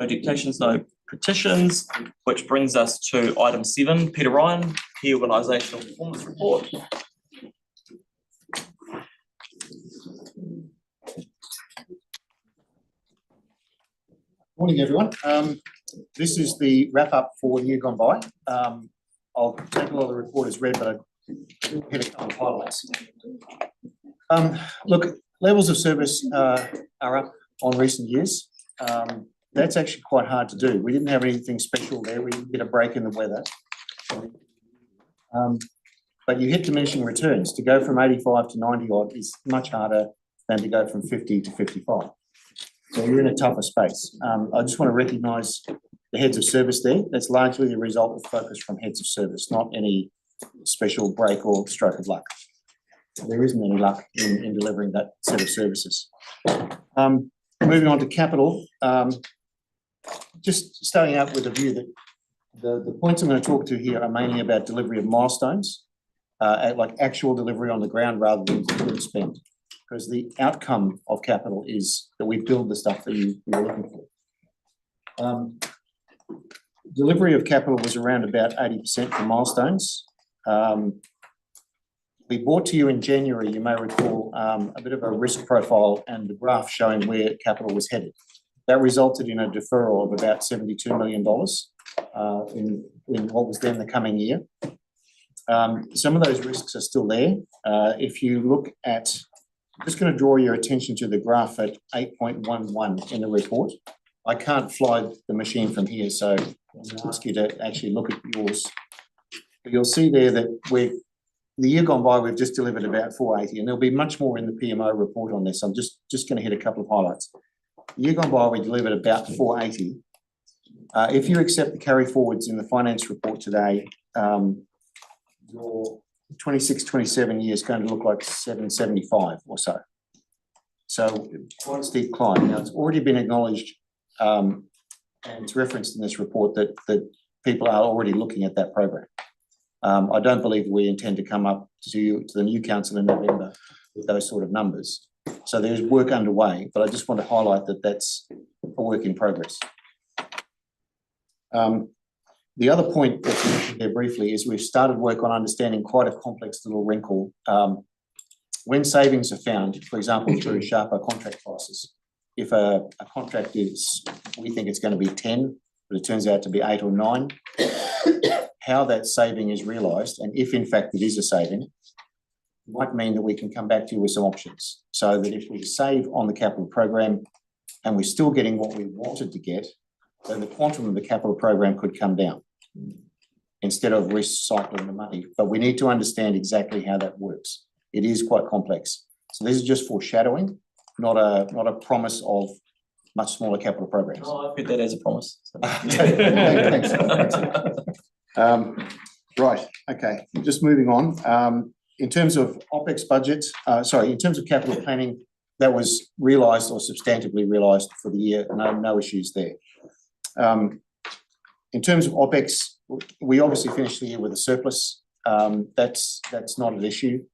No deputations, no petitions, which brings us to item 7. Peter Ryan, Key Organisational Performance Report. Morning, everyone. This is the wrap up for the year gone by. I'll take a lot of the report as read, but I hit a couple of highlights. Look, levels of service are up on recent years. That's actually quite hard to do. We didn't have anything special there. We didn't get a break in the weather. But you hit diminishing returns. To go from 85 to 90 odd is much harder than to go from 50 to 55. So you're in a tougher space. I just want to recognise the heads of service there. That's largely the result of focus from heads of service, not any special break or stroke of luck. There isn't any luck in delivering that set of services. Moving on to capital, just starting out with a view that the points I'm going to talk to here are mainly about delivery of milestones, like actual delivery on the ground rather than spend, because the outcome of capital is that we build the stuff that you're looking for. Delivery of capital was around about 80% for milestones. We brought to you in January, you may recall, a bit of a risk profile and the graph showing where capital was headed. That resulted in a deferral of about $72 million in what was then the coming year. Some of those risks are still there. If you look at, I'm just going to draw your attention to the graph at 8.11 in the report. I can't fly the machine from here, so I'll ask you to actually look at yours. But you'll see there that the year gone by, we've just delivered about 480, and there'll be much more in the PMO report on this. I'm just going to hit a couple of highlights. The year gone by, we delivered about 480. If you accept the carry forwards in the finance report today, your 26-27 year is going to look like 775 or so. So quite a steep climb. Now, it's already been acknowledged, and it's referenced in this report that people are already looking at that program. I don't believe we intend to come up to the new council in November with those sort of numbers. So there's work underway, but I just want to highlight that that's a work in progress. The other point that's mentioned there briefly is we've started work on understanding quite a complex little wrinkle. When savings are found, for example, through sharper contract prices, if a contract is, we think it's going to be 10, but it turns out to be 8 or 9, how that saving is realised, and if in fact it is a saving, might mean that we can come back to you with some options. So that if we save on the capital program and we're still getting what we wanted to get, then the quantum of the capital program could come down instead of recycling the money. But we need to understand exactly how that works. It is quite complex. So this is just foreshadowing, not a promise of much smaller capital programs. Oh, I put that as a promise. So. Thanks. Right, okay, just moving on. In terms of OPEX budget, in terms of capital planning, that was realised or substantively realised for the year, no issues there. In terms of OPEX, we obviously finished the year with a surplus. That's not an issue.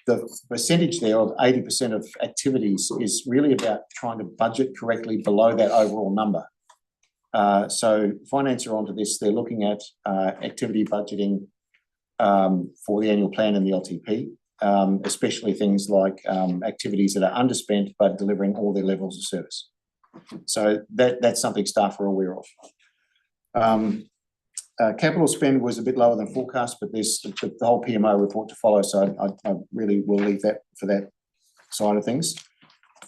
The percentage there of 80% of activities is really about trying to budget correctly below that overall number. So finance are onto this. They're looking at activity budgeting for the annual plan and the LTP, especially things like activities that are underspent but delivering all their levels of service. So that's something staff are aware of. Capital spend was a bit lower than forecast, but there's the whole PMO report to follow, so I really will leave that for that side of things.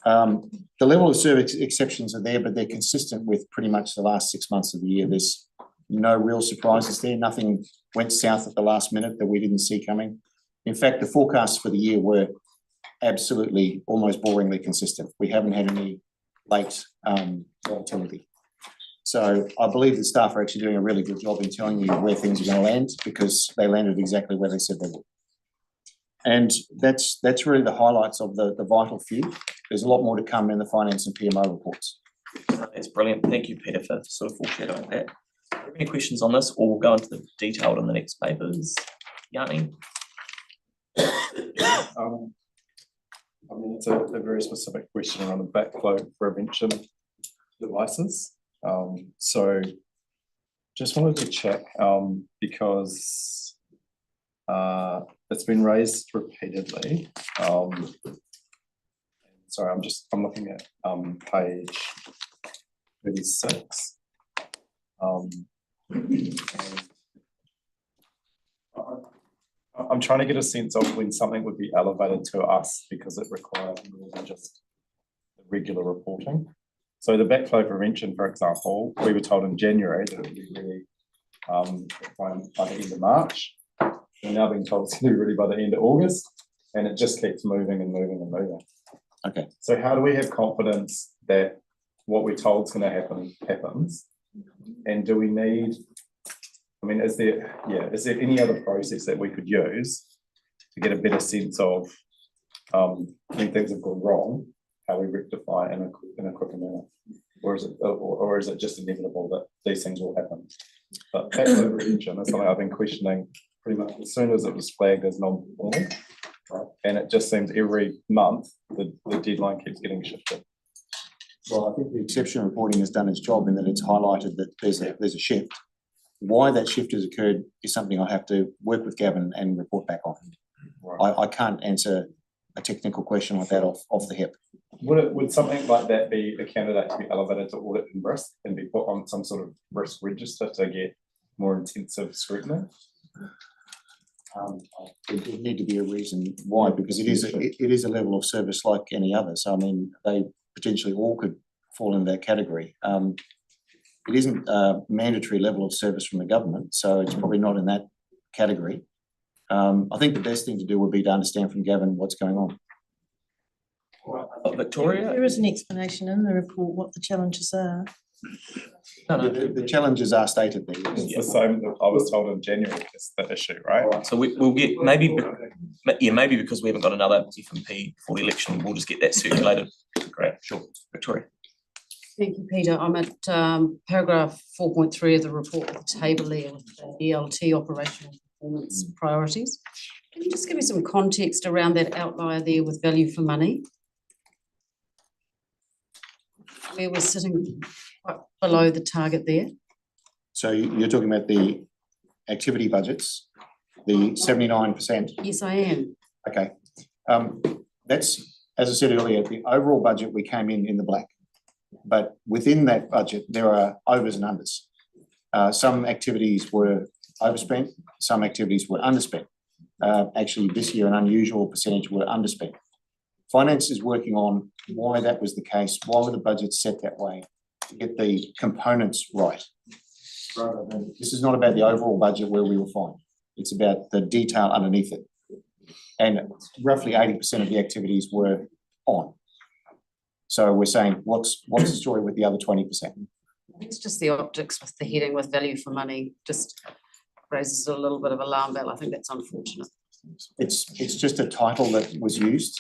The level of service exceptions are there, but they're consistent with pretty much the last 6 months of the year. There's no real surprises there. Nothing went south at the last minute that we didn't see coming. In fact, the forecasts for the year were absolutely almost boringly consistent. We haven't had any late volatility. So I believe the staff are actually doing a really good job in telling you where things are going to land, because they landed exactly where they said they would. And that's really the highlights of the vital few. There's a lot more to come in the finance and PMO reports. That's brilliant. Thank you, Peter, for sort of foreshadowing that. Do you have any questions on this, or we'll go into the detailed on the next papers? Yanni? I mean, it's a very specific question around the backflow prevention devices. So just wanted to check, because it's been raised repeatedly. Sorry, I'm looking at page 36. I'm trying to get a sense of when something would be elevated to us because it requires more than just regular reporting. So the backflow prevention, for example, we were told in January that it would be ready by the end of March. We're now being told it's going to be ready by the end of August, and it just keeps moving and moving and moving. Okay. So how do we have confidence that what we're told is going to happen happens? And do we need, I mean, is there any other process that we could use to get a better sense of when things have gone wrong, how we rectify in a quicker manner? Or is it just inevitable that these things will happen? But backflow prevention is something I've been questioning pretty much as soon as it was flagged as non-performing. Right? And it just seems every month the deadline keeps getting shifted. Well, I think the exception reporting has done its job in that it's highlighted that there's a shift. Why that shift has occurred is something I have to work with Gavin and report back on. Right. I can't answer a technical question like that off the hip. Would something like that be a candidate to be elevated to audit and risk and be put on some sort of risk register to get more intensive scrutiny? It would need to be a reason why, because it is a level of service like any other. So I mean, they potentially all could fall in that category. It isn't a mandatory level of service from the government, so it's probably not in that category. I think the best thing to do would be to understand from Gavin what's going on. Victoria? There is an explanation in the report what the challenges are. No. The challenges are stated there. It's the same that I was told in January is the issue, right? So we'll get maybe because we haven't got another FMP for the election, we'll just get that circulated. Great, sure. Victoria. Thank you, Peter. I'm at paragraph 4.3 of the report with the table there with the ELT operational performance priorities. Can you just give me some context around that outlier there with value for money? Where we're sitting quite below the target there. So you're talking about the activity budgets, the 79%? Yes, I am. Okay. That's, as I said earlier, the overall budget we came in the black. But within that budget, there are overs and unders. Some activities were overspent, some activities were underspent. Actually, this year, an unusual percentage were underspent. Finance is working on why that was the case, why were the budgets set that way, to get the components right. Rather than, this is not about the overall budget where we were fine. It's about the detail underneath it. And roughly 80% of the activities were on. So we're saying, what's the story with the other 20%? It's just the optics with the heading with value for money just raises a little bit of alarm bell. I think that's unfortunate. It's just a title that was used.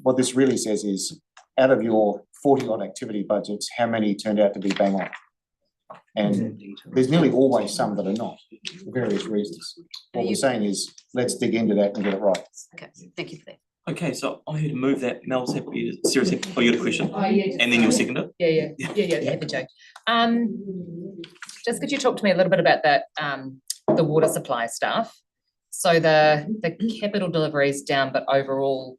What this really says is, out of your 40-odd activity budgets, how many turned out to be bang on? And there's nearly always some that are not, for various reasons. What we're saying is, let's dig into that and get it right. Okay, thank you for that. Okay, so I'm here to move that. Mel's happy to seriously. Oh, you had a question? Oh, yeah. And then you'll second it? Yeah, happy joke. Just could you talk to me a little bit about that, the water supply stuff? So the capital delivery is down, but overall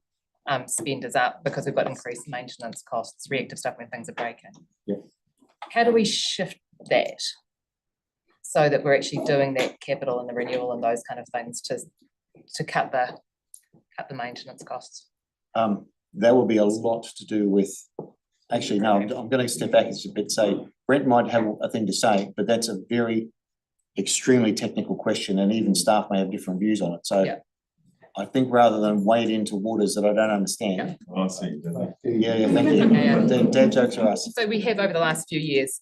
spend is up because we've got increased maintenance costs, reactive stuff when things are breaking. Yeah. How do we shift that so that we're actually doing that capital and the renewal and those kind of things to cut the maintenance costs? There will be a lot to do with, actually, no, I'm going to step back a bit, say, Brent might have a thing to say, but that's a very extremely technical question and even staff may have different views on it. So yeah. I think rather than wade into waters that I don't understand. Yeah. I see. Yeah, thank you. Yeah. Dad jokes are us. So we have over the last few years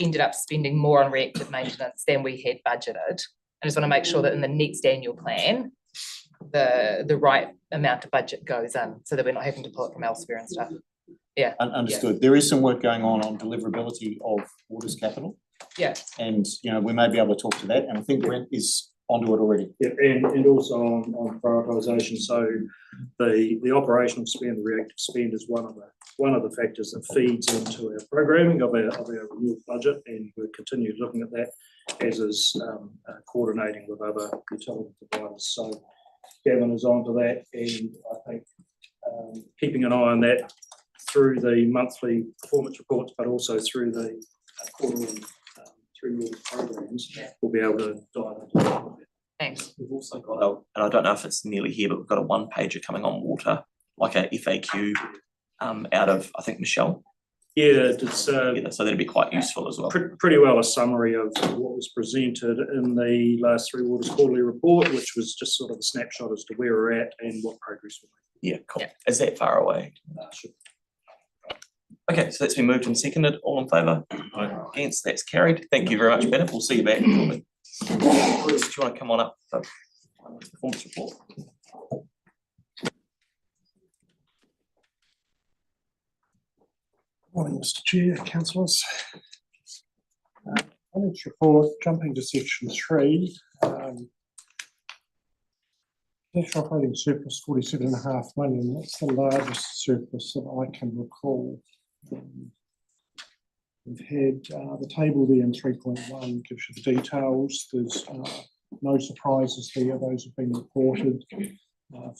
ended up spending more on reactive maintenance than we had budgeted. I just want to make sure that in the next annual plan, the right amount of budget goes in so that we're not having to pull it from elsewhere and stuff. Yeah. Understood. Yeah. There is some work going on deliverability of waters capital. Yeah. And, we may be able to talk to that. And I think Brent is onto it already. Yeah, and also on prioritisation, so the operational spend, the reactive spend is one of the factors that feeds into our programming of our renewal budget, and we'll continue looking at that, as is coordinating with other utility providers. So Gavin is onto that, and I think keeping an eye on that through the monthly performance reports, but also through the quarterly 3-year programs, we'll be able to dive into that. Thanks. We've also got and I don't know if it's nearly here, but we've got a 1-pager coming on water, like a FAQ out of, I think, Michelle. Yeah, it's So that'd be quite useful as well. pretty well a summary of what was presented in the last Three Waters quarterly report, which was just sort of a snapshot as to where we're at and what progress we're making. Yeah, cool. Is that far away? Okay, so that's been moved and seconded. All in favour? Against? That's carried. Thank you very much, Bennett. We'll see you back shortly. Bruce, do you want to come on up for performance report? Morning, Mr. Chair, councillors. On its report, jumping to section 3, cash operating surplus 47.5 million. That's the largest surplus that I can recall. We've had the table there in 3.1 gives you the details. There's no surprises there. Those have been reported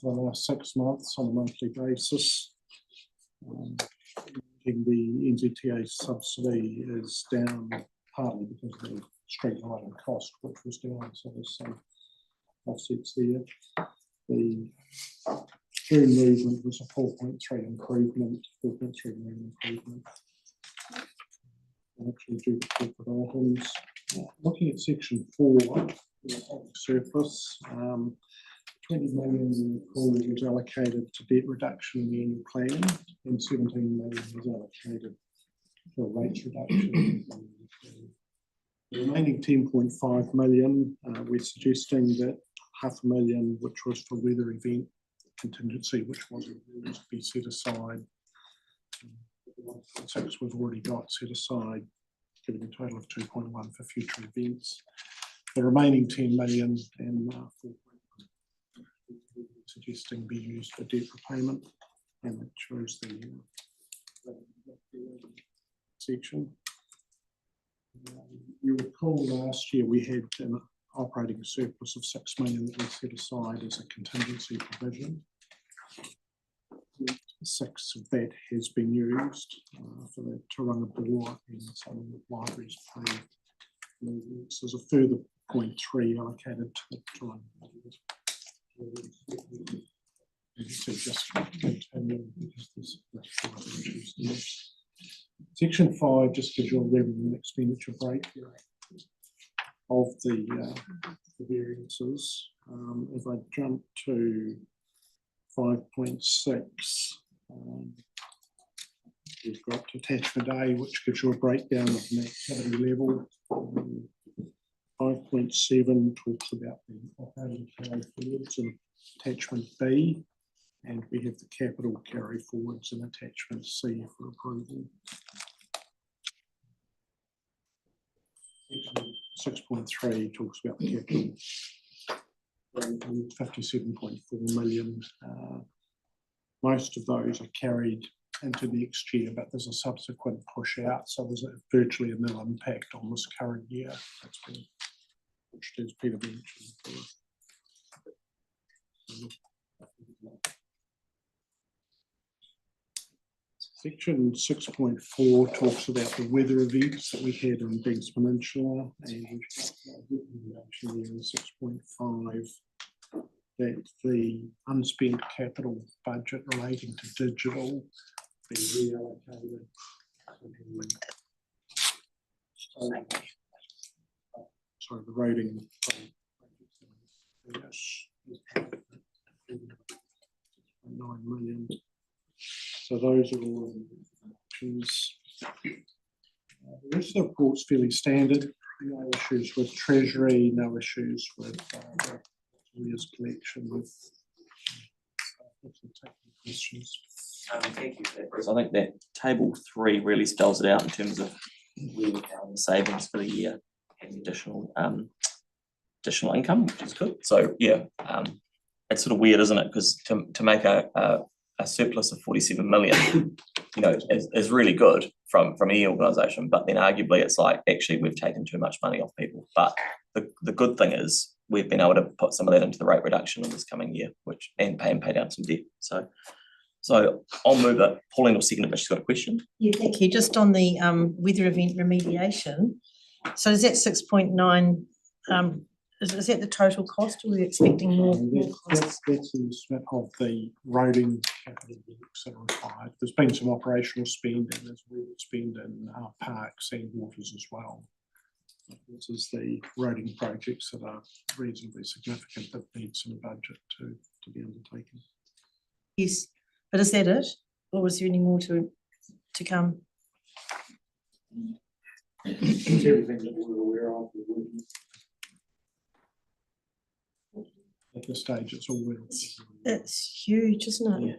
for the last 6 months on a monthly basis. The NZTA subsidy is down partly because of the street lighting cost, which was down, so there's some offsets there. The June movement was a 4.3 improvement, 4.3 million improvement. Actually due to corporate items. Looking at section 4, surplus, 20 million was allocated to debt reduction in the annual plan, and 17 million was allocated for rates reduction. The remaining 10.5 million, we're suggesting that $500,000, which was for weather event contingency, which was to be set aside. 1.6 we've already got set aside, giving a total of 2.1 for future events. The remaining 10 million and 4.1 suggesting be used for debt repayment, and that shows the section. You recall last year we had an operating surplus of 6 million that we set aside as a contingency provision. 6 of that has been used for the Tauranga Boar and some of the libraries paid. There's a further 0.3 allocated to the Tauranga Boar. Just continue because there's section 5 just gives you a revenue and expenditure breakdown of the variances. If I jump to 5.6, we've got attachment A, which gives you a breakdown of the activity level. 5.7 talks about the operating carry forwards in attachment B, and we have the capital carry forwards in attachment C for approval. 6.3 talks about the capital 57.4 million. Most of those are carried into next year, but there's a subsequent push out, so there's virtually a nil impact on this current year. That's been pushed, as Peter mentioned. Section 6.4 talks about the weather events that we had in Banks Peninsula, and actually in 6.5 that the unspent capital budget relating to digital be reallocated. Sorry, the roading. Yes. 9 million. So those are all options. The rest of the report's fairly standard. No issues with Treasury, no issues with arrears collection. With questions. Thank you for that, Bruce. I think that table 3 really spells it out in terms of where we found the savings for the year and additional additional income, which is good. So yeah, it's sort of weird, isn't it? Because to make a surplus of 47 million, you know, is really good from any organisation. But then arguably it's like, actually we've taken too much money off people. But the good thing is we've been able to put some of that into the rate reduction in this coming year, and pay down some debt. So I'll move it. Pauline will second it, but she's got a question. Yeah, thank you. Just on the weather event remediation. So is that 6.9, is that the total cost, or are we expecting more costs? That's an estimate of the roading capital works that are required. There's been some operational spend and there's spend in parks and waters as well. This is the roading projects that are reasonably significant that need some budget to be undertaken. Yes, but is that it, or is there any more to come? It's everything that we're aware of. At this stage, it's all It's huge, isn't it? Yeah.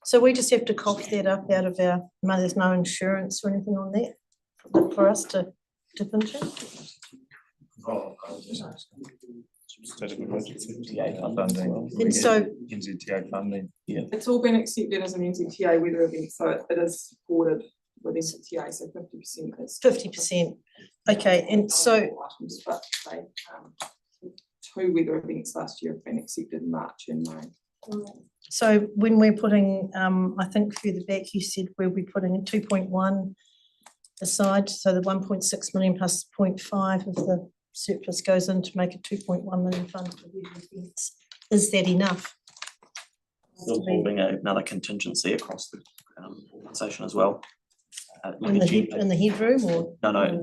So we just have to cough that up out of our money. There's no insurance or anything on that for us to dip into? And so NZTA funding. Yeah. It's all been accepted as an NZTA weather event, so it is supported with NZTA, so 50%. it's 50%. Okay, and so Items, but they, 2 weather events last year have been accepted in March and May. so when we're putting, I think further back you said we'll be putting a 2.1 aside, so the 1.6 million plus 0.5 of the surplus goes in to make a 2.1 million fund for weather events. Is that enough? Still holding another contingency across the organisation as well. In the headroom, or? No, in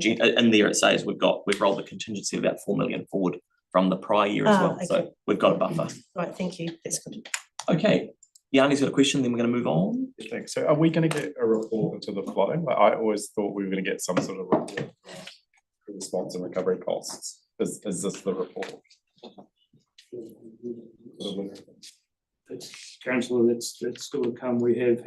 there it says we've rolled the contingency of about 4 million forward from the prior year as well. Okay. So we've got a buffer. Right, thank you, that's good. Okay, Yanni's got a question, then we're going to move on. Thanks. So are we going to get a report into the flooding? Like, I always thought we were going to get some sort of report for response and recovery costs. Is this the report? Councillor, that's still to come. We have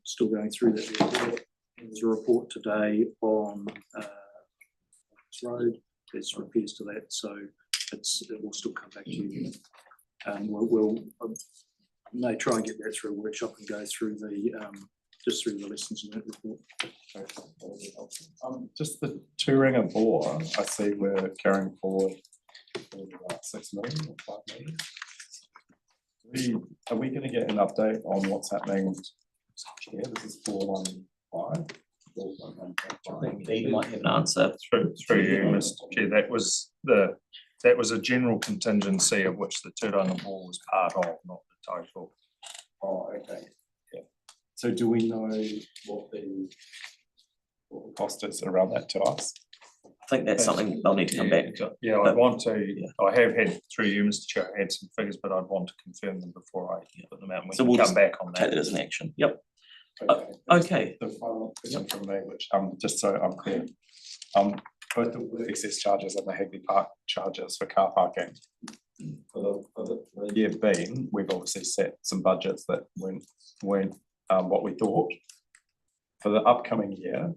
still going through that report. There's a report today on this road. There's repairs to that, so it will still come back to you. We'll may try and get that through a workshop and go through the just through the lessons in that report. Just the touring of bore, I see we're carrying forward about 6 million or 5 million. Are we going to get an update on what's happening? Yeah, this is 415. I think Lee might have an answer. Through you, Mr. Chair, that was a general contingency of which the Tūranga Ball was part of, not the total. Oh, okay. Yeah. So do we know what the cost is around that to us? I think that's something they'll need to come back. Yeah, I'd want to, I have had, through you, Mr. Chair, I had some figures, but I'd want to confirm them before I put them out. And we So can we'll come just back on Take that that. as an action. Yep. Okay. Okay. The final question from me, which just so I'm clear, both the excess charges and the Hagley Park charges for car parking. For the year being, we've obviously set some budgets that weren't what we thought. For the upcoming year,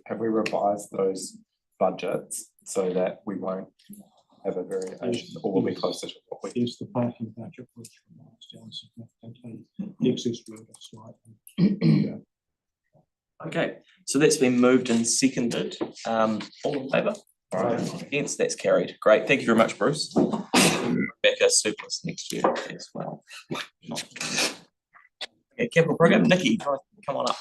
have we revised those budgets so that we won't have a variation, or will be closer to what we? Yes, the parking budget was revised down significantly. The excess were slightly. Okay, so that's been moved and seconded. All in favour? Against, that's carried. Great, thank you very much, Bruce. Back a surplus next year as well. Okay, capital program, Nikki, come on up.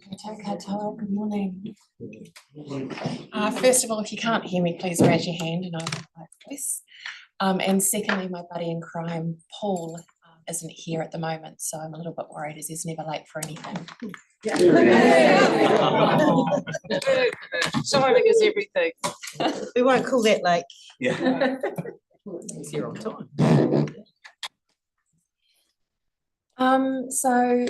Good morning. First of all, if you can't hear me, please raise your hand and I'll have my voice. And secondly, my buddy in crime, Paul, isn't here at the moment, so I'm a little bit worried as he's never late for anything. Timing is everything. We won't call that late. Yeah. He's here on time. So I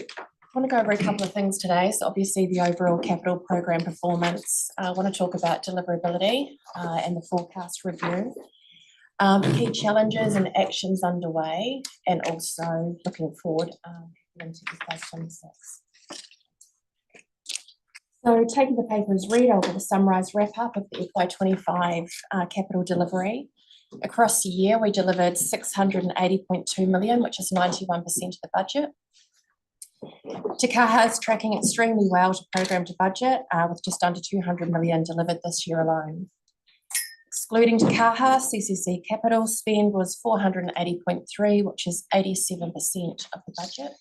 want to go over a couple of things today. So obviously the overall capital program performance. I want to talk about deliverability and the forecast review. Key challenges and actions underway, and also looking forward into FY26. So taking the paper as read, I'll give a summarised wrap-up of the FY25 capital delivery. Across the year, we delivered 680.2 million, which is 91% of the budget. Te Kaha is tracking extremely well to program to budget, with just under 200 million delivered this year alone. Excluding Te Kaha, CCC capital spend was 480.3, which is 87% of the budget.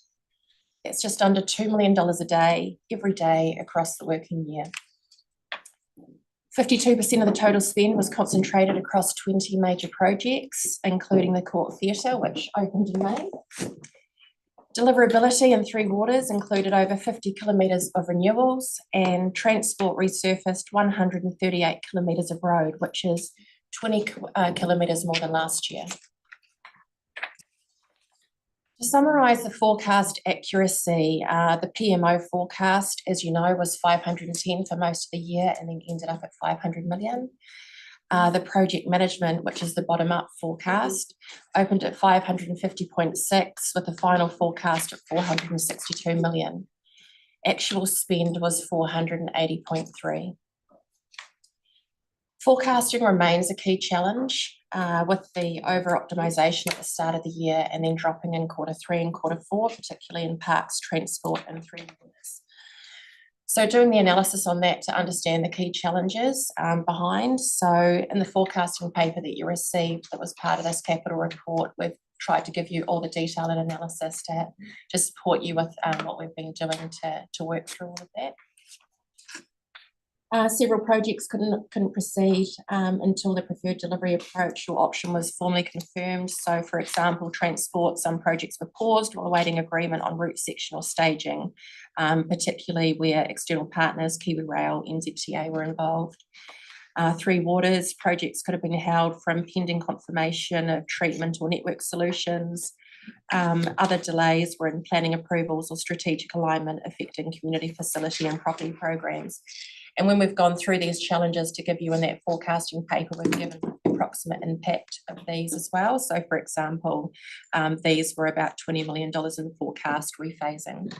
It's just under $2 million a day, every day across the working year. 52% of the total spend was concentrated across 20 major projects, including the Court Theatre, which opened in May. Deliverability in Three Waters included over 50 kilometres of renewals, and Transport resurfaced 138 kilometres of road, which is 20 kilometres more than last year. To summarise the forecast accuracy, the PMO forecast, as you know, was 510 for most of the year and then ended up at 500 million. The project management, which is the bottom-up forecast, opened at 550.6 with a final forecast at 462 million. Actual spend was 480.3. Forecasting remains a key challenge, with the over-optimisation at the start of the year and then dropping in Q3 and Q4, particularly in Parks, Transport and Three Waters. So doing the analysis on that to understand the key challenges behind. So in the forecasting paper that you received that was part of this capital report, we've tried to give you all the detail and analysis to support you with what we've been doing to work through all of that. Several projects couldn't proceed until the preferred delivery approach or option was formally confirmed. So, for example, Transport, some projects were paused while awaiting agreement on route section or staging, particularly where external partners, Kiwi Rail, NZTA were involved. Three Waters projects could have been held from pending confirmation of treatment or network solutions. Other delays were in planning approvals or strategic alignment affecting community facility and property programs. And when we've gone through these challenges to give you in that forecasting paper, we've given the approximate impact of these as well. So, for example, these were about $20 million in forecast rephasing.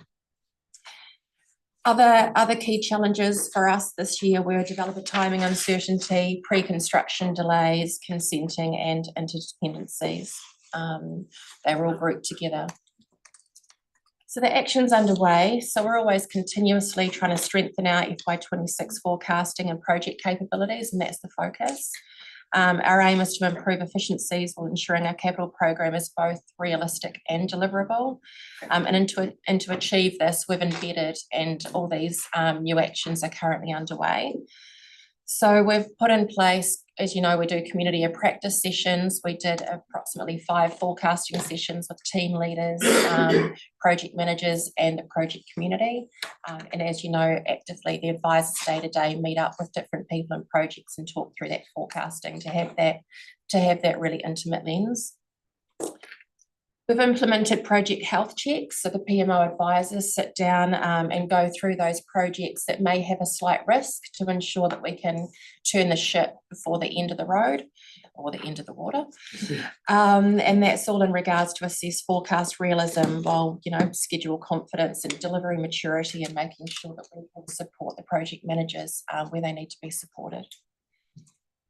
Other key challenges for us this year were developer timing uncertainty, pre-construction delays, consenting and interdependencies. They were all grouped together. So the actions underway. So we're always continuously trying to strengthen our FY26 forecasting and project capabilities, and that's the focus. Our aim is to improve efficiencies while ensuring our capital program is both realistic and deliverable. And to achieve this, we've embedded, and all these new actions are currently underway. So we've put in place, as you know, we do community of practice sessions. We did approximately 5 forecasting sessions with team leaders, project managers and the project community. And as you know, actively the advisors day-to-day meet up with different people and projects and talk through that forecasting to have that really intimate lens. We've implemented project health checks, so the PMO advisors sit down and go through those projects that may have a slight risk to ensure that we can turn the ship before the end of the road or the end of the water. And that's all in regards to assess forecast realism while, schedule confidence and delivery maturity and making sure that we can support the project managers where they need to be supported.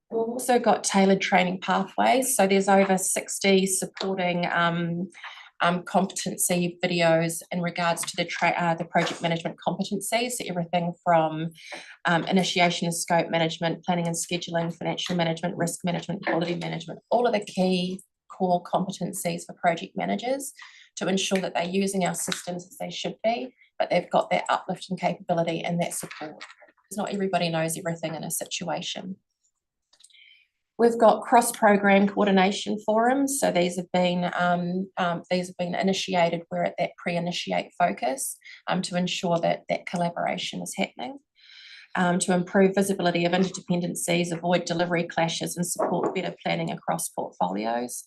We've also got tailored training pathways. So there's over 60 supporting competency videos in regards to the project management competencies. So everything from initiation and scope management, planning and scheduling, financial management, risk management, quality management, all of the key core competencies for project managers to ensure that they're using our systems as they should be, but they've got that uplifting capability and that support. Because not everybody knows everything in a situation. We've got cross-program coordination forums. So these have been initiated. We're at that pre-initiate focus to ensure that that collaboration is happening, to improve visibility of interdependencies, avoid delivery clashes and support better planning across portfolios.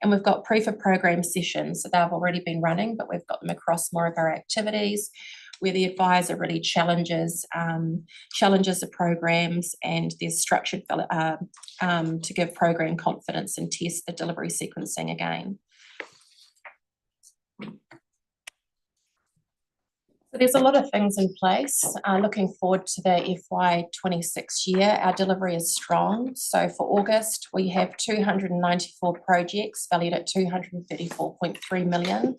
And we've got proof of program sessions. So they've already been running, but we've got them across more of our activities, where the advisor really challenges the programs, and there's structured to give program confidence and test the delivery sequencing again. So there's a lot of things in place. Looking forward to the FY26 year, our delivery is strong. So for August, we have 294 projects valued at 234.3 million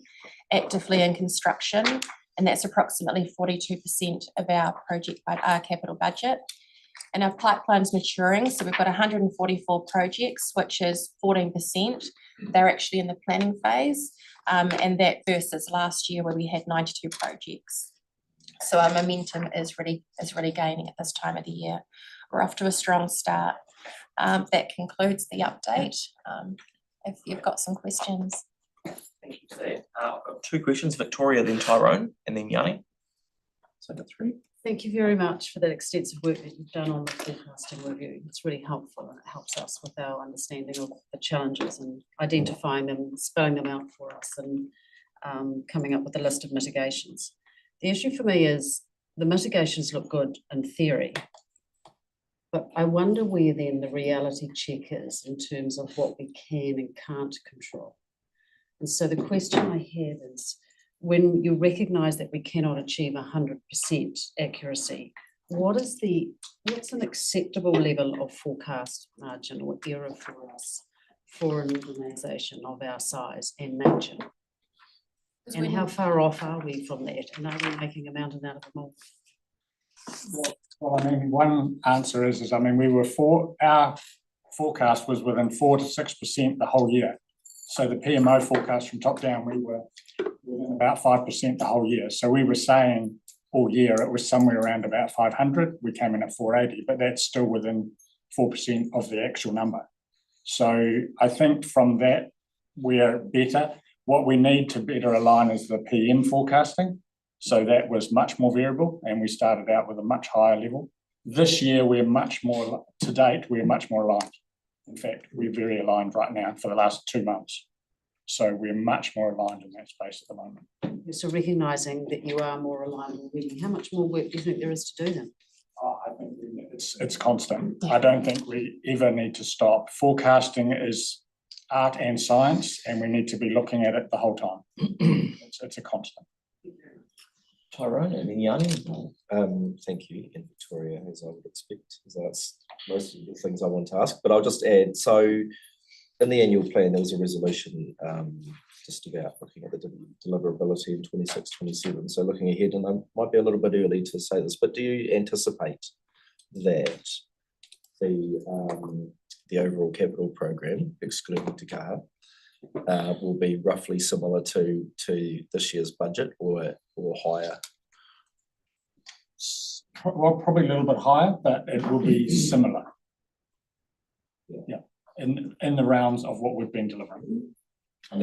actively in construction, and that's approximately 42% of our capital budget. And our pipeline's maturing, so we've got 144 projects, which is 14%. They're actually in the planning phase, and that versus last year where we had 92 projects. So our momentum is really gaining at this time of the year. We're off to a strong start. That concludes the update. If you've got some questions. Thank you for that. I've got two questions, Victoria, then Tyrone, and then Yanni. So the three. Thank you very much for that extensive work that you've done on the forecasting review. It's really helpful, and it helps us with our understanding of the challenges and identifying them, spelling them out for us, and coming up with a list of mitigations. The issue for me is the mitigations look good in theory, but I wonder where then the reality check is in terms of what we can and can't control. And so the question I have is, when you recognise that we cannot achieve 100% accuracy, what's an acceptable level of forecast margin or error for us for an organisation of our size and nature? And how far off are we from that? And are we making a mountain out of a mole? Well, I mean, one answer is I mean, our forecast was within 4 to 6% the whole year. So the PMO forecast from top down, we were within about 5% the whole year. So we were saying all year it was somewhere around about 500. We came in at 480, but that's still within 4% of the actual number. So I think from that, we're better. What we need to better align is the PM forecasting. So that was much more variable, and we started out with a much higher level. This year, we're much more, to date, we're much more aligned. In fact, we're very aligned right now for the last 2 months. So we're much more aligned in that space at the moment. So recognising that you are more aligned already, how much more work do you think there is to do then? I think it's constant. I don't think we ever need to stop. Forecasting is art and science, and we need to be looking at it the whole time. It's a constant. Tyrone, and then Yanni. Thank you, and Victoria, as I would expect. So that's most of the things I want to ask, but I'll just add, so in the annual plan, there was a resolution just about looking at the deliverability in 26-27. So looking ahead, and I might be a little bit early to say this, but do you anticipate that the overall capital program, excluding Te Kaha, will be roughly similar to this year's budget or higher? Well, probably a little bit higher, but it will be similar. Yeah, in the rounds of what we've been delivering. And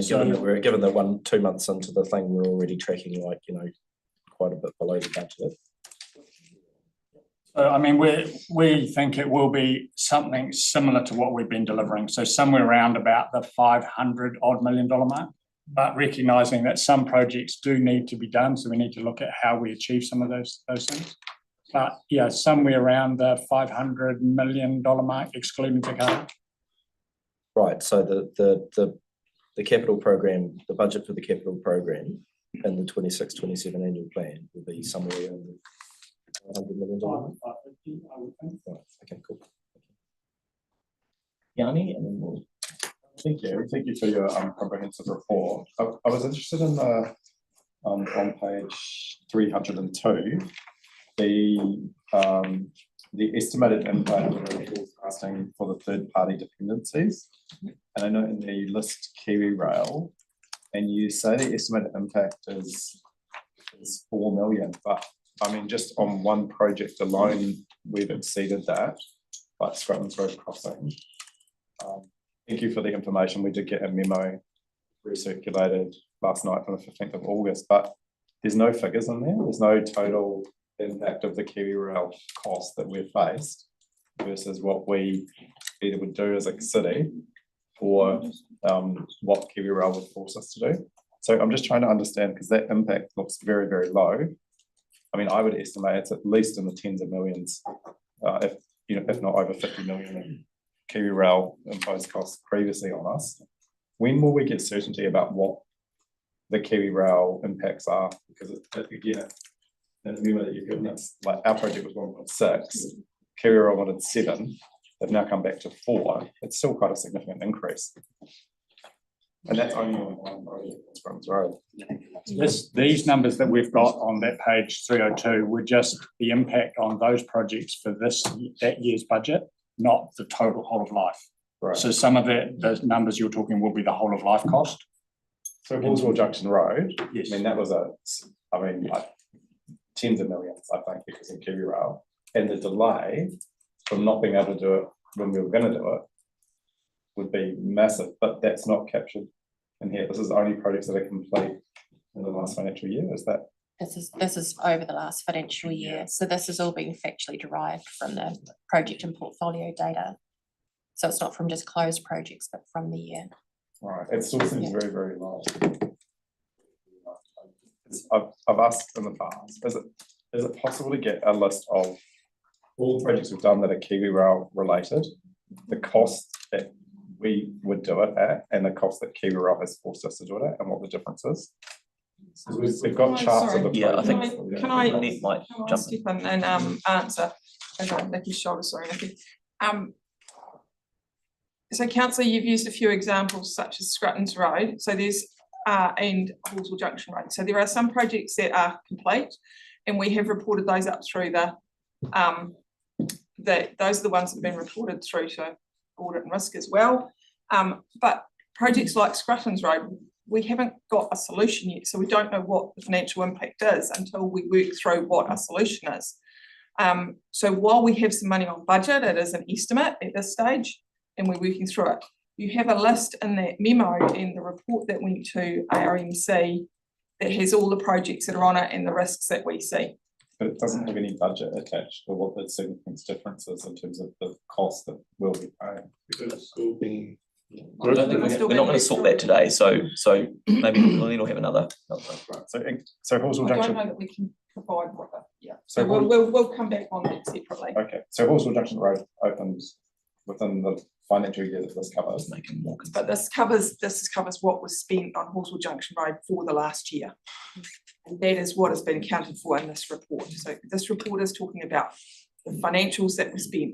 given that 2 months into the thing, we're already tracking quite a bit below the budget. So, I mean, we think it will be something similar to what we've been delivering. So somewhere around about the 500 odd million dollar mark, but recognising that some projects do need to be done. So we need to look at how we achieve some of those things. But yeah, somewhere around the 500 million dollar mark, excluding Te Kaha. Right. So the capital program, the budget for the capital program in the 26-27 annual plan will be somewhere around the $100 million. Right. Okay, cool. Yanni, and then we'll... Thank you for your comprehensive report. I was interested in the on page 302, the estimated impact of the forecasting for the third-party dependencies. And I know in the list Kiwi Rail, and you say the estimated impact is 4 million, but I mean, just on one project alone, we've exceeded that, like Scrutton's Road Crossing. Thank you for the information. We did get a memo recirculated last night from the 15th of August, but there's no figures in there. There's no total impact of the Kiwi Rail cost that we've faced versus what we either would do as a city or what Kiwi Rail would force us to do. So I'm just trying to understand, because that impact looks very, very low I mean, I would estimate it's at least in the tens of millions, if, you know, if not over 50 million of KiwiRail imposed costs previously on us. When will we get certainty about what the KiwiRail impacts are? Because again, and remember that you've given us, like, our project was 1.6, KiwiRail wanted 7, they've now come back to 4. It's still quite a significant increase. And that's only on one project, Springs Road. These numbers that we've got on that page 302 were just the impact on those projects for that year's budget, not the total whole of life. Right. So some of it, those numbers you're talking will be the whole of life cost. So Hallswell Junction Road, Yes. I mean, that was like tens of millions, I think, because of KiwiRail. And the delay from not being able to do it when we were going to do it would be massive, but that's not captured in here. This is only projects that are complete in the last financial year, is that? This is over the last financial year, so this is all being factually derived from the project and portfolio data. So it's not from just closed projects, but from the year. Right, it still seems very, very low. I've asked in the past, is it possible to get a list of all the projects we've done that are KiwiRail related, the cost that we would do it at, and the cost that KiwiRail has forced us to do it at, and what the difference is? We've got charts of the. Yeah, I think Can I Nick might jump in. step in and answer, as I'm Nikki's shoulder, sorry, Nikki. So councillor, you've used a few examples such as Scruttons Road, so there's and Hallswell Junction Road. So there are some projects that are complete, and we have reported those up through the those are the ones that have been reported through to audit and risk as well. But projects like Scruttons Road, we haven't got a solution yet, so we don't know what the financial impact is until we work through what a solution is. So while we have some money on budget, it is an estimate at this stage, and we're working through it. You have a list in that memo in the report that went to ARMC that has all the projects that are on it and the risks that we see. But it doesn't have any budget attached to what the significant difference is in terms of the cost that we'll be paying. I don't think we're not going to sort that today, so maybe Lynn will have another. Right. So Hallswell I don't Junction. know that we can provide what So so we'll come back on that separately. Okay, so Hallswell Junction Road opens within the financial year that this covers. Making more. But this covers what was spent on Hallswell Junction Road for the last year. And that is what has been accounted for in this report. So this report is talking about the financials that were spent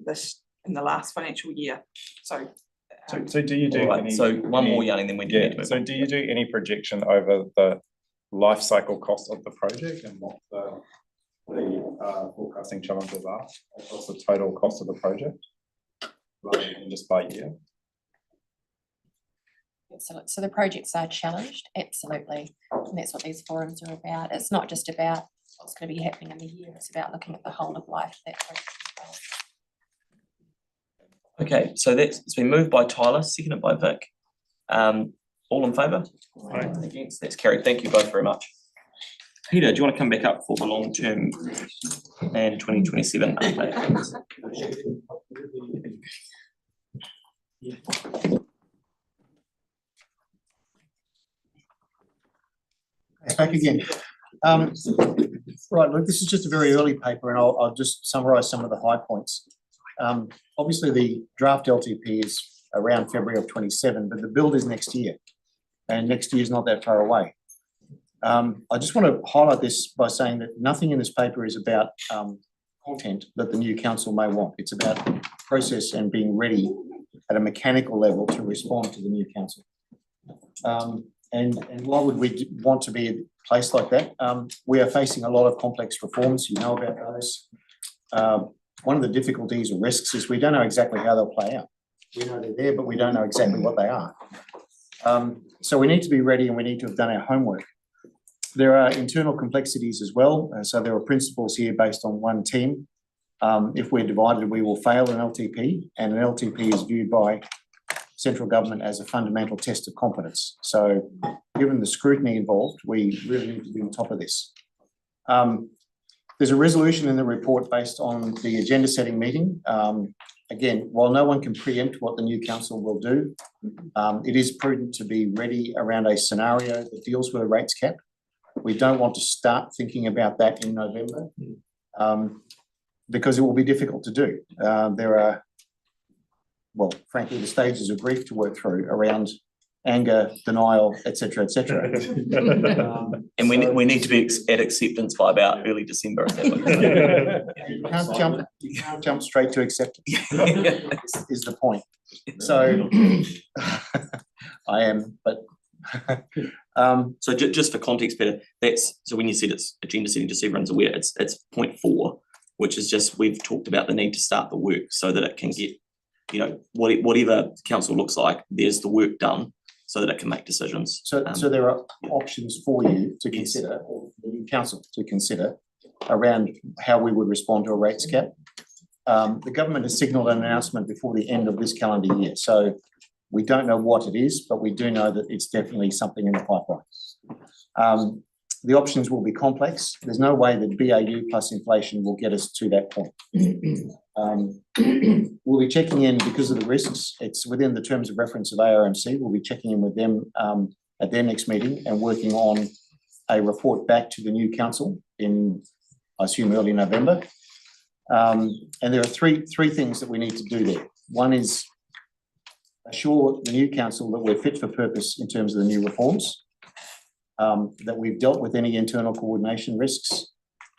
in the last financial year. So do you do right, any? so one more yarning, then we do need to move So on. do you do any projection over the life cycle cost of the project and what the forecasting challenges are? What's the total cost of the project, rather than just by year? So the projects are challenged, absolutely, and that's what these forums are about. It's not just about what's going to be happening in the year, it's about looking at the whole of life of that project as well. Okay, so it's been moved by Tyler, seconded by Vic. All in favour? Against? That's carried. Thank you both very much. Peter, do you want to come back up for the long-term and 2027 update? Back again. Right, look, this is just a very early paper, and I'll just summarise some of the high points. Obviously, the draft LTP is around February of 27, but the build is next year, and next year is not that far away. I just want to highlight this by saying that nothing in this paper is about content that the new council may want. It's about process and being ready at a mechanical level to respond to the new council. And why would we want to be a place like that? We are facing a lot of complex reforms. You know about those. One of the difficulties or risks is we don't know exactly how they'll play out. We know they're there, but we don't know exactly what they are. So we need to be ready, and we need to have done our homework. There are internal complexities as well. So there are principles here based on one team. If we're divided, we will fail an LTP, and an LTP is viewed by central government as a fundamental test of competence. So given the scrutiny involved, we really need to be on top of this. There's a resolution in the report based on the agenda setting meeting. Again, while no one can preempt what the new council will do, it is prudent to be ready around a scenario that deals with a rates cap. we don't want to start thinking about that in November, because it will be difficult to do. There are, well, frankly, the stages of grief to work through around anger, denial, etc., etc. And we need to be at acceptance by about early December. You can't jump straight to acceptance. Is the point. So I am, but so just for context, Peter, that's so when you said it's agenda setting, just so everyone's aware, it's 0.4, which is just we've talked about the need to start the work so that it can get, you know, whatever council looks like, there's the work done so that it can make decisions. So there are options for you to consider, or the new council to consider, around how we would respond to a rates cap. The government has signalled an announcement before the end of this calendar year, so we don't know what it is, but we do know that it's definitely something in the pipeline. The options will be complex. There's no way that BAU plus inflation will get us to that point. We'll be checking in because of the risks. It's within the terms of reference of ARMC. We'll be checking in with them at their next meeting and working on a report back to the new council in, I assume, early November. And there are three things that we need to do there. One is assure the new council that we're fit for purpose in terms of the new reforms, that we've dealt with any internal coordination risks,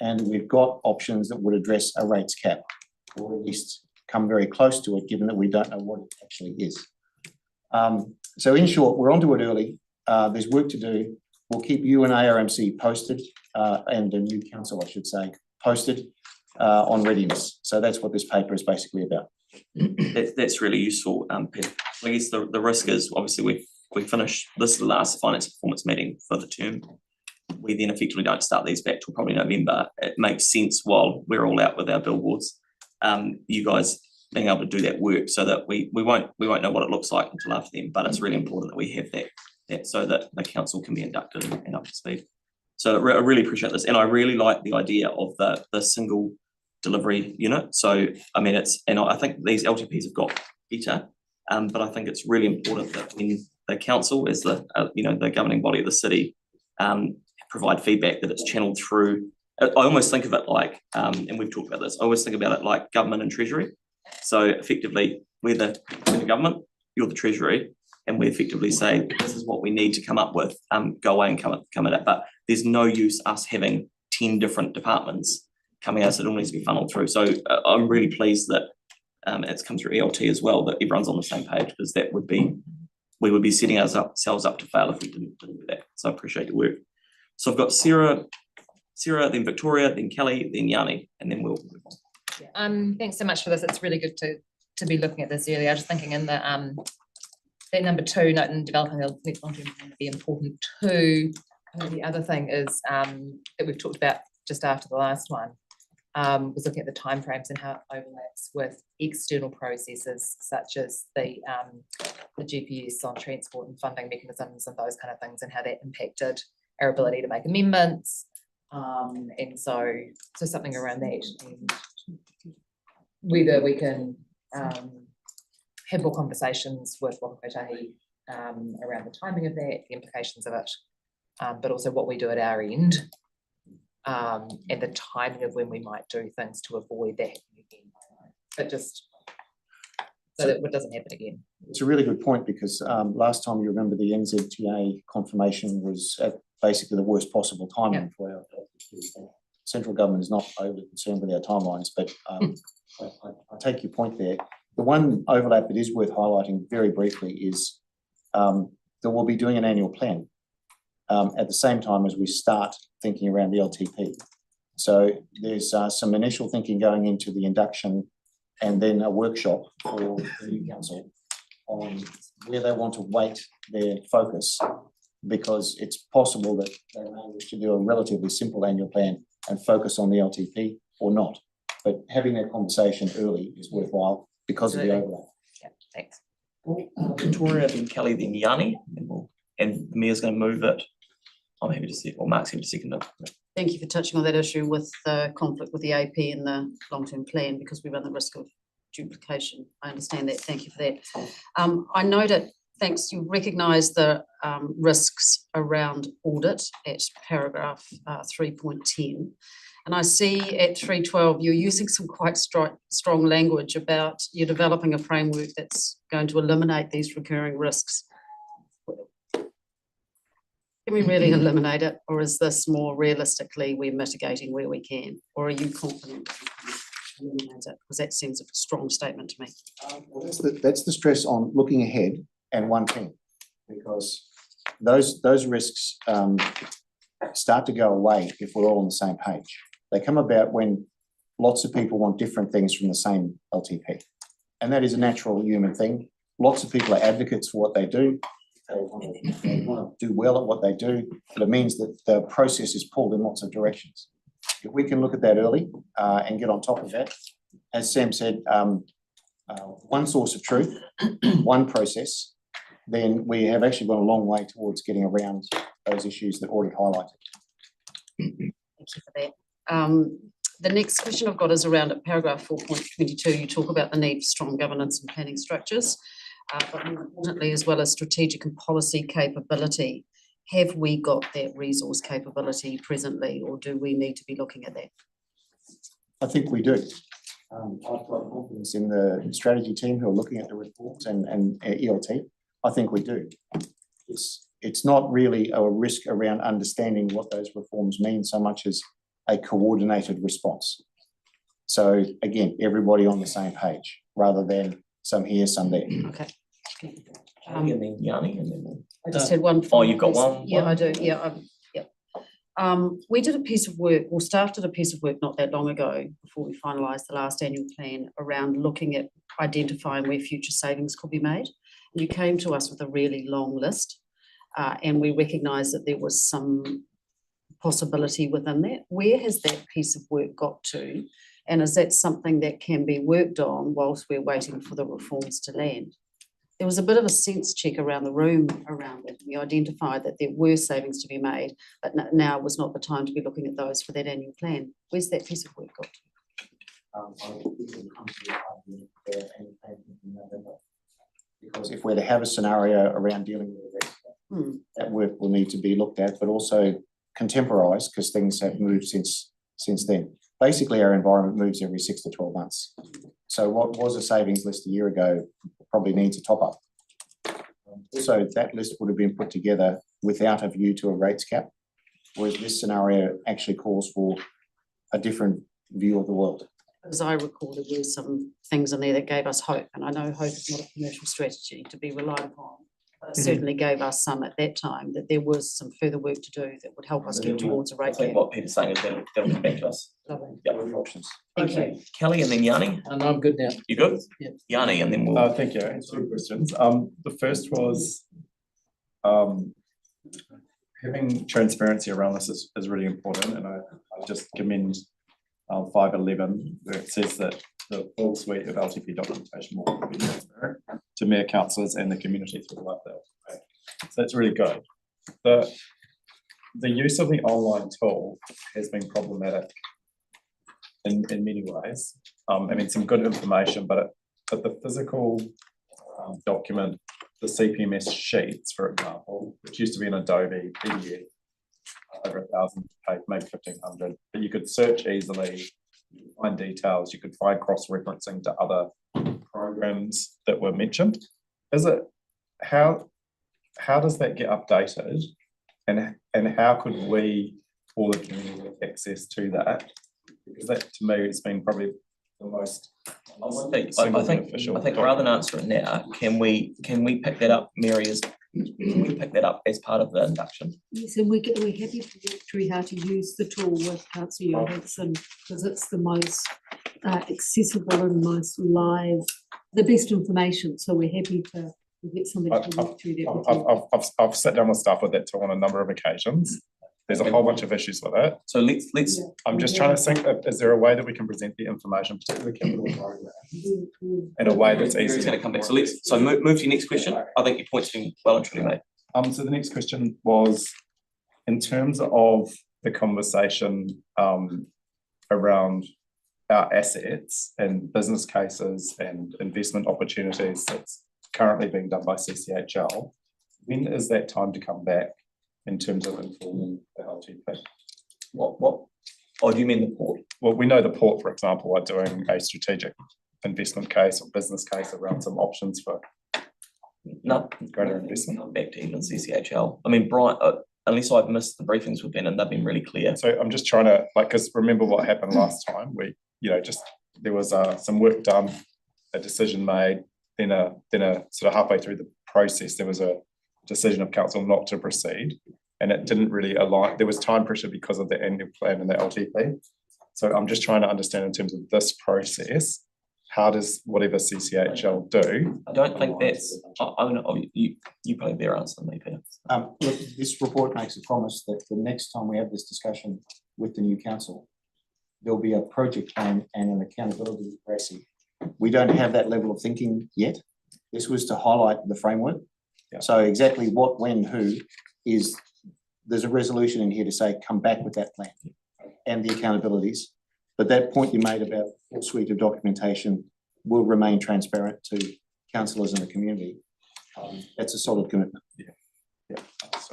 and we've got options that would address a rates cap, or at least come very close to it, given that we don't know what it actually is. So in short, we're onto it early. There's work to do. We'll keep you and ARMC posted, and the new council, I should say, posted on readiness. So that's what this paper is basically about. That's really useful, Peter. I guess the risk is obviously we finish, this is the last finance performance meeting for the term. We then effectively don't start these back till probably November. It makes sense while we're all out with our billboards, you guys being able to do that work so that we won't know what it looks like until after then, but it's really important that we have that so that the council can be inducted and up to speed. So I really appreciate this, and I really like the idea of the single delivery unit. So I mean, I think these LTPs have got better, but I think it's really important that when the council as the the governing body of the city provide feedback, that it's channeled through. I almost think of it like, and we've talked about this, I always think about it like government and treasury. So effectively, we're the government, you're the treasury, and we effectively say, this is what we need to come up with, go away and come at it. But there's no use us having 10 different departments coming at us. It all needs to be funneled through. So I'm really pleased that it's come through ELT as well, that everyone's on the same page, because we would be setting ourselves up to fail if we didn't do that. So I appreciate your work. So I've got Sarah, then Victoria, then Kelly, then Yanni, and then we'll move on. Thanks so much for this. It's really good to be looking at this earlier. I was just thinking in the that number 2, note in developing a next long-term plan would be important too. And the other thing is that we've talked about just after the last one, was looking at the timeframes and how it overlaps with external processes such as the GPS on transport and funding mechanisms and those kind of things, and how that impacted our ability to make amendments. And so something around that, and whether we can have more conversations with Whakakotahi around the timing of that, the implications of it, but also what we do at our end, and the timing of when we might do things to avoid that happening again. But just so that it doesn't happen again. It's a really good point, because last time, you remember, the NZTA confirmation was at basically the worst possible timing for our central government is not overly concerned with our timelines, but I take your point there. The one overlap that is worth highlighting very briefly is that we'll be doing an annual plan at the same time as we start thinking around the LTP. So there's some initial thinking going into the induction, and then a workshop for the new council on where they want to weight their focus, because it's possible that they may wish to do a relatively simple annual plan and focus on the LTP or not. But having that conversation early is worthwhile because of the overlap. Yeah, thanks. Victoria, then Kelly, then Yanni, and the Mayor's going to move it. I'm happy to see it, or Mark's happy to second it. Thank you for touching on that issue with the conflict with the AP and the long-term plan, because we run the risk of duplication. I understand that. Thank you for that. I noted thanks. You recognise the risks around audit at paragraph 3.10. And I see at 3.12, you're using some quite strong language about you're developing a framework that's going to eliminate these recurring risks. Can we really eliminate it, or is this more realistically we're mitigating where we can? Or are you confident that we can eliminate it? Because that seems a strong statement to me. Well, that's the stress on looking ahead and one thing, because those risks start to go away if we're all on the same page. They come about when lots of people want different things from the same LTP. And that is a natural human thing. Lots of people are advocates for what they do. They want to do well at what they do, but it means that the process is pulled in lots of directions. If we can look at that early and get on top of that, as Sam said, one source of truth, one process, then we have actually gone a long way towards getting around those issues that already highlighted. Thank you for that. The next question I've got is around at paragraph 4.22. You talk about the need for strong governance and planning structures, but more importantly, as well as strategic and policy capability. Have we got that resource capability presently, or do we need to be looking at that? I think we do. I've got confidence in the strategy team who are looking at the reports and ELT. I think we do. It's not really a risk around understanding what those reforms mean so much as a coordinated response. So again, everybody on the same page rather than some here, some there. Okay. And then Yanni, and then I just had one. oh, you've got one. Yeah, I do. Yeah, we did a piece of work, or staff did a piece of work not that long ago before we finalised the last annual plan around looking at identifying where future savings could be made. And you came to us with a really long list, and we recognised that there was some possibility within that. Where has that piece of work got to? And is that something that can be worked on whilst we're waiting for the reforms to land? There was a bit of a sense check around the room around it. We identified that there were savings to be made, but now was not the time to be looking at those for that annual plan. Where's that piece of work got to? Because if we're to have a scenario around dealing with it, that work will need to be looked at, but also contemporised because things have moved since then. Basically, our environment moves every 6 to 12 months. So what was a savings list a year ago probably needs a top up. Also, that list would have been put together without a view to a rates cap, whereas this scenario actually calls for a different view of the world. As I recall, there were some things in there that gave us hope, and I know hope is not a commercial strategy to be relied upon. But it certainly gave us some at that time that there was some further work to do that would help us get towards a rate I think cap. what Peter's saying is that'll come back to us. Lovely. Yeah, options. Okay, Kelly and then Yanni. And I'm good now. You good? Yeah. Yanni, and then we'll. Thank you. I had 2 questions. The first was having transparency around this is really important, and I just commend 5.11 where it says that the full suite of LTP documentation will be transparent to mayor, councillors and the community through the life that. So that's really good. The use of the online tool has been problematic in many ways. I mean, some good information, but the physical document, the CPMS sheets, for example, which used to be an Adobe PDF, over 1,000 page, maybe 1,500, but you could search easily, you could find details, you could find cross-referencing to other programs that were mentioned. How does that get updated, and how could we, all the community, have access to that? Because that, to me, it's been probably the most. I think rather than answer it now, can we pick that up, Mary? Can we pick that up as part of the induction? Yes, and we're happy to walk through how to use the tool with Councillor Johansson because it's the most accessible and most live, the best information. So we're happy to get somebody to walk through that. I've sat down with staff with that tool on a number of occasions. There's a whole bunch of issues with it. So let's. I'm just trying to think, is there a way that we can present the information, particularly capital programs, in a way that's easy? He's going to come back. So move to your next question. I think your point's been well and truly made. So the next question was, in terms of the conversation around our assets and business cases and investment opportunities, that's currently being done by CCHL, when is that time to come back in terms of informing the LTP? What? Oh, do you mean the port? Well, we know the port, for example, are doing a strategic investment case or business case around some options for No. greater investment. Back to even CCHL. I mean, Brian, unless I've missed the briefings with Ben and they've been really clear. So I'm just trying to, like, because remember what happened last time? We, just, there was some work done, a decision made, then a sort of halfway through the process, there was a decision of council not to proceed. And it didn't really align. There was time pressure because of the annual plan and the LTP. So I'm just trying to understand in terms of this process, how does whatever CCHL do? I don't think that's, you probably better answer than me, Peter. Look, this report makes a promise that the next time we have this discussion with the new council, there'll be a project plan and an accountability progressive. We don't have that level of thinking yet. This was to highlight the framework. Yeah. So exactly what, when, who is, there's a resolution in here to say, come back with that plan and the accountabilities. But that point you made about a full suite of documentation will remain transparent to councillors and the community. That's a solid commitment.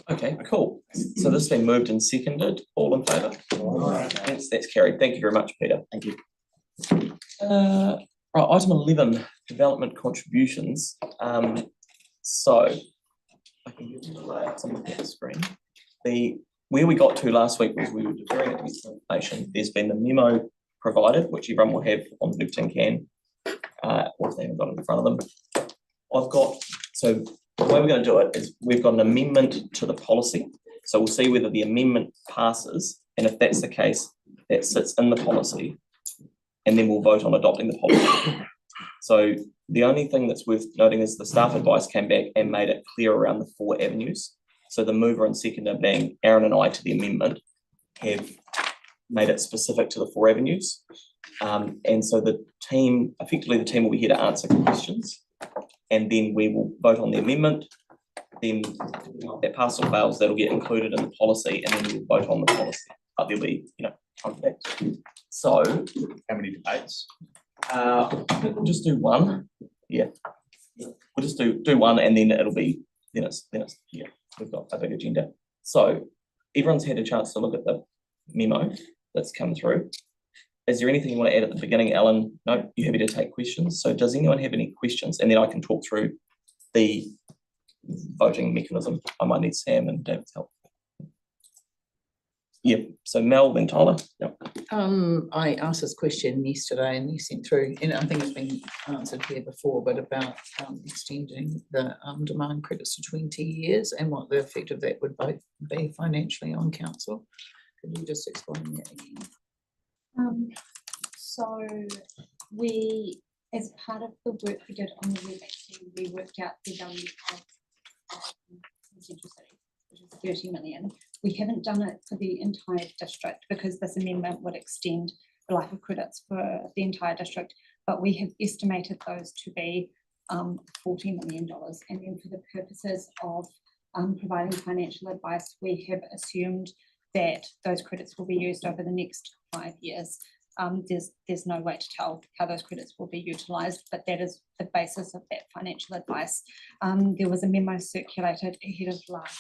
Okay, cool. So this has been moved and seconded. All in favour? That's carried. Thank you very much, Peter. Thank you. Right, item 11, development contributions. So I can give you the layout on the screen. Where we got to last week was we were deferring it to get some information. There's been the memo provided, which everyone will have on the tin can, or if they haven't got it in front of them. So the way we're going to do it is we've got an amendment to the policy. So we'll see whether the amendment passes, and if that's the case, that sits in the policy, and then we'll vote on adopting the policy. So the only thing that's worth noting is the staff advice came back and made it clear around the 4 avenues. So the mover and seconder, being Aaron and I, to the amendment, have made it specific to the 4 avenues. And so the team will be here to answer questions, and then we will vote on the amendment. Then that pass or fails, that'll get included in the policy, and then we'll vote on the policy. But there'll be, contact. So How many debates? we'll just do one. Yeah. We'll just do one, and then it'll be, then it's yeah, we've got a big agenda. So everyone's had a chance to look at the memo that's come through. Is there anything you want to add at the beginning, Alan? No, you're happy to take questions. So does anyone have any questions? And then I can talk through the voting mechanism. I might need Sam and David's help. Yeah, so Mel, then Tyler. Yep. I asked this question yesterday and you sent through, and I think it's been answered here before, but about extending the demand credits to 20 years and what the effect of that would both be financially on council. Could you just explain that again? So we, as part of the work we did on the rebate scheme, we worked out the value of Central City, which is 30 million. We haven't done it for the entire district because this amendment would extend the life of credits for the entire district, but we have estimated those to be $40 million. And then for the purposes of providing financial advice, we have assumed that those credits will be used over the next 5 years. There's no way to tell how those credits will be utilised, but that is the basis of that financial advice. There was a memo circulated ahead of last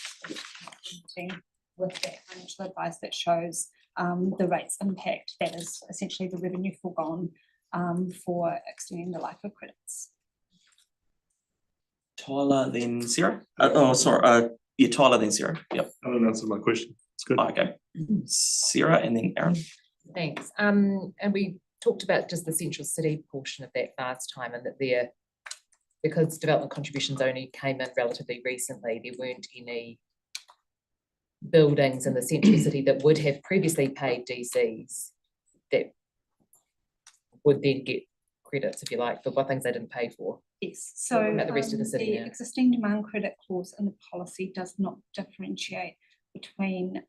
meeting with that financial advice that shows the rates impact, that is essentially the revenue foregone for extending the life of credits. Tyler, then Sarah. Yeah, Tyler, then Sarah. Yep. I don't answer my question. It's good. Okay. Sarah, and then Aaron. Thanks. And we talked about just the Central City portion of that last time, and that because development contributions only came in relatively recently, there weren't any buildings in the Central City that would have previously paid DCs that would then get credits, if you like, for what things they didn't pay for. Yes, so about the rest of the city now. Existing demand credit clause in the policy does not differentiate between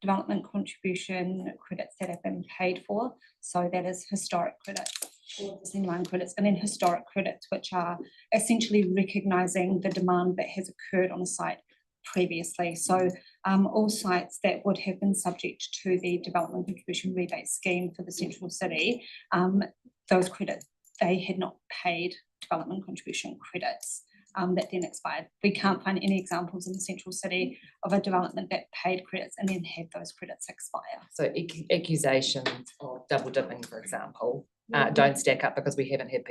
development contribution credits that have been paid for. So that is historic credits or existing demand credits, and then historic credits, which are essentially recognising the demand that has occurred on a site previously. So all sites that would have been subject to the development contribution rebate scheme for the Central City, those credits, they had not paid development contribution credits that then expired. We can't find any examples in the central city of a development that paid credits and then had those credits expire. So accusations of double dipping, for example, don't stack up because we haven't had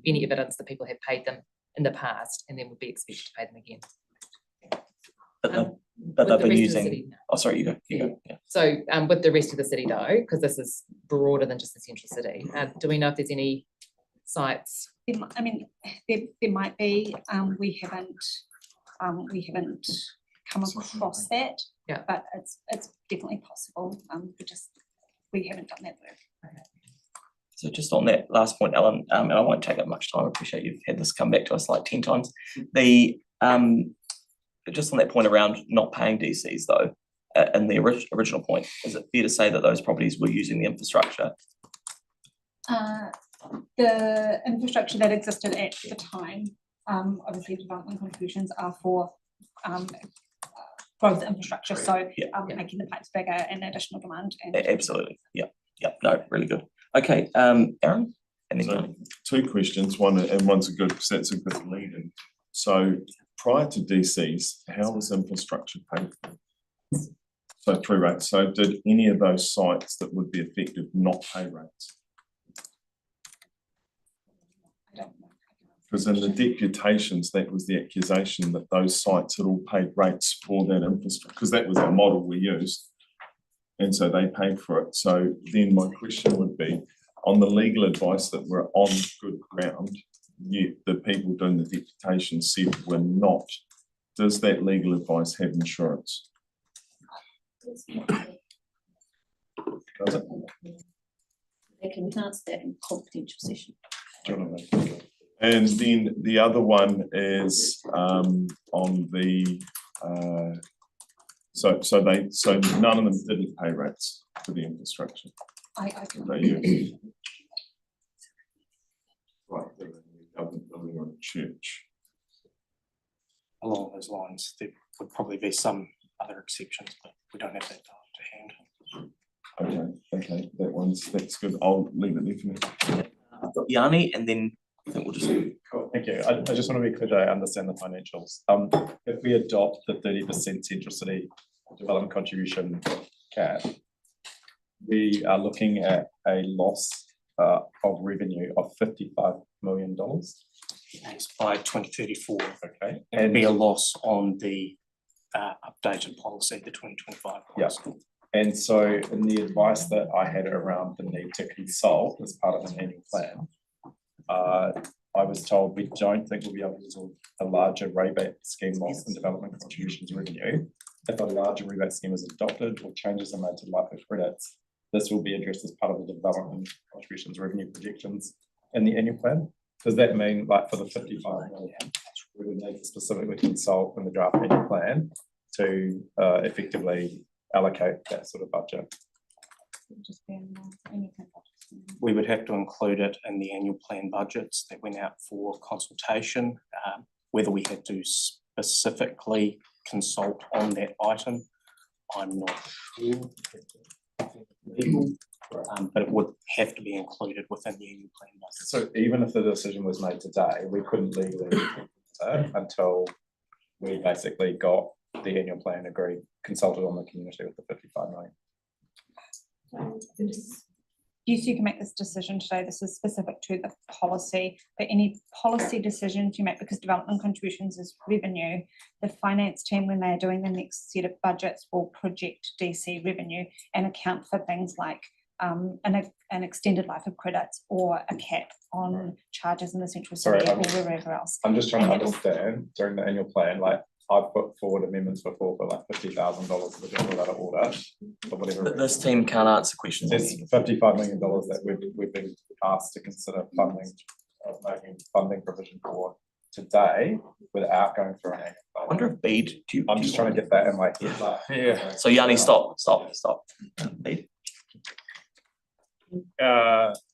any evidence that people have paid them in the past and then would be expected to pay them again. But they've been using, oh, sorry, you go. Yeah. So with the rest of the city though, because this is broader than just the central city, do we know if there's any sites? I mean, there might be, we haven't come across that. Yeah. But it's definitely possible. We haven't done that work. So just on that last point, Ellen, and I won't take up much time, I appreciate you've had this come back to us like 10 times. Just on that point around not paying DCs though, and the original point, is it fair to say that those properties were using the infrastructure? The infrastructure that existed at the time, obviously development contributions are for growth infrastructure, so making the pipes bigger and additional demand. Absolutely, yeah, no, really good. Okay, Aaron, and then so, two questions, one's a good, because that's a good lead in. So prior to DCs, how was infrastructure paid for? So through rates, so did any of those sites that would be effective not pay rates? Because in the deputations, that was the accusation that those sites had all paid rates for that infrastructure, because that was our model we used. And so they paid for it. So then my question would be, on the legal advice that we're on good ground, yet the people doing the deputation said we're not, does that legal advice have insurance? Does it? They can answer that in confidential session. And then the other one is on the so none of them didn't pay rates for the infrastructure. I can they use. Right, government building or a church. Along those lines, there would probably be some other exceptions, but we don't have that to hand. Okay, that's good. I'll leave it there for now. I've got Yanni, and then I think we'll just. Cool, thank you. I just want to be clear that I understand the financials. If we adopt the 30% central city development contribution cap, we are looking at a loss of revenue of $55 million. That's by 2034. Okay. It'd be a loss on the updated policy, the 2025 policy. Yeah. And so in the advice that I had around the need to consult as part of an annual plan, I was told we don't think we'll be able to resolve a larger rebate scheme loss and development contributions revenue. If a larger rebate scheme is adopted or changes are made to life of credits, this will be addressed as part of the development contributions revenue projections in the annual plan. Does that mean, like, for the 55 million, we would need to specifically consult in the draft annual plan to effectively allocate that sort of budget? We would have to include it in the annual plan budgets that went out for consultation. Whether we had to specifically consult on that item, I'm not sure. But it would have to be included within the annual plan budget. So even if the decision was made today, we couldn't legally until we basically got the annual plan agreed, consulted on the community with the 55 million. Yes, you can make this decision today. This is specific to the policy, but any policy decisions you make, because development contributions is revenue, the finance team, when they are doing the next set of budgets, will project DC revenue and account for things like an extended life of credits or a cap on charges in the central city or wherever else. I'm just trying to understand during the annual plan, like, I've put forward amendments before for like $50,000 for the general letter order, for whatever reason. This team can't answer questions. There's $55 million that we've been asked to consider making funding provision for today without going through an annual plan. I wonder if Bede, I'm just trying to get that in my head. Yeah. So Yanni, stop. Bede.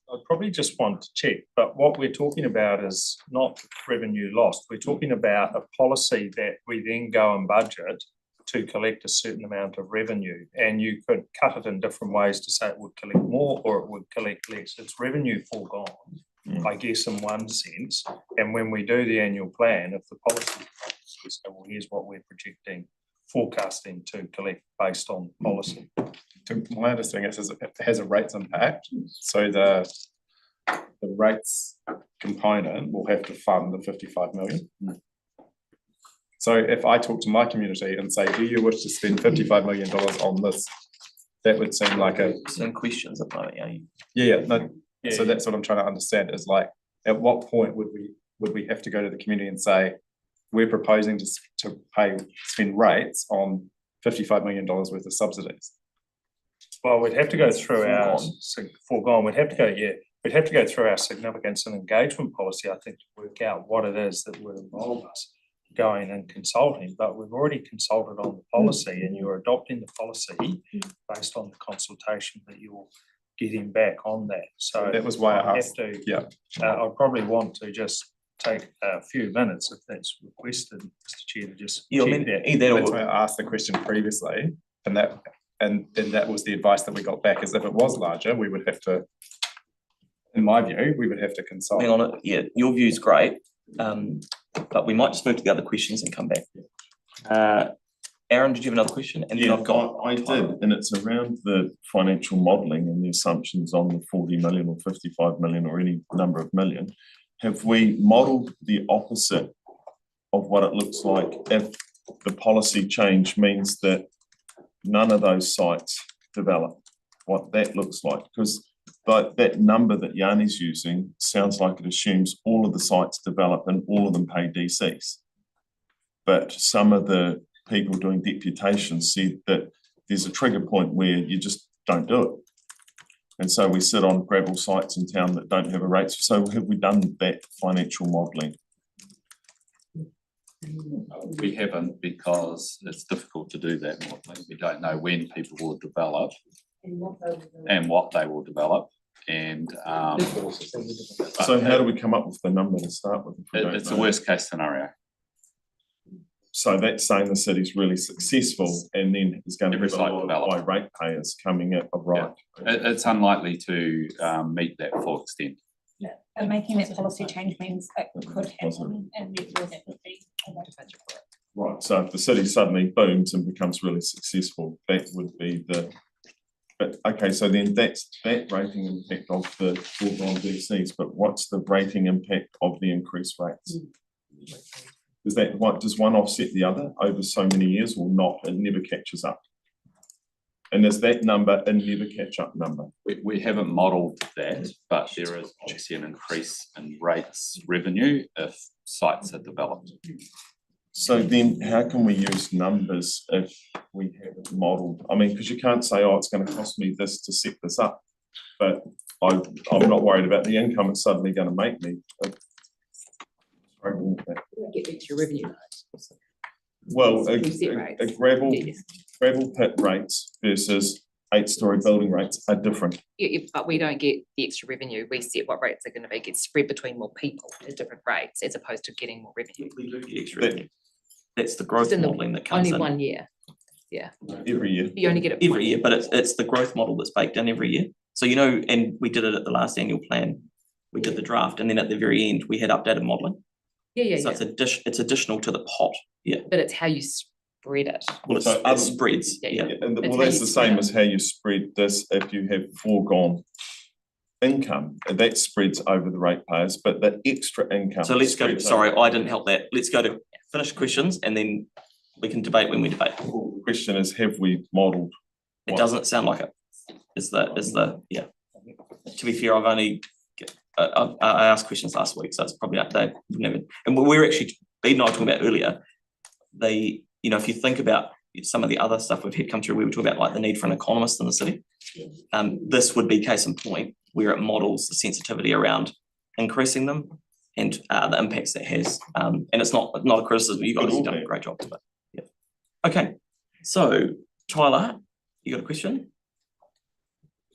I probably just want to check, but what we're talking about is not revenue lost. We're talking about a policy that we then go and budget to collect a certain amount of revenue, and you could cut it in different ways to say it would collect more or it would collect less. It's revenue foregone. I guess, in one sense. And when we do the annual plan, if the policy, we say, well, here's what we're projecting, forecasting to collect based on policy. To my understanding is it has a rates impact, so the rates component will have to fund the 55 million. So if I talk to my community and say, do you wish to spend $55 million on this? That would seem like a. Some questions at the moment, So that's what I'm trying to understand is like, at what point would we have to go to the community and say, we're proposing to spend rates on $55 million worth of subsidies? Well, we'd have to go through our foregone. We'd have to go through our significance and engagement policy, I think, to work out what it is that would involve us going and consulting. But we've already consulted on the policy, and you're adopting the policy based on the consultation that you're getting back on that. So that was why I asked. I'd probably want to just take a few minutes if that's requested, Mr. Chair, to just. That's why I asked the question previously, and then that was the advice that we got back, is if it was larger, we would have to, in my view, we would have to consult. Hang on, your view's great, but we might just move to the other questions and come back. Aaron, did you have another question? And then I've got. I did, and it's around the financial modelling and the assumptions on the 40 million or 55 million or any number of million. Have we modelled the opposite of what it looks like if the policy change means that none of those sites develop, what that looks like? Because that number that Yanni's using sounds like it assumes all of the sites develop and all of them pay DCs. But some of the people doing deputations said that there's a trigger point where you just don't do it. And so we sit on gravel sites in town that don't have a rate. So have we done that financial modelling? We haven't, because it's difficult to do that modelling. We don't know when people will develop and what they will develop. And so how do we come up with the number to start with? It's a worst case scenario. So that's saying the city's really successful and then there's going to be a lot of high rate payers coming in, right? It's unlikely to meet that full extent. Yeah, and making that policy change means it could happen, and therefore that would be a lot of budget for it. Right, so if the city suddenly booms and becomes really successful, that would be the. But okay, so then that's that rating impact of the foregone DCs, but what's the rating impact of the increased rates? Is that what, does one offset the other over so many years or not? It never catches up. And is that number a never catch up number? We haven't modelled that, but there is obviously an increase in rates revenue if sites are developed. So then how can we use numbers if we haven't modelled? I mean, because you can't say, oh, it's going to cost me this to set this up. But I'm not worried about the income it's suddenly going to make me. Get extra revenue. Well, a gravel pit rates versus 8-storey building rates are different. Yeah, but we don't get the extra revenue. We set what rates are going to be, get spread between more people at different rates, as opposed to getting more revenue. We do get extra revenue. That's the growth modelling that comes in. Only 1 year. Yeah. Every year. You only get it every year, but it's the growth model that's baked in every year. So, you know, and we did it at the last annual plan. We did the draft, and then at the very end, we had updated modelling. Yeah. So it's additional to the pot. Yeah. But it's how you spread it. Well, it spreads. Yeah. And well, that's the same as how you spread this if you have foregone income. That spreads over the ratepayers, but the extra income. So let's go. Sorry, I didn't help that. Let's go to finish questions, and then we can debate when we debate. Well, the question is, have we modelled? It doesn't sound like it. Is the yeah. To be fair, I've only. I asked questions last week, so it's probably updated. And we were actually, Bede and I were talking about earlier, you know, if you think about some of the other stuff we've had come through, we were talking about like the need for an economist in the city. This would be case in point where it models the sensitivity around increasing them and the impacts that has. And it's not a criticism. You guys have done a great job. But yeah. Okay. So Tyler, you got a question?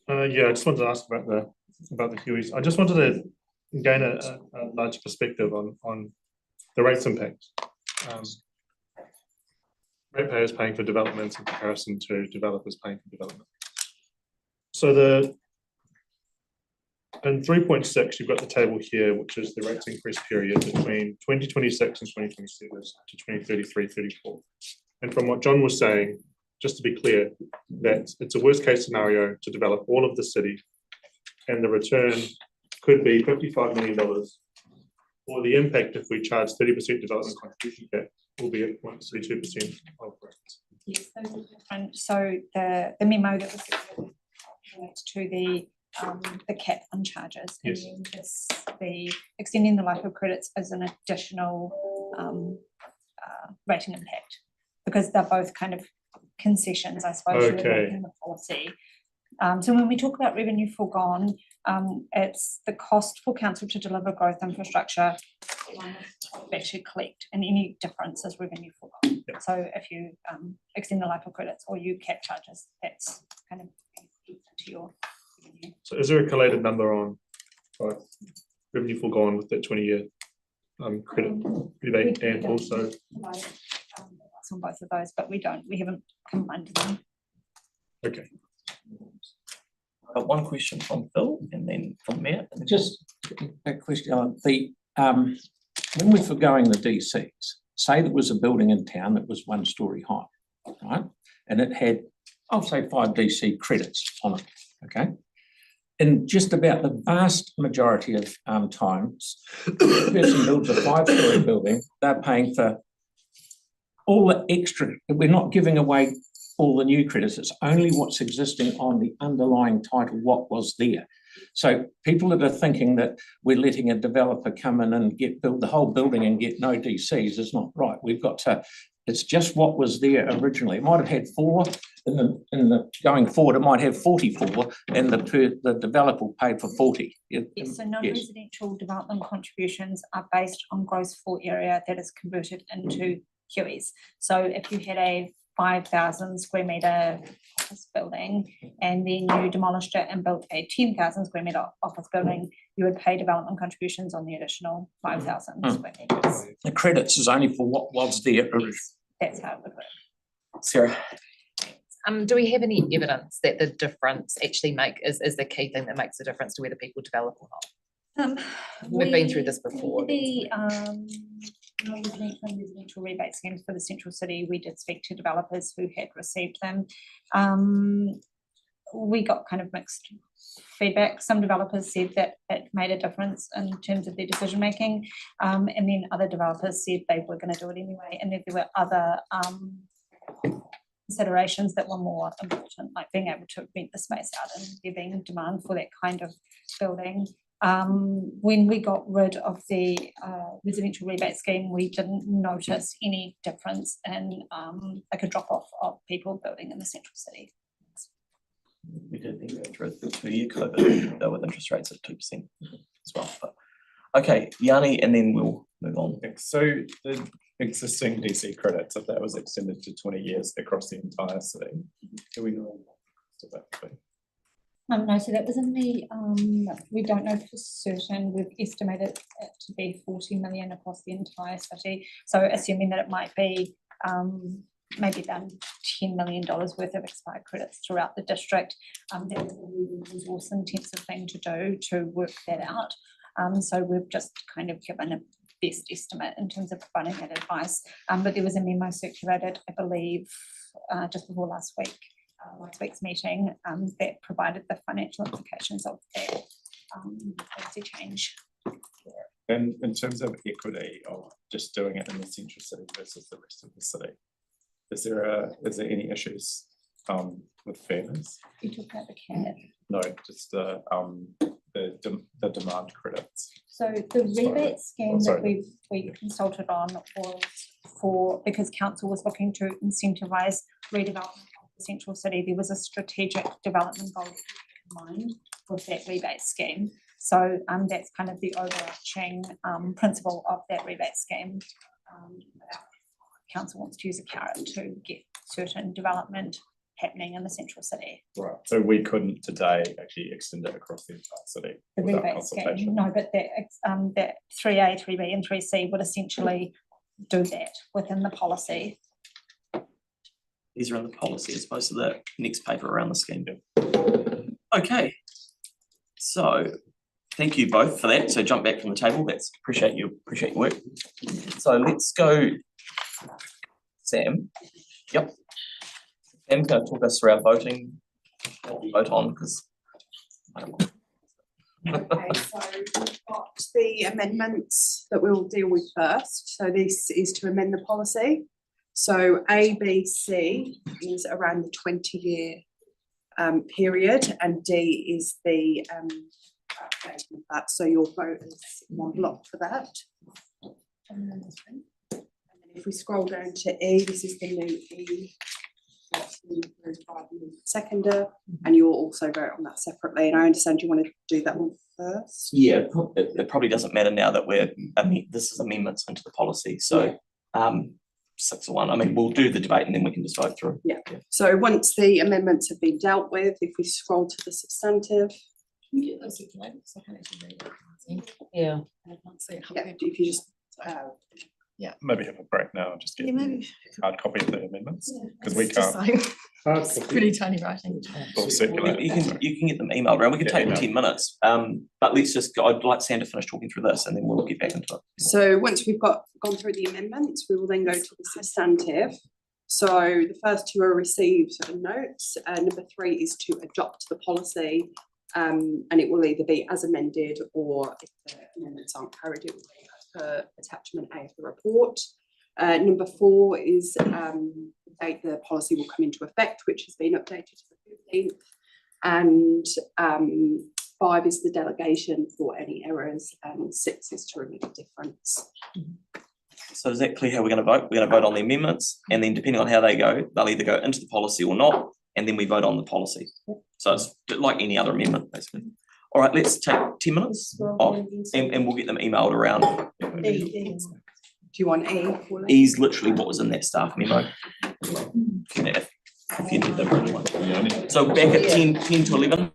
Yeah, I just wanted to ask about the Hueys. I just wanted to gain a larger perspective on the rates impact. Ratepayers paying for developments in comparison to developers paying for development. So in 3.6, you've got the table here, which is the rates increase period between 2026 and 2027 to 2033, 34. And from what John was saying, just to be clear, that it's a worst case scenario to develop all of the city, and the return could be $55 million, or the impact if we charge 30% development contribution cap will be at 0.32% of rates. Yes, those are different. So the memo that was relates to the cap on charges. Yes. And then the extending the life of credits as an additional rating impact, because they're both kind of concessions, I suppose, you would make in the policy. So when we talk about revenue foregone, it's the cost for council to deliver growth infrastructure actually collect, and any difference is revenue foregone. Yep. So if you extend the life of credits or you cap charges, that's kind of to your revenue. So is there a collated number on revenue foregone with that 20-year credit rebate and also? On both of those, but we haven't combined them. Okay. One question from Phil and then from Matt. Just a question on when we're forgoing the DCs, say there was a building in town that was 1 story high, right? And it had, I'll say 5 DC credits on it, okay? In just about the vast majority of times, the person builds a 5-story building, they're paying for all the extra. We're not giving away all the new credits, it's only what's existing on the underlying title, what was there. So people that are thinking that we're letting a developer come in and build the whole building and get no DCs is not right. We've got to, it's just what was there originally. It might have had 4, in the going forward, it might have 44, and the developer paid for 40. Yes, so non-residential development contributions are based on gross floor area that is converted into QEs. So if you had a 5,000 square metre office building and then you demolished it and built a 10,000 square metre office building, you would pay development contributions on the additional 5,000 square metres. The credits is only for what was there. That's how it would work. Sarah? Do we have any evidence that the difference actually is the key thing that makes a difference to whether people develop or not? We've been through this before. The residential rebate schemes for the central city, we did speak to developers who had received them. We got kind of mixed feedback. Some developers said that it made a difference in terms of their decision making, and then other developers said they were going to do it anyway, and there were other considerations that were more important, like being able to rent the space out and there being demand for that kind of building. When we got rid of the residential rebate scheme, we didn't notice any difference in like a drop off of people building in the central city. We did think that through the 2-year COVID, though, with interest rates at 2% as well. But okay, Yanni, and then we'll move on. So the existing DC credits, if that was extended to 20 years across the entire city, do we know what that would be? No, so that was in the, we don't know for certain. We've estimated it to be 40 million across the entire city. So assuming that it might be maybe about $10 million worth of expired credits throughout the district. That was a really resource intensive thing to do to work that out. So we've just kind of given a best estimate in terms of providing that advice. But there was a memo circulated, I believe, just before last week's meeting, that provided the financial implications of that policy change. And in terms of equity of just doing it in the central city versus the rest of the city, is there any issues with fairness? You talk about the cap. No, just the demand credits. So the rebate scheme that we consulted on was because council was looking to incentivise redevelopment of the central city. There was a strategic development goal in mind with that rebate scheme. So that's kind of the overarching principle of that rebate scheme. Council wants to use a carrot to get certain development happening in the central city. Right. So we couldn't today actually extend it across the entire city. The rebate scheme, no, but that 3A, 3B, and 3C would essentially do that within the policy. These are in the policy as opposed to the next paper around the scheme. Okay. So thank you both for that. So jump back from the table. That's appreciate your work. So let's go, Sam. Yep. Sam's going to talk us through our voting. What we vote on, because Okay, so we've got the amendments that we'll deal with first. So this is to amend the policy. So A, B, C is around the 20-year period, and D is the update of that. So your vote is one block for that. And then if we scroll down to E, this is the new E. Seconder, and you'll also vote on that separately. And I understand you want to do that one first. yeah, it probably doesn't matter now that this is amendments into the policy. So 6 or 1. I mean, we'll do the debate and then we can just vote through. Yeah. So once the amendments have been dealt with, if we scroll to the substantive. Can you get those circulated? So I can't actually read it. Yeah. I can't see it. Yeah, if you just Maybe have a break now and just get Yeah, maybe. a hard copy of the amendments, because we It's just can't. like- It's pretty tiny writing. Or circulate. You can get them emailed around. We can take 10 minutes. But let's just go. I'd like Sam to finish talking through this and then we'll get back into it. So once we've gone through the amendments, we will then go to the substantive. So the first 2 are received notes. Number 3 is to adopt the policy, and it will either be as amended, or if the amendments aren't carried, it will be as per attachment A of the report. Number 4 is the date the policy will come into effect, which has been updated to the 15th. And 5 is the delegation for any errors, and 6 is to remove difference. So is that clear how we're going to vote? We're going to vote on the amendments, and then depending on how they go, they'll either go into the policy or not, and then we vote on the policy. So it's like any other amendment, basically. All right, let's take 10 minutes off, and we'll get them emailed around. Do you want E? E's literally what was in that staff memo. If you need them for anyone. So back at 10 to 11.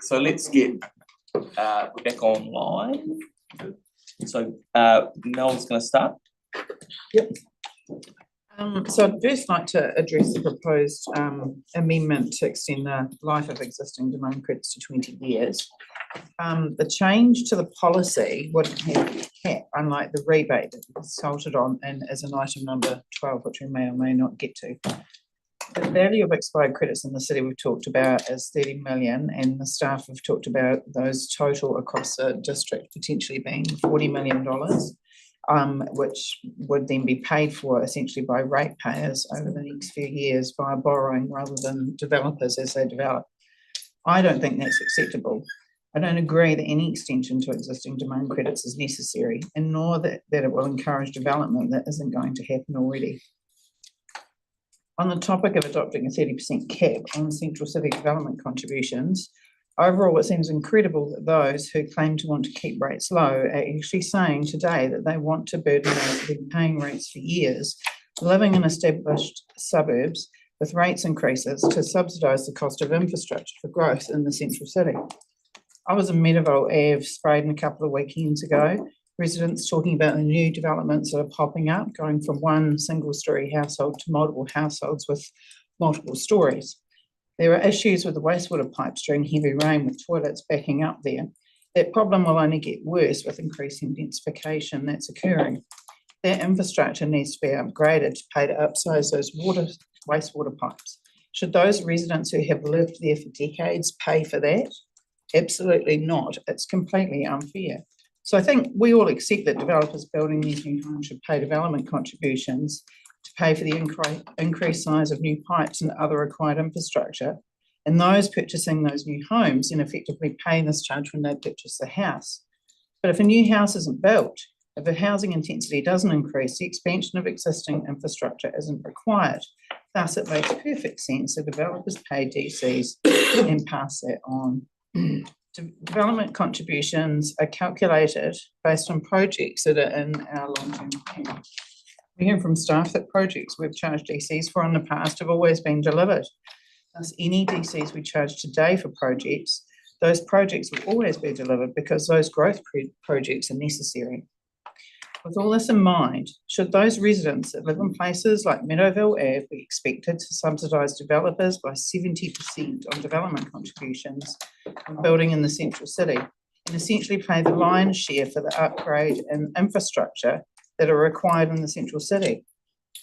So let's get back online. So Mel's going to start. So I'd first like to address the proposed amendment to extend the life of existing domain credits to 20 years. The change to the policy wouldn't have a cap, unlike the rebate that we consulted on and as an item number 12, which we may or may not get to. The value of expired credits in the city we've talked about is 30 million, and the staff have talked about those total across the district potentially being $40 million. Which would then be paid for essentially by ratepayers over the next few years via borrowing rather than developers as they develop. I don't think that's acceptable. I don't agree that any extension to existing domain credits is necessary, and nor that it will encourage development that isn't going to happen already. On the topic of adopting a 30% cap on central city development contributions, overall, it seems incredible that those who claim to want to keep rates low are actually saying today that they want to burden those who've been paying rates for years, living in established suburbs with rates increases to subsidise the cost of infrastructure for growth in the central city. I was in Meadowvale Ave, Spraydon, a couple of weekends ago. Residents talking about the new developments that are popping up, going from one single-storey household to multiple households with multiple stories. There are issues with the wastewater pipes during heavy rain with toilets backing up there. That problem will only get worse with increasing densification that's occurring. That infrastructure needs to be upgraded to pay to upsize those wastewater pipes. Should those residents who have lived there for decades pay for that? Absolutely not. It's completely unfair. So I think we all accept that developers building these new homes should pay development contributions to pay for the increased size of new pipes and other required infrastructure. And those purchasing those new homes then effectively pay this charge when they purchase the house. But if a new house isn't built, if the housing intensity doesn't increase, the expansion of existing infrastructure isn't required. Thus, it makes perfect sense that developers pay DCs and pass that on. Development contributions are calculated based on projects that are in our long-term plan. We hear from staff that projects we've charged DCs for in the past have always been delivered. Thus, any DCs we charge today for projects, those projects will always be delivered because those growth projects are necessary. With all this in mind, should those residents that live in places like Meadowvale Ave be expected to subsidise developers by 70% on development contributions on building in the central city and essentially pay the lion's share for the upgrade and infrastructure that are required in the central city?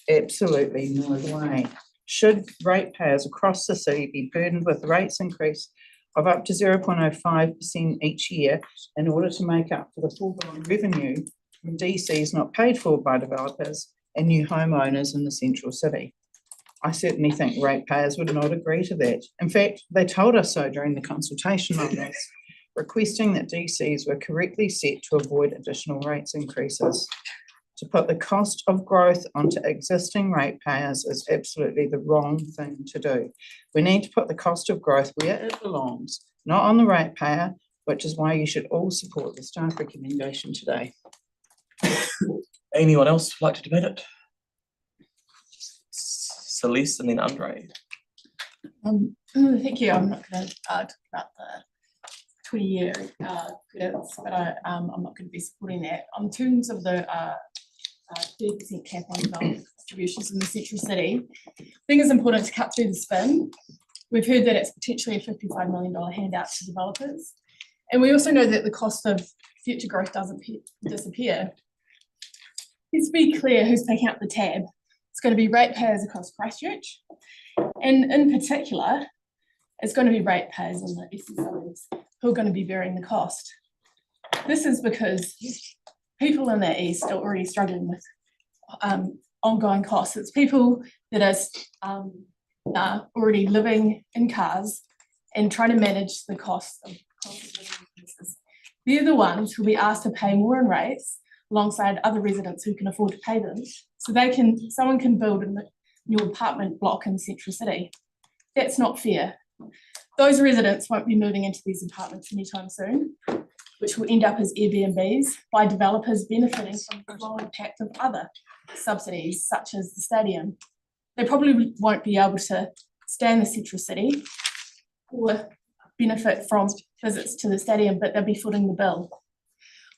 Absolutely no way. Should ratepayers across the city be burdened with rates increase of up to 0.05% each year in order to make up for the foregone revenue from DCs not paid for by developers and new homeowners in the central city? I certainly think ratepayers would not agree to that. In fact, they told us so during the consultation on this, requesting that DCs were correctly set to avoid additional rates increases. To put the cost of growth onto existing ratepayers is absolutely the wrong thing to do. We need to put the cost of growth where it belongs, not on the ratepayer, which is why you should all support the staff recommendation today. Anyone else like to debate it? Celeste and then Andre. Thank you. I'm not going to talk about the 20-year credits, but I'm not going to be supporting that. On terms of the 30% cap on development contributions in the central city, I think it's important to cut through the spin. We've heard that it's potentially a $55 million handout to developers. And we also know that the cost of future growth doesn't disappear. Let's be clear who's picking up the tab. It's going to be ratepayers across Christchurch. And in particular, it's going to be ratepayers in the eastern suburbs who are going to be bearing the cost. This is because people in the east are already struggling with ongoing costs. It's people that are already living in cars and trying to manage the cost of living expenses. They're the ones who will be asked to pay more in rates alongside other residents who can afford to pay them, so someone can build a new apartment block in Central City. That's not fair. Those residents won't be moving into these apartments anytime soon. which will end up as Airbnbs by developers benefiting from the long impact of other subsidies, such as the stadium. They probably won't be able to stay in the central city or benefit from visits to the stadium, but they'll be footing the bill.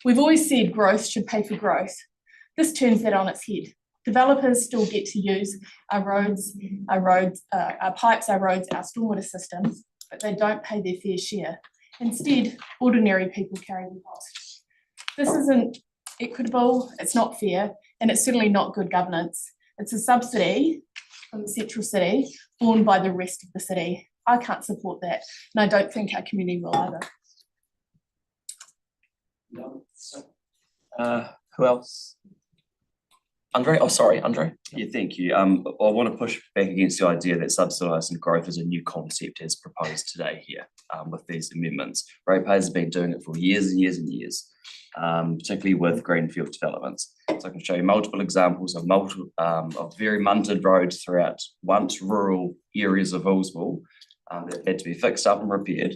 We've always said growth should pay for growth. This turns that on its head. Developers still get to use our roads, our pipes, our roads, our stormwater systems, but they don't pay their fair share. Instead, ordinary people carry the cost. This isn't equitable, it's not fair, and it's certainly not good governance. It's a subsidy from the central city borne by the rest of the city. I can't support that, and I don't think our community will either. Who else? Andre, oh, sorry, Andre. Yeah, thank you. I want to push back against the idea that subsidising growth is a new concept as proposed today here with these amendments. Ratepayers have been doing it for years and years and years, particularly with greenfield developments. So I can show you multiple examples of very munted roads throughout once rural areas of Hillsville that had to be fixed up and repaired.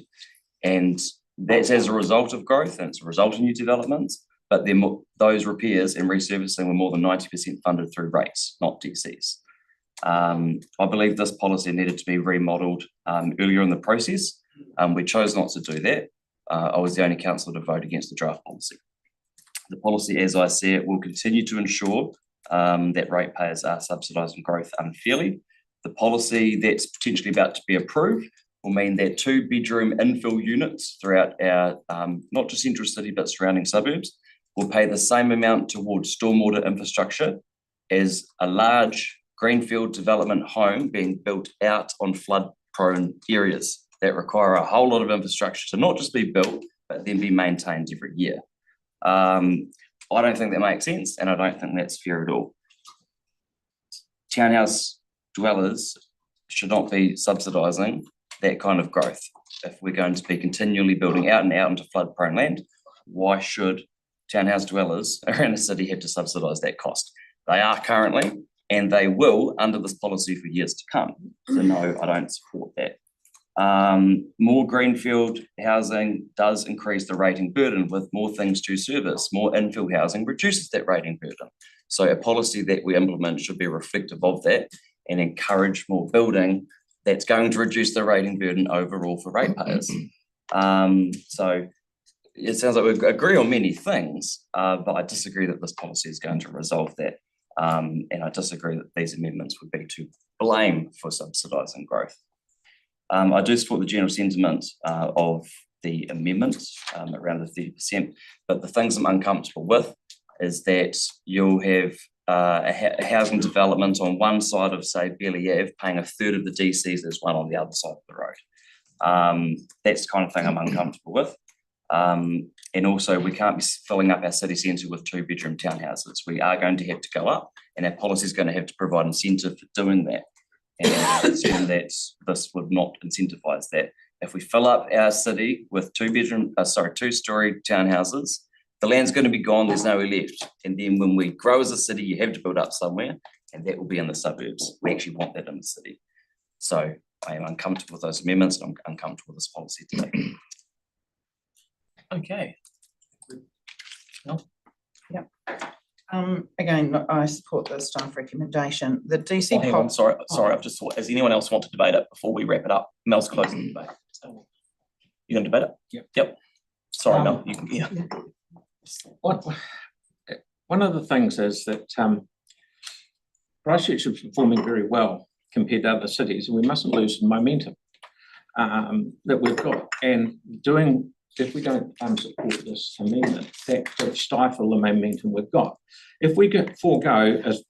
And that's as a result of growth, and it's a result of new developments. But then those repairs and resurfacing were more than 90% funded through rates, not DCs. I believe this policy needed to be remodelled earlier in the process. We chose not to do that. I was the only councillor to vote against the draft policy. The policy, as I see it, will continue to ensure that ratepayers are subsidising growth unfairly. The policy that's potentially about to be approved will mean that 2-bedroom infill units throughout our, not just central city, but surrounding suburbs, will pay the same amount towards stormwater infrastructure as a large greenfield development home being built out on flood-prone areas that require a whole lot of infrastructure to not just be built, but then be maintained every year. I don't think that makes sense, and I don't think that's fair at all. Townhouse dwellers should not be subsidising that kind of growth. If we're going to be continually building out and out into flood-prone land, why should townhouse dwellers around the city have to subsidise that cost? They are currently, and they will under this policy for years to come. So no, I don't support that. More greenfield housing does increase the rating burden with more things to service. More infill housing reduces that rating burden. So a policy that we implement should be reflective of that and encourage more building that's going to reduce the rating burden overall for ratepayers. So it sounds like we agree on many things, but I disagree that this policy is going to resolve that. And I disagree that these amendments would be to blame for subsidising growth. I do support the general sentiment of the amendments around the 30%, but the things I'm uncomfortable with is that you'll have a housing development on one side of, say, Bailey Ave paying a third of the DCs as one on the other side of the road. That's the kind of thing I'm uncomfortable with. And also we can't be filling up our city centre with 2-bedroom townhouses. We are going to have to go up, and our policy is going to have to provide incentive for doing that. And I assume that this would not incentivise that. If we fill up our city with 2-story townhouses, the land's going to be gone, there's nowhere left. And then when we grow as a city, you have to build up somewhere, and that will be in the suburbs. We actually want that in the city. So I am uncomfortable with those amendments, and I'm uncomfortable with this policy today. Okay. No? Yeah. Again, I support the staff recommendation. The DC. Oh, hang on, sorry, I've just thought, does anyone else want to debate it before we wrap it up? Mel's closing the debate. You gonna debate it? Yep. Sorry, Mel, you can, yeah. One of the things is that Christchurch is performing very well compared to other cities, and we mustn't lose the momentum that we've got. And if we don't support this amendment, that could stifle the momentum we've got. If we forego, as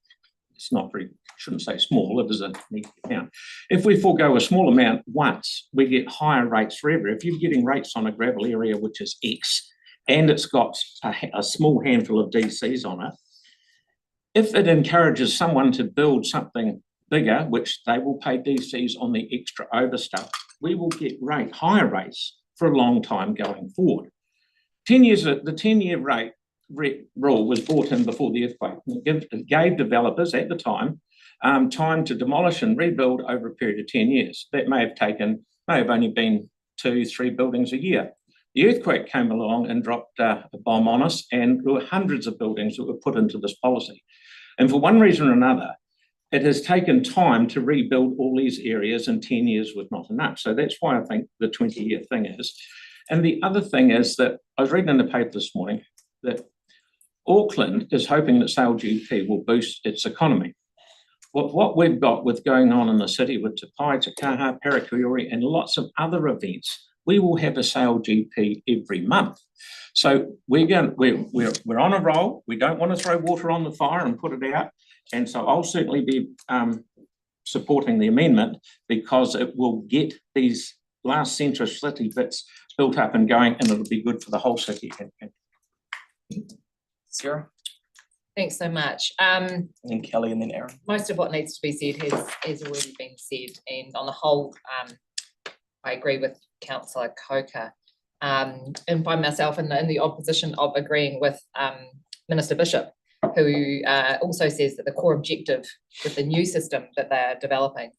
it's not very, shouldn't say small, it is a neat amount. If we forego a small amount once, we get higher rates forever. If you're getting rates on a gravel area, which is X, and it's got a small handful of DCs on it, if it encourages someone to build something bigger, which they will pay DCs on the extra over stuff, we will get higher rates for a long time going forward. 10 years, the 10-year rate rule was brought in before the earthquake. It gave developers at the time time to demolish and rebuild over a period of 10 years. That may have only been 2-3 buildings a year. The earthquake came along and dropped a bomb on us, and there were hundreds of buildings that were put into this policy. And for one reason or another, it has taken time to rebuild all these areas, and 10 years was not enough. So that's why I think the 20-year thing is. And the other thing is that I was reading in the paper this morning that Auckland is hoping that sale GP will boost its economy. What we've got with going on in the city with Te Pai, Te Kaha, Parakiori, and lots of other events, we will have a sale GP every month. So we're on a roll. We don't want to throw water on the fire and put it out. And so I'll certainly be supporting the amendment, because it will get these last centre city bits built up and going, and it'll be good for the whole city. Sarah? Thanks so much. And then Kelly, and then Aaron. Most of what needs to be said has already been said, and on the whole, I agree with Councillor Coker. And by myself in the opposition of agreeing with Minister Bishop, who also says that the core objective with the new system that they're developing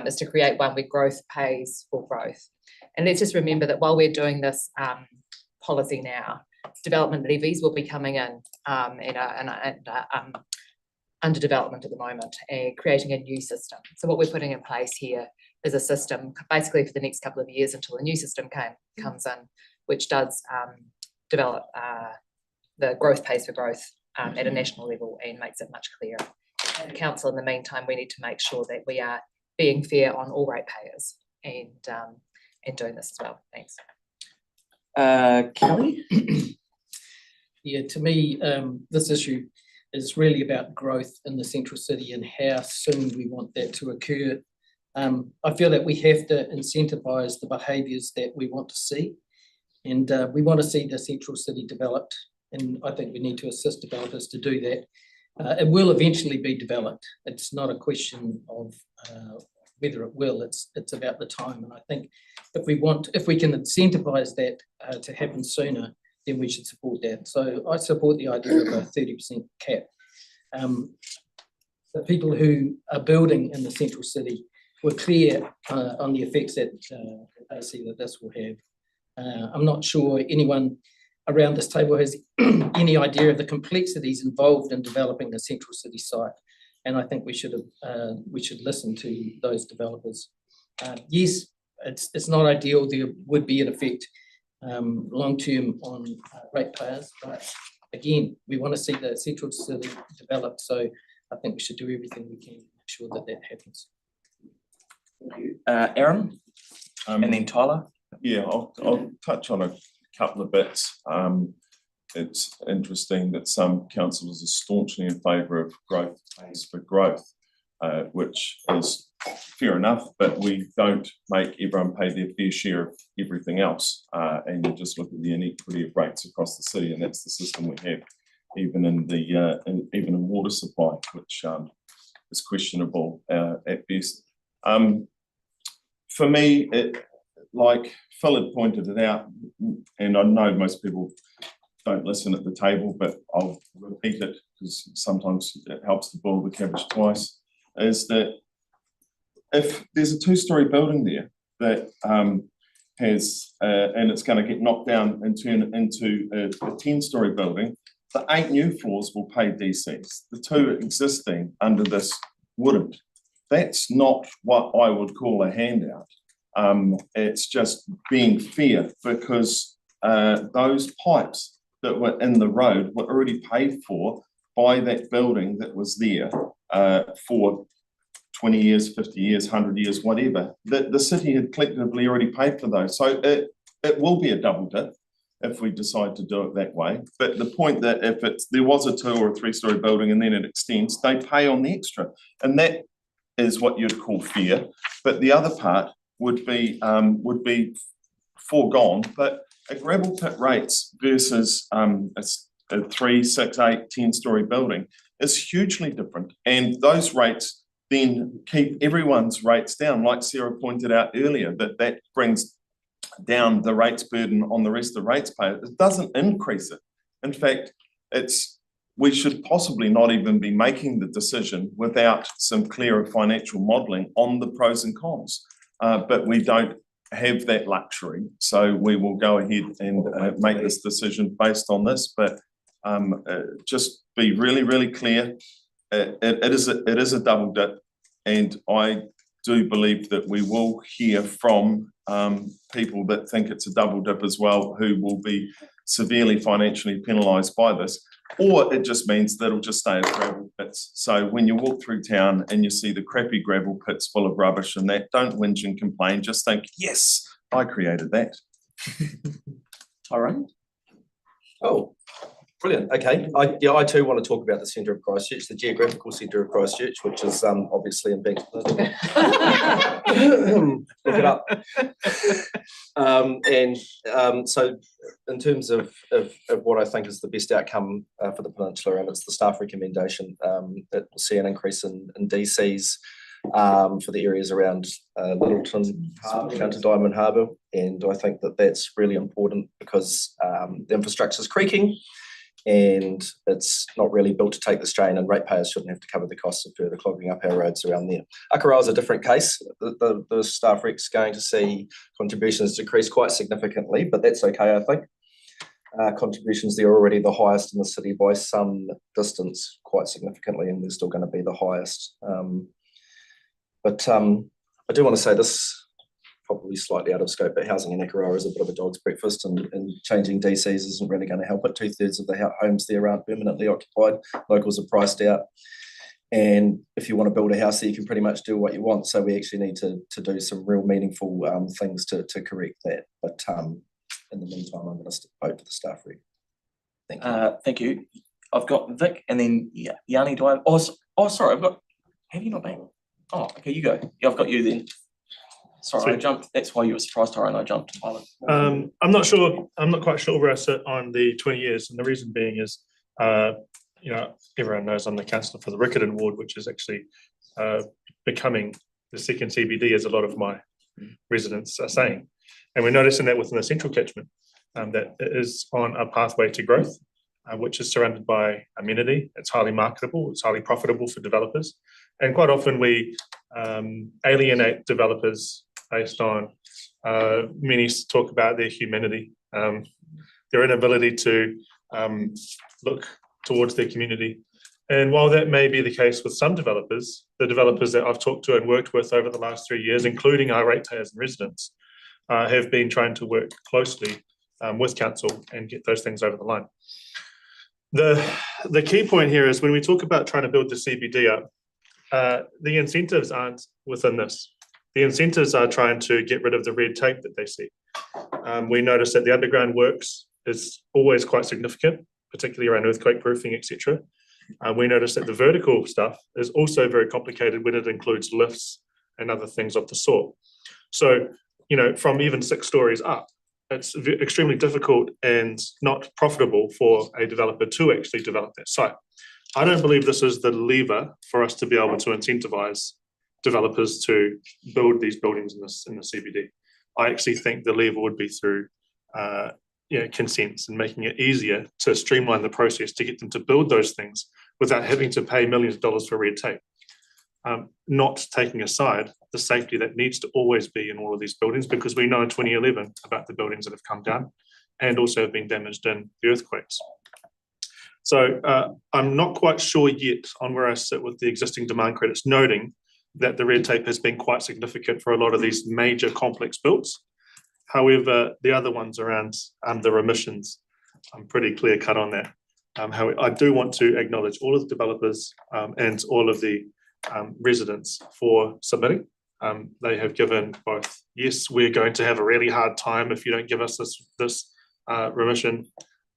is to create one where growth pays for growth. And let's just remember that while we're doing this policy now, development levies will be coming in under development at the moment, and creating a new system. So what we're putting in place here is a system basically for the next couple of years until a new system comes in, which does develop the growth pays for growth at a national level and makes it much clearer. At the council, in the meantime, we need to make sure that we are being fair on all ratepayers and doing this as well. Thanks. Kelly? Yeah, to me, this issue is really about growth in the central city and how soon we want that to occur. I feel that we have to incentivise the behaviours that we want to see, and we want to see the central city developed, and I think we need to assist developers to do that. It will eventually be developed. It's not a question of whether it will, it's about the time. And I think if we can incentivise that to happen sooner, then we should support that. So I support the idea of a 30% cap. The people who are building in the central city were clear on the effects that they see that this will have. I'm not sure anyone around this table has any idea of the complexities involved in developing the central city site. And I think we should listen to those developers. Yes, it's not ideal. There would be an effect long-term on ratepayers, but again, we want to see the central city developed. So I think we should do everything we can to make sure that that happens. Aaron, and then Tyler. Yeah, I'll touch on a couple of bits. It's interesting that some councillors are staunchly in favour of growth pays for growth, which is fair enough, but we don't make everyone pay their fair share of everything else. And you just look at the inequity of rates across the city, and that's the system we have, even in even in water supply, which is questionable at best. For me, like Phil had pointed it out, and I know most people don't listen at the table, but I'll repeat it because sometimes it helps to boil the cabbage twice, is that if there's a 2-storey building there that has, and it's going to get knocked down and turn into a 10-storey building, the 8 new floors will pay DCs. The 2 existing under this wouldn't. That's not what I would call a handout. It's just being fair, because those pipes that were in the road were already paid for by that building that was there for 20 years, 50 years, 100 years, whatever. The city had collectively already paid for those. So it will be a double dip if we decide to do it that way. But the point that if there was a 2 or a 3-storey building and then it extends, they pay on the extra. And that is what you'd call fair. But the other part would be foregone. But a gravel pit rates versus a 3, 6, 8, 10-storey building is hugely different. And those rates then keep everyone's rates down, like Sarah pointed out earlier, that brings down the rates burden on the rest of the rates payers. It doesn't increase it. In fact, we should possibly not even be making the decision without some clearer financial modelling on the pros and cons. But we don't have that luxury. So we will go ahead and make this decision based on this, but just be really, really clear. It is a double dip, and I do believe that we will hear from people that think it's a double dip as well, who will be severely financially penalised by this. Or it just means that it'll just stay as gravel pits. So when you walk through town and you see the crappy gravel pits full of rubbish and that, don't whinge and complain, just think, yes, I created that. Tyrone? Oh, brilliant. Okay. I too want to talk about the centre of Christchurch, the geographical centre of Christchurch, which is obviously in Bankstown. Look it up. So in terms of what I think is the best outcome for the peninsula, and it's the staff recommendation that will see an increase in DCs for the areas around Littleton, down to Diamond Harbour, and I think that that's really important because the infrastructure is creaking and it's not really built to take the strain, and ratepayers shouldn't have to cover the costs of further clogging up our roads around there. Akaroa is a different case. The staff rec's going to see contributions decrease quite significantly, but that's okay, I think. Contributions there are already the highest in the city by some distance, quite significantly, and they're still going to be the highest. But I do want to say this, probably slightly out of scope, but housing in Akaroa is a bit of a dog's breakfast, and changing DCs isn't really going to help it. 2/3 of the homes there aren't permanently occupied. Locals are priced out. And if you want to build a house there, you can pretty much do what you want. So we actually need to do some real meaningful things to correct that. But in the meantime, I'm going to vote for the staff reg. Thank you. Thank you. I've got Vic and then Yanni, do I? Oh, sorry, I've got, have you not been? Oh, okay, you go. Yeah, I've got you then. Sorry, I jumped. That's why you were surprised, Tyrone. I jumped. I'm not sure. I'm not quite sure where I sit on the 20 years, and the reason being is, everyone knows I'm the councillor for the Riccarton ward, which is actually becoming the second CBD, as a lot of my residents are saying, and we're noticing that within the central catchment, that it is on a pathway to growth, which is surrounded by amenity. It's highly marketable. It's highly profitable for developers, and quite often we alienate developers based on many talk about their humanity, their inability to look towards their community. And while that may be the case with some developers, the developers that I've talked to and worked with over the last 3 years, including our ratepayers and residents, have been trying to work closely with council and get those things over the line. The key point here is when we talk about trying to build the CBD up, the incentives aren't within this. The incentives are trying to get rid of the red tape that they see. We notice that the underground works is always quite significant, particularly around earthquake proofing, etc. We notice that the vertical stuff is also very complicated when it includes lifts and other things of the sort. So, from even 6 stories up, it's extremely difficult and not profitable for a developer to actually develop that site. I don't believe this is the lever for us to be able to incentivize developers to build these buildings in the CBD. I actually think the lever would be through consents and making it easier to streamline the process to get them to build those things without having to pay millions of dollars for red tape. Not taking aside the safety that needs to always be in all of these buildings, because we know in 2011 about the buildings that have come down and also have been damaged in the earthquakes. So I'm not quite sure yet on where I sit with the existing demand credits, noting that the red tape has been quite significant for a lot of these major complex builds. However, the other ones around the remissions, I'm pretty clear cut on that. I do want to acknowledge all of the developers and all of the residents for submitting. They have given both, yes, we're going to have a really hard time if you don't give us this remission,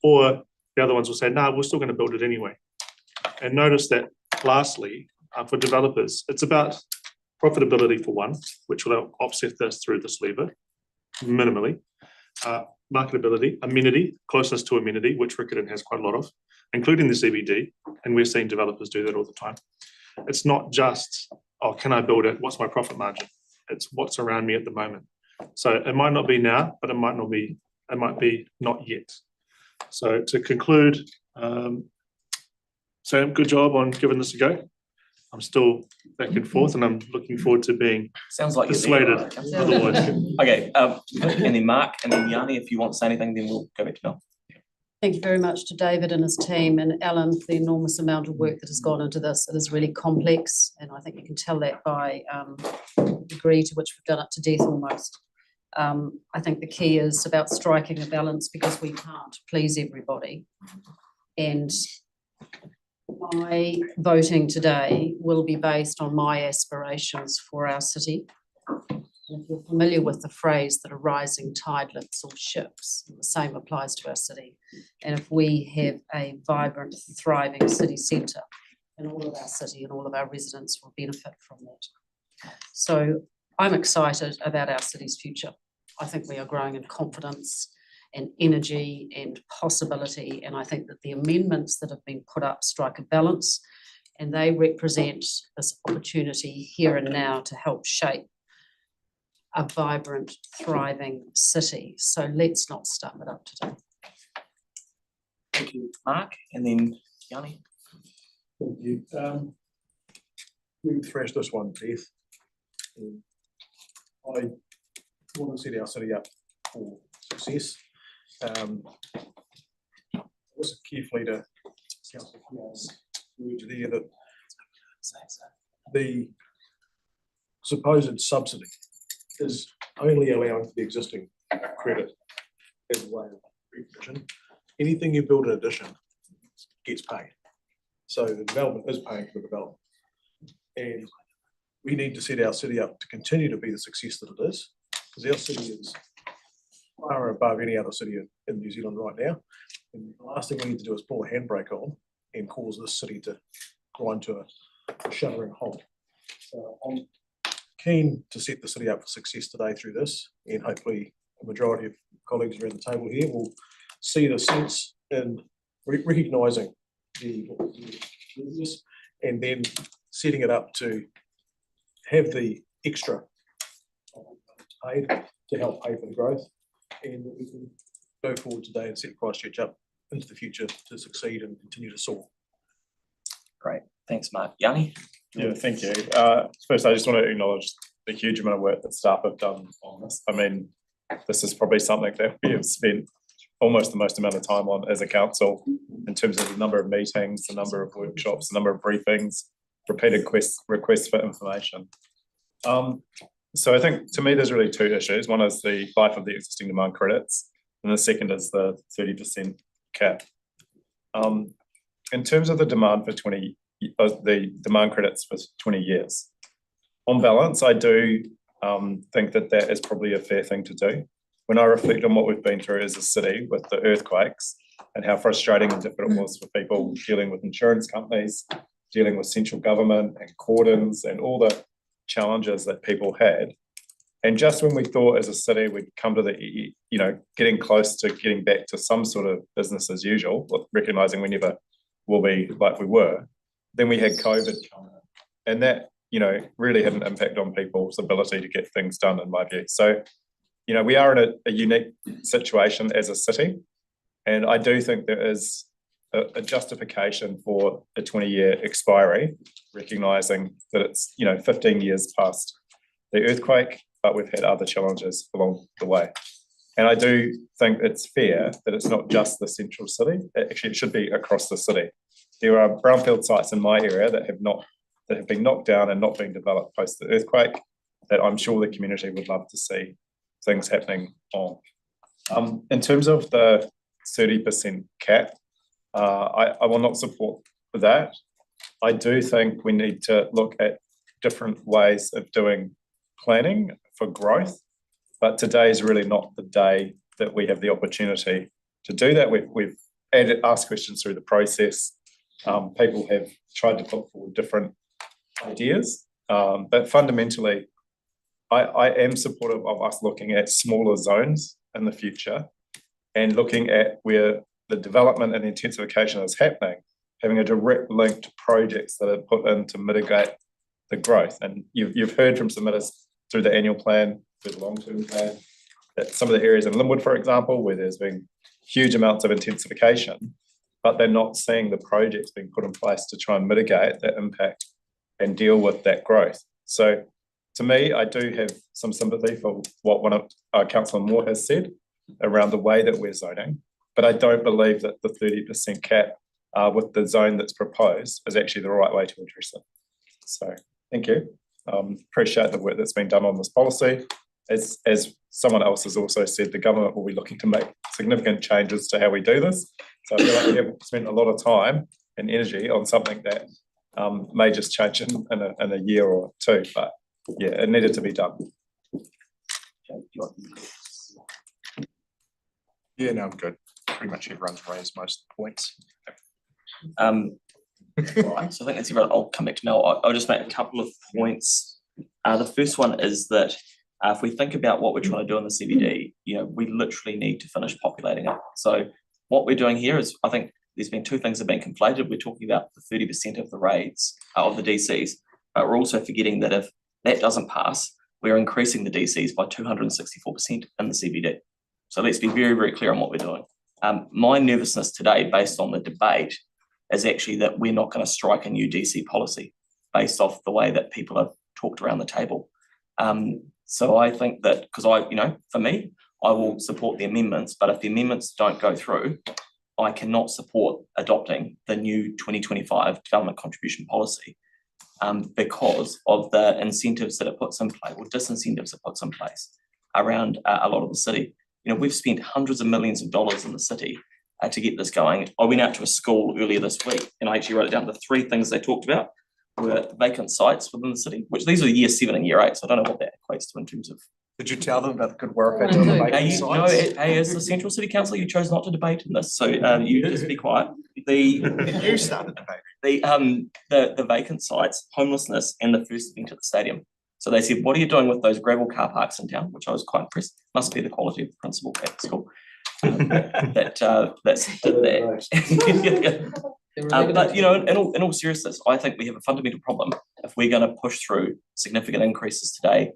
or the other ones will say, no, we're still going to build it anyway. And notice that lastly, for developers, it's about profitability for one, which will offset this through this lever, minimally. Marketability, amenity, closeness to amenity, which Riccarton has quite a lot of, including the CBD, and we're seeing developers do that all the time. It's not just, oh, can I build it? What's my profit margin? It's what's around me at the moment. So it might not be now, but it might be not yet. So to conclude, Sam, good job on giving this a go. I'm still back and forth, and I'm looking forward to being Sounds like you're there, persuaded right? otherwise. Okay, and then Mark, and then Yanni, if you want to say anything, then we'll go back to Mel. Thank you very much to David and his team and Alan for the enormous amount of work that has gone into this. It is really complex, and I think you can tell that by the degree to which we've done it to death almost. I think the key is about striking a balance because we can't please everybody. And my voting today will be based on my aspirations for our city. And if you're familiar with the phrase that a rising tide lifts all ships, the same applies to our city. And if we have a vibrant, thriving city centre, then all of our city and all of our residents will benefit from that. So I'm excited about our city's future. I think we are growing in confidence and energy and possibility. And I think that the amendments that have been put up strike a balance, and they represent this opportunity here and now to help shape a vibrant, thriving city. So let's not start it up today. Thank you, Mark, and then Yanni. Thank you. We thrash this one, Beth. I want to set our city up for success. Listen carefully to Councillor Fial's words there that the supposed subsidy is only allowing for the existing credit as a way of recognition. Anything you build in addition gets paid. So the development is paying for the development. And we need to set our city up to continue to be the success that it is, because our city is far above any other city in New Zealand right now. And the last thing we need to do is pull a handbrake on and cause this city to grind to a shuddering halt. So I'm keen to set the city up for success today through this, and hopefully the majority of colleagues around the table here will see the sense in recognising the business and then setting it up to have the extra paid to help pay for the growth, and that we can go forward today and set Christchurch up into the future to succeed and continue to soar. Great, thanks, Mark. Yanni? Yeah, thank you. First, I just want to acknowledge the huge amount of work that staff have done on this. I mean, this is probably something that we have spent almost the most amount of time on as a council in terms of the number of meetings, the number of workshops, the number of briefings, repeated requests for information. So I think to me, there's really two issues. One is the life of the existing demand credits, and the second is the 30% cap. In terms of the demand for the demand credits for 20 years, on balance, I do think that that is probably a fair thing to do. When I reflect on what we've been through as a city with the earthquakes and how frustrating and difficult it was for people dealing with insurance companies, dealing with central government and cordons and all the challenges that people had. And just when we thought as a city we'd come to the, getting close to getting back to some sort of business as usual, recognising we never will be like we were, then we had COVID come in. And that, really had an impact on people's ability to get things done, in my view. So, we are in a unique situation as a city. And I do think there is a justification for a 20-year expiry, recognising that it's, 15 years past the earthquake, but we've had other challenges along the way. And I do think it's fair that it's not just the central city. Actually, it should be across the city. There are brownfield sites in my area that have been knocked down and not being developed post the earthquake that I'm sure the community would love to see things happening on. In terms of the 30% cap, I will not support that. I do think we need to look at different ways of doing planning for growth, but today is really not the day that we have the opportunity to do that. We've asked questions through the process. People have tried to put forward different ideas, but fundamentally, I am supportive of us looking at smaller zones in the future and looking at where the development and intensification is happening, having a direct link to projects that are put in to mitigate the growth. And you've heard from submitters through the annual plan, through the long-term plan, that some of the areas in Linwood, for example, where there's been huge amounts of intensification, but they're not seeing the projects being put in place to try and mitigate that impact and deal with that growth. So to me, I do have some sympathy for what one of Councillor Moore has said around the way that we're zoning, but I don't believe that the 30% cap with the zone that's proposed is actually the right way to address it. So thank you. Appreciate the work that's been done on this policy. As someone else has also said, the government will be looking to make significant changes to how we do this. So I feel like we have spent a lot of time and energy on something that may just change in a year or two, but yeah, it needed to be done. Yeah, no, I'm good. Pretty much everyone's raised most of the points. Right, so I think that's everyone. I'll come back to Mel. I'll just make a couple of points. The first one is that if we think about what we're trying to do in the CBD, we literally need to finish populating it. So what we're doing here is, I think there's been two things that have been conflated. We're talking about the 30% of the raids of the DCs, but we're also forgetting that if that doesn't pass, we're increasing the DCs by 264% in the CBD. So let's be very, very clear on what we're doing. My nervousness today, based on the debate, is actually that we're not going to strike a new DC policy based off the way that people have talked around the table. So I think that, because for me, I will support the amendments, but if the amendments don't go through, I cannot support adopting the new 2025 development contribution policy because of the incentives that it puts in place, or disincentives it puts in place around a lot of the city. We've spent hundreds of millions of dollars in the city to get this going. I went out to a school earlier this week and I actually wrote it down. The three things they talked about were vacant sites within the city, which these are year 7 and year 8, so I don't know what that equates to in terms of. Did you tell them about the good work they do on the vacant sites? Hey, as the Central City Council, you chose not to debate in this, so you just be quiet. You started debating. The vacant sites, homelessness, and the first event at the stadium. So they said, what are you doing with those gravel car parks in town? Which I was quite impressed. Must be the quality of the principal at the school. That's did that. But in all seriousness, I think we have a fundamental problem if we're going to push through significant increases today,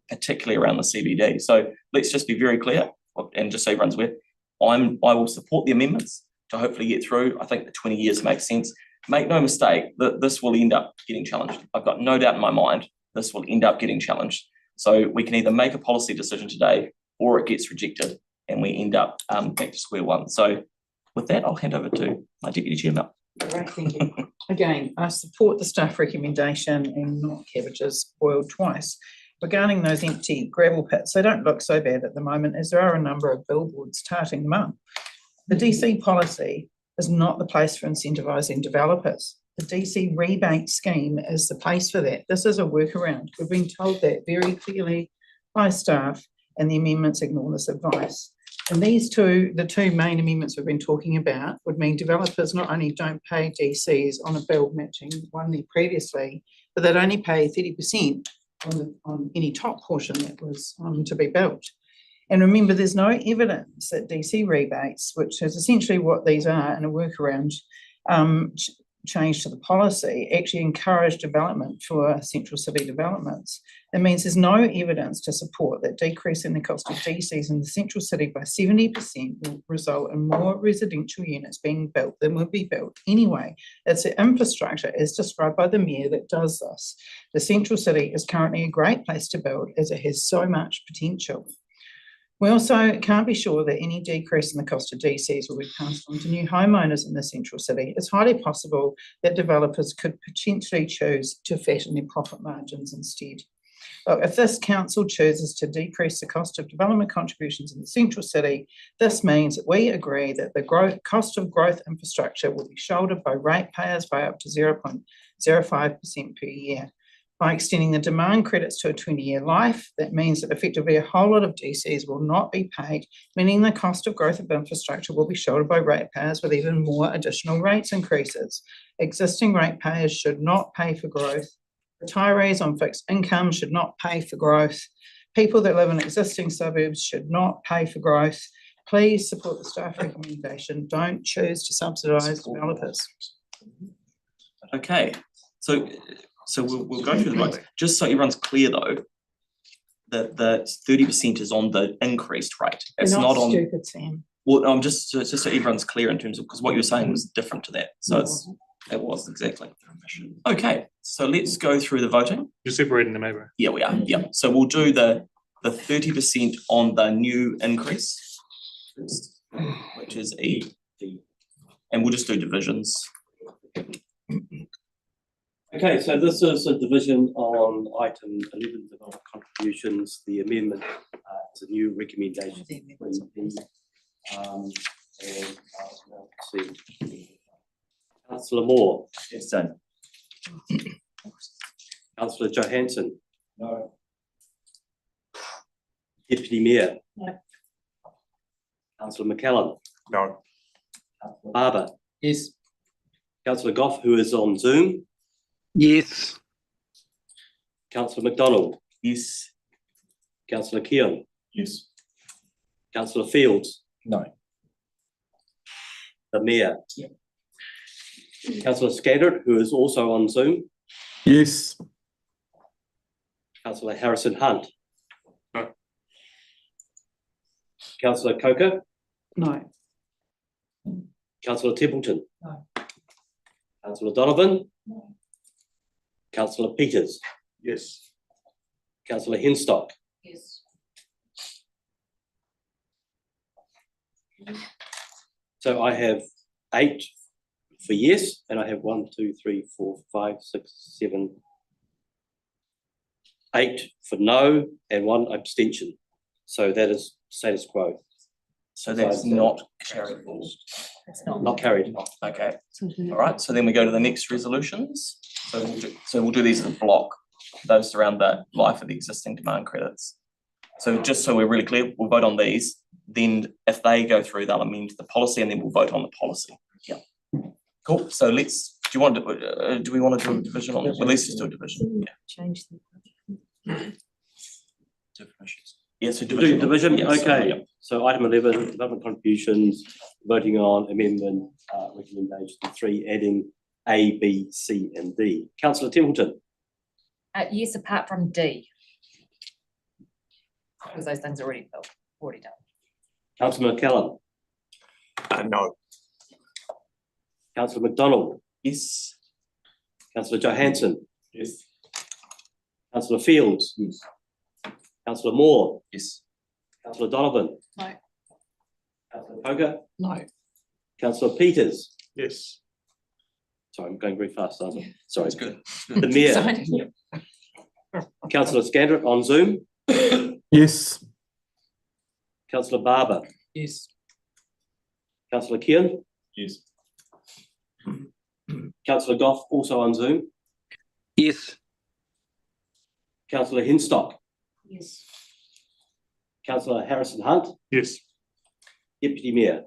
particularly around the CBD. So let's just be very clear, and just so everyone's aware, I will support the amendments to hopefully get through. I think the 20 years makes sense. Make no mistake that this will end up getting challenged. I've got no doubt in my mind this will end up getting challenged. So we can either make a policy decision today or it gets rejected and we end up back to square one. So with that, I'll hand over to my Deputy Chair, Mel. Great, thank you. Again, I support the staff recommendation and not cabbages boiled twice. Regarding those empty gravel pits, they don't look so bad at the moment as there are a number of billboards touting them up. The DC policy is not the place for incentivising developers. The DC rebate scheme is the place for that. This is a workaround. We've been told that very clearly by staff, and the amendments ignore this advice. And the two main amendments we've been talking about would mean developers not only don't pay DCs on a bill matching one there previously, but they'd only pay 30% on any top portion that was to be built. And remember, there's no evidence that DC rebates, which is essentially what these are in a workaround change to the policy, actually encourage development for central city developments. That means there's no evidence to support that decreasing the cost of DCs in the central city by 70% will result in more residential units being built than would be built anyway. It's the infrastructure as described by the Mayor that does this. The central city is currently a great place to build as it has so much potential. We also can't be sure that any decrease in the cost of DCs will be passed on to new homeowners in the central city. It's highly possible that developers could potentially choose to fatten their profit margins instead. But if this council chooses to decrease the cost of development contributions in the central city, this means that we agree that the cost of growth infrastructure will be shouldered by ratepayers by up to 0.05% per year. By extending the demand credits to a 20-year life, that means that effectively a whole lot of DCs will not be paid, meaning the cost of growth of infrastructure will be shouldered by ratepayers with even more additional rates increases. Existing ratepayers should not pay for growth. Retirees on fixed income should not pay for growth. People that live in existing suburbs should not pay for growth. Please support the staff recommendation. Don't choose to subsidise developers. Okay, so we'll go through the rights. Just so everyone's clear though, that the 30% is on the increased rate. It's not on. Stupid, Sam. Well, just so everyone's clear in terms of, because what you're saying was different to that. So it's It was exactly. Okay, so let's go through the voting. You're separating them over. Yeah, we are, yeah. So we'll do the 30% on the new increase, which is E. And we'll just do divisions. Okay, so this is a division on item 11, development contributions. The amendment is a new recommendation. And let's see. Councillor Moore. Yes, sir. Councillor Johansson. No. Deputy Mayor. No. Councillor McCallum. No. Councillor Barber. Yes. Councillor Goff, who is on Zoom. Yes. Councillor McDonald. Yes. Councillor Keon. Yes. Councillor Fields. No. The Mayor. Councillor Scandrett, who is also on Zoom. Yes. Councillor Harrison Hunt. No. Councillor Coker. No. Councillor Templeton. No. Councillor Donovan. No. Councillor Peters. Yes. Councillor Henstock. Yes. So I have 8 for yes, and I have 1, 2, 3, 4, 5, 6, 7, 8 for no, and 1 abstention. So that is status quo. So that's not carried. It's not. Not carried. Okay, all right, so then we go to the next resolutions. So we'll do these as a block, those around the life of the existing demand credits. So just so we're really clear, we'll vote on these, then if they go through, they'll amend the policy and then we'll vote on the policy. Yeah. Cool, so do we want to do a division on this? Well, let's just do a division, yeah. Change them. Yeah, so Do division, yes, okay. yeah. So item 11, development contributions, voting on amendment recommendation 3, adding A, B, C, and D. Councillor Templeton. Yes, apart from D. Because those things are already built, already done. Councillor McCallum. No. Councillor McDonald. Yes. Councillor Johansson. Yes. Councillor Fields. Yes. Councillor Moore. Yes. Councillor Donovan. No. Councillor Poker. No. Councillor Peters. Yes. Sorry, I'm going very fast, aren't I? Sorry. It's good. The Mayor. Councillor Scandrett on Zoom. Yes. Councillor Barber. Yes. Councillor Keon. Yes. Councillor Goff also on Zoom. Yes. Councillor Henstock. Yes. Councillor Harrison Hunt. Yes. Deputy Mayor.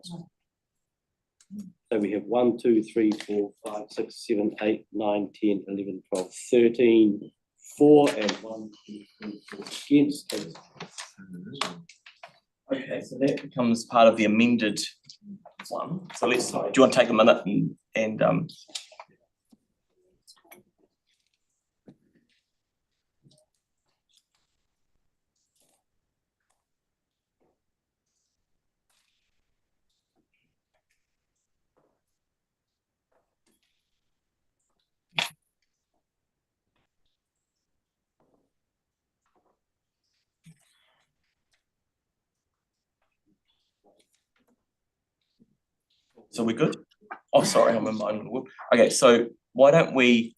So we have 1, 2, 3, 4, 5, 6, 7, 8, 9, 10, 11, 12, 13, 4, and 1, 2, 3, 4 against. Okay, so that becomes part of the amended one. So do you want to take a minute and so we're good? Oh, sorry, I'm in my own world. Okay, so why don't we,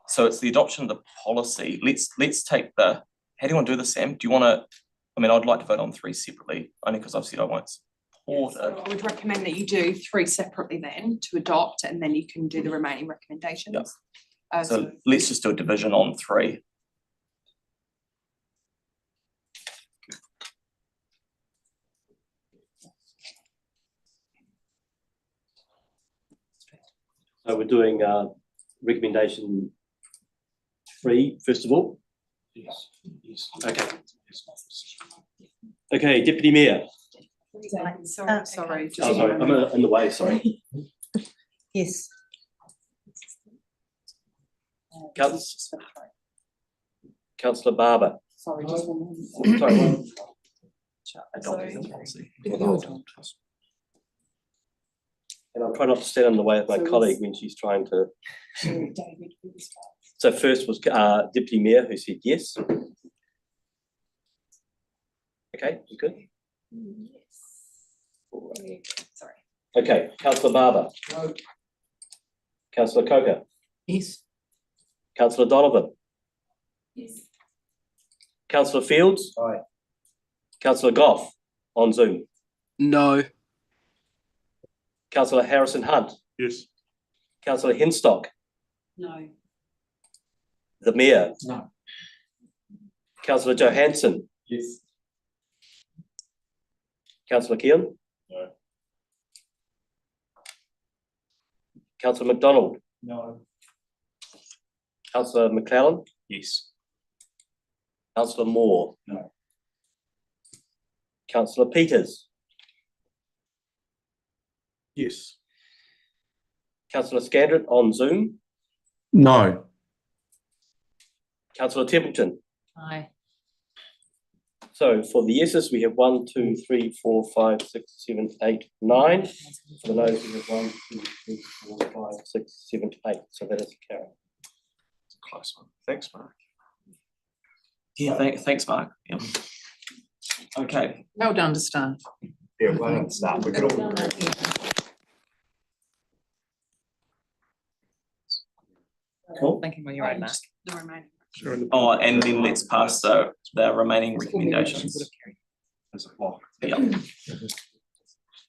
so it's the adoption of the policy. Let's take how do you want to do this, Sam? Do you want to, I mean, I'd like to vote on 3 separately, only because I've said I won't support So it. I would recommend that you do 3 separately then to adopt, and then you can do the remaining recommendations. Yep. So let's just do a division on 3. So we're doing recommendation 3 first of all. Yes. Yes. Okay. Okay, Deputy Mayor. Sorry. Oh, sorry, I'm in the way, sorry. Yes. Councillor Barber. Sorry, just one moment. Sorry. Adopting the policy. And I'll try not to stand in the way of my colleague when she's trying to. So first was Deputy Mayor who said yes. Okay, you good? Sorry. Okay, councillor Barber. No. Councillor Coker. Yes. Councillor Donovan. Yes. Councillor Fields. Aye. Councillor Goff on Zoom. No. Councillor Harrison Hunt. Yes. Councillor Henstock. No. The Mayor. No. Councillor Johansson. Yes. Councillor Keelan. No. Councillor McDonald. No. Councillor McClellan. Yes. Councillor Moore. No. Councillor Peters. Yes. Councillor Scandrett on Zoom. No. Councillor Templeton. Aye. So for the yeses, we have 1, 2, 3, 4, 5, 6, 7, 8, 9. For the noes, we have 1, 2, 3, 4, 5, 6, 7, 8. So that is a carry. It's a close one. Thanks, Mark. Yeah, thanks, Mark. Yeah. Okay, Well done to staff. Yeah, well done, staff. We could all. cool. Thinking when you're right, Mark. The remaining. Oh, and then let's pass the remaining recommendations. As a block. Yeah.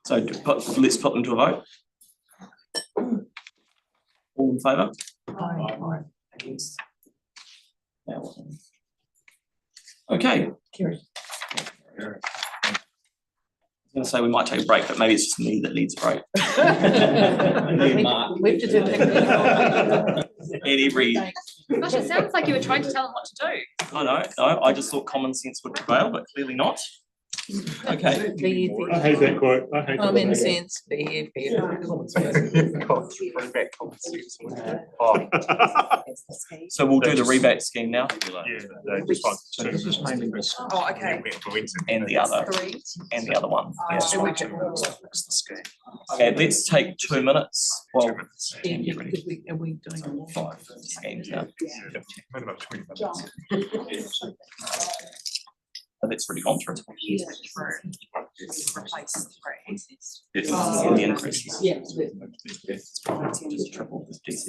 So let's put them to a vote. All in favour? Aye. Against? Okay. Kerry. I was gonna say we might take a break, but maybe it's just me that needs a break. We've to do Any read. Gosh, it sounds like you were trying to tell them what to do. I know, no, I just thought common sense would prevail, but clearly not. Okay. I hate that quote. I hate that. Common sense, be Common sense. Bring back common sense. Oh. So we'll do the rebate scheme now. Yeah, no, just fine. So this is mainly this. Oh, okay. And the other, Three. and the other one. Yeah. So we Okay, let's take 2 minutes. Well, Are we doing 5 schemes now. About 20 minutes. Oh, that's already gone through. Replace three. Yes. And the increases. Yeah. Just triple the DC.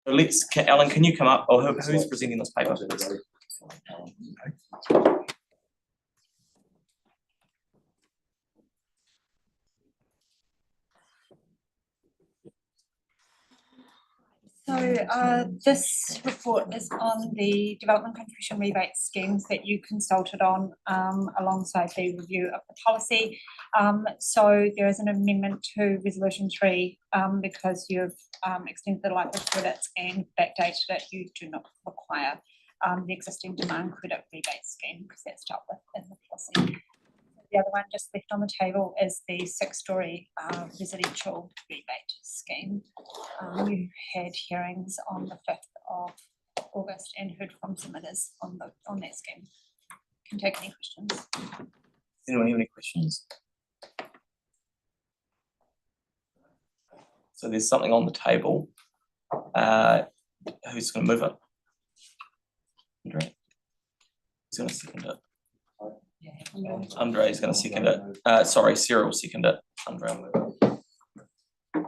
Alan, can you come up, or who's presenting this paper? So this report is on the development contribution rebate schemes that you consulted on alongside the review of the policy. So there is an amendment to resolution 3 because you've extended the life of credits and backdated it. You do not require the existing demand credit rebate scheme because that's dealt with in the policy. The other one just left on the table is the 6-storey residential rebate scheme. You had hearings on the 5th of August and heard from submitters on that scheme. Can take any questions. Anyone have any questions? So there's something on the table. Who's going to move it? Andre? Who's going to second it? Andre is going to second it. Sorry, Sarah will second it. Andre will move it.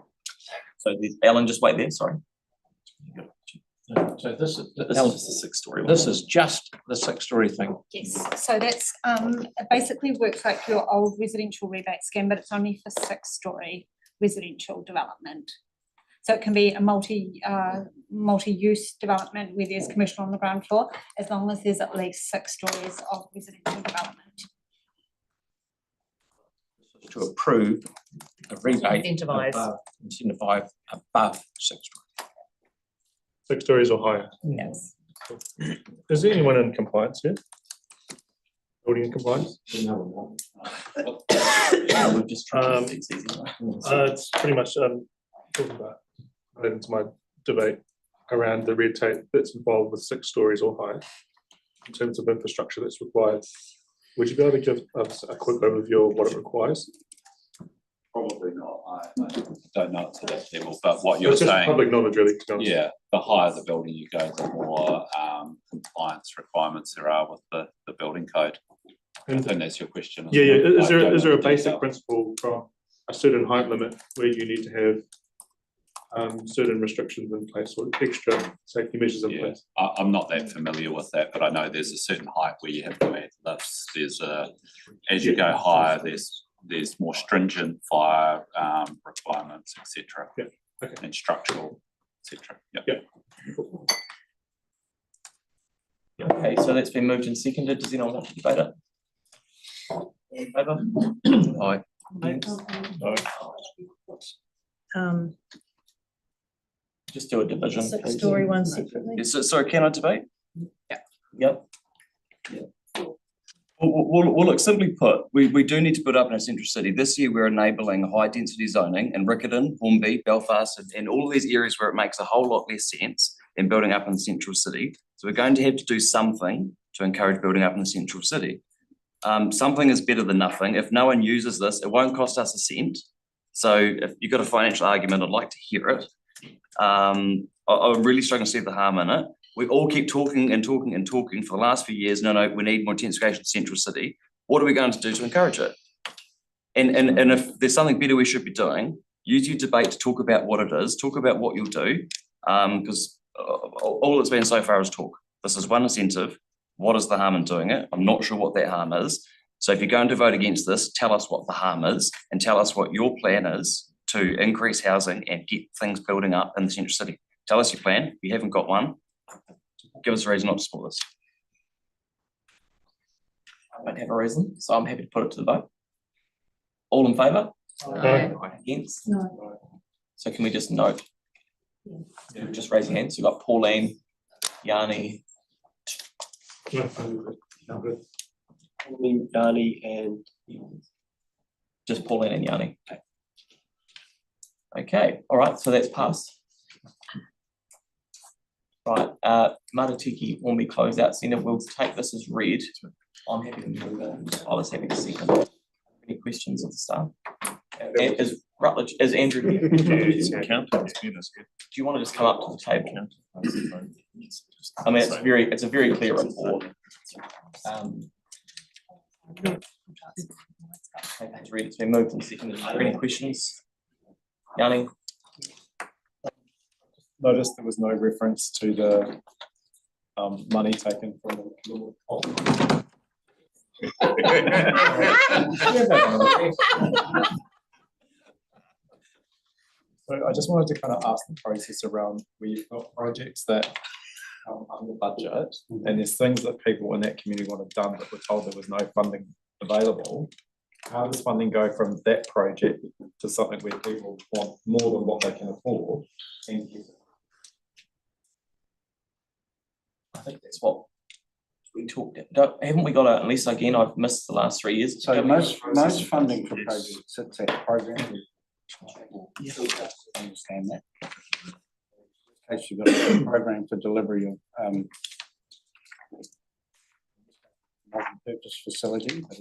So Alan, just wait there, sorry. So this is just a 6-storey one. This is just the 6-storey thing. Yes, so that's it basically works like your old residential rebate scheme, but it's only for 6-storey residential development. So it can be a multi-use development where there's commercial on the ground floor, as long as there's at least 6 stories of residential development. To approve a rebate. Incentivise. Incentivize above 6 stories. 6 stories or higher. Yes. Is there anyone in compliance here? Building in compliance? We've just tried to fix these, it's pretty much talking about into my debate around the red tape that's involved with 6 stories or higher in terms of infrastructure that's required. Would you be able to give us a quick overview of what it requires? Probably not. I don't know it to that level, but what you're It's just saying. public knowledge, really, to be honest. Yeah, the higher the building you go, the more compliance requirements there are with the building code. I think that's your question. Yeah, yeah. Is there a detail. basic principle from a certain height limit where you need to have certain restrictions in place or extra safety measures in place? I'm not that familiar with that, but I know there's a certain height where you have to add lifts. There's as you go higher, there's more stringent fire requirements, etc. Yeah. Okay. And structural, etc. Yeah. Okay, so that's been moved and seconded. Does anyone want to debate it? In favour? Aye. Just do a division. 6-storey one separately. Yes, so, sorry, can I debate? Yep. Well, look, simply put, we do need to put up in our central city. This year, we're enabling high density zoning in Riccarton, Hornby, Belfast, and all of these areas where it makes a whole lot less sense than building up in the central city. So we're going to have to do something to encourage building up in the central city. Something is better than nothing. If no one uses this, it won't cost us a cent. So if you've got a financial argument, I'd like to hear it. I'm really struggling to see the harm in it. We all keep talking and talking and talking for the last few years. No, we need more intensification in central city. What are we going to do to encourage it? And if there's something better we should be doing, use your debate to talk about what it is, talk about what you'll do, because all it's been so far is talk. This is one incentive. What is the harm in doing it? I'm not sure what that harm is. So if you're going to vote against this, tell us what the harm is and tell us what your plan is to increase housing and get things building up in the central city. Tell us your plan. If you haven't got one, give us a reason not to support this. I don't have a reason, so I'm happy to put it to the vote. All in favour? Aye. Against? No. So can we just note? Just raise your hands. You've got Pauline, Yanni. Pauline, Yanni, and just Pauline and Yanni. Okay, all right, so that's passed. Right, Matatiki Hornby closeout centre, we'll take this as read. I'm happy to move it. I was happy to second. Any questions of the staff? Is Rutledge, is Andrew here? Do you want to just come up to the table? I mean, it's a very clear report. It's been moved and seconded. Are there any questions? Yanni? noticed there was no reference to the money taken from the. So I just wanted to kind of ask the process around where you've got projects that under budget, and there's things that people in that community want to done that were told there was no funding available. How does funding go from that project to something where people want more than what they can afford? And I think that's what we talked about. Haven't we got a, unless again I've missed the last 3 years? So most funding for projects sits at program. Understand that. In case you've got a program for delivery of multi-purpose facility, but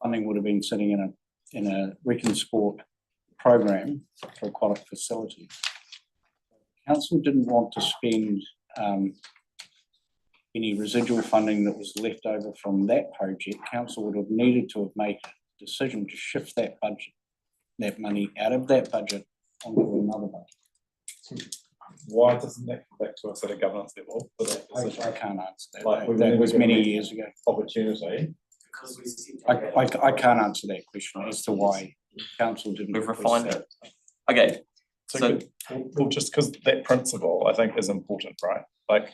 funding would have been sitting in a Recon Sport program for aquatic facility. Council didn't want to spend any residual funding that was left over from that project. Council would have needed to have made a decision to shift that budget, that money out of that budget onto another budget. why doesn't that come back to us at a governance level for that decision? I can't answer that. Like, That was many years ago. Opportunity. I can't answer that question as to why council didn't. We've refined it. Okay. So, well, just because that principle I think is important, right? Like,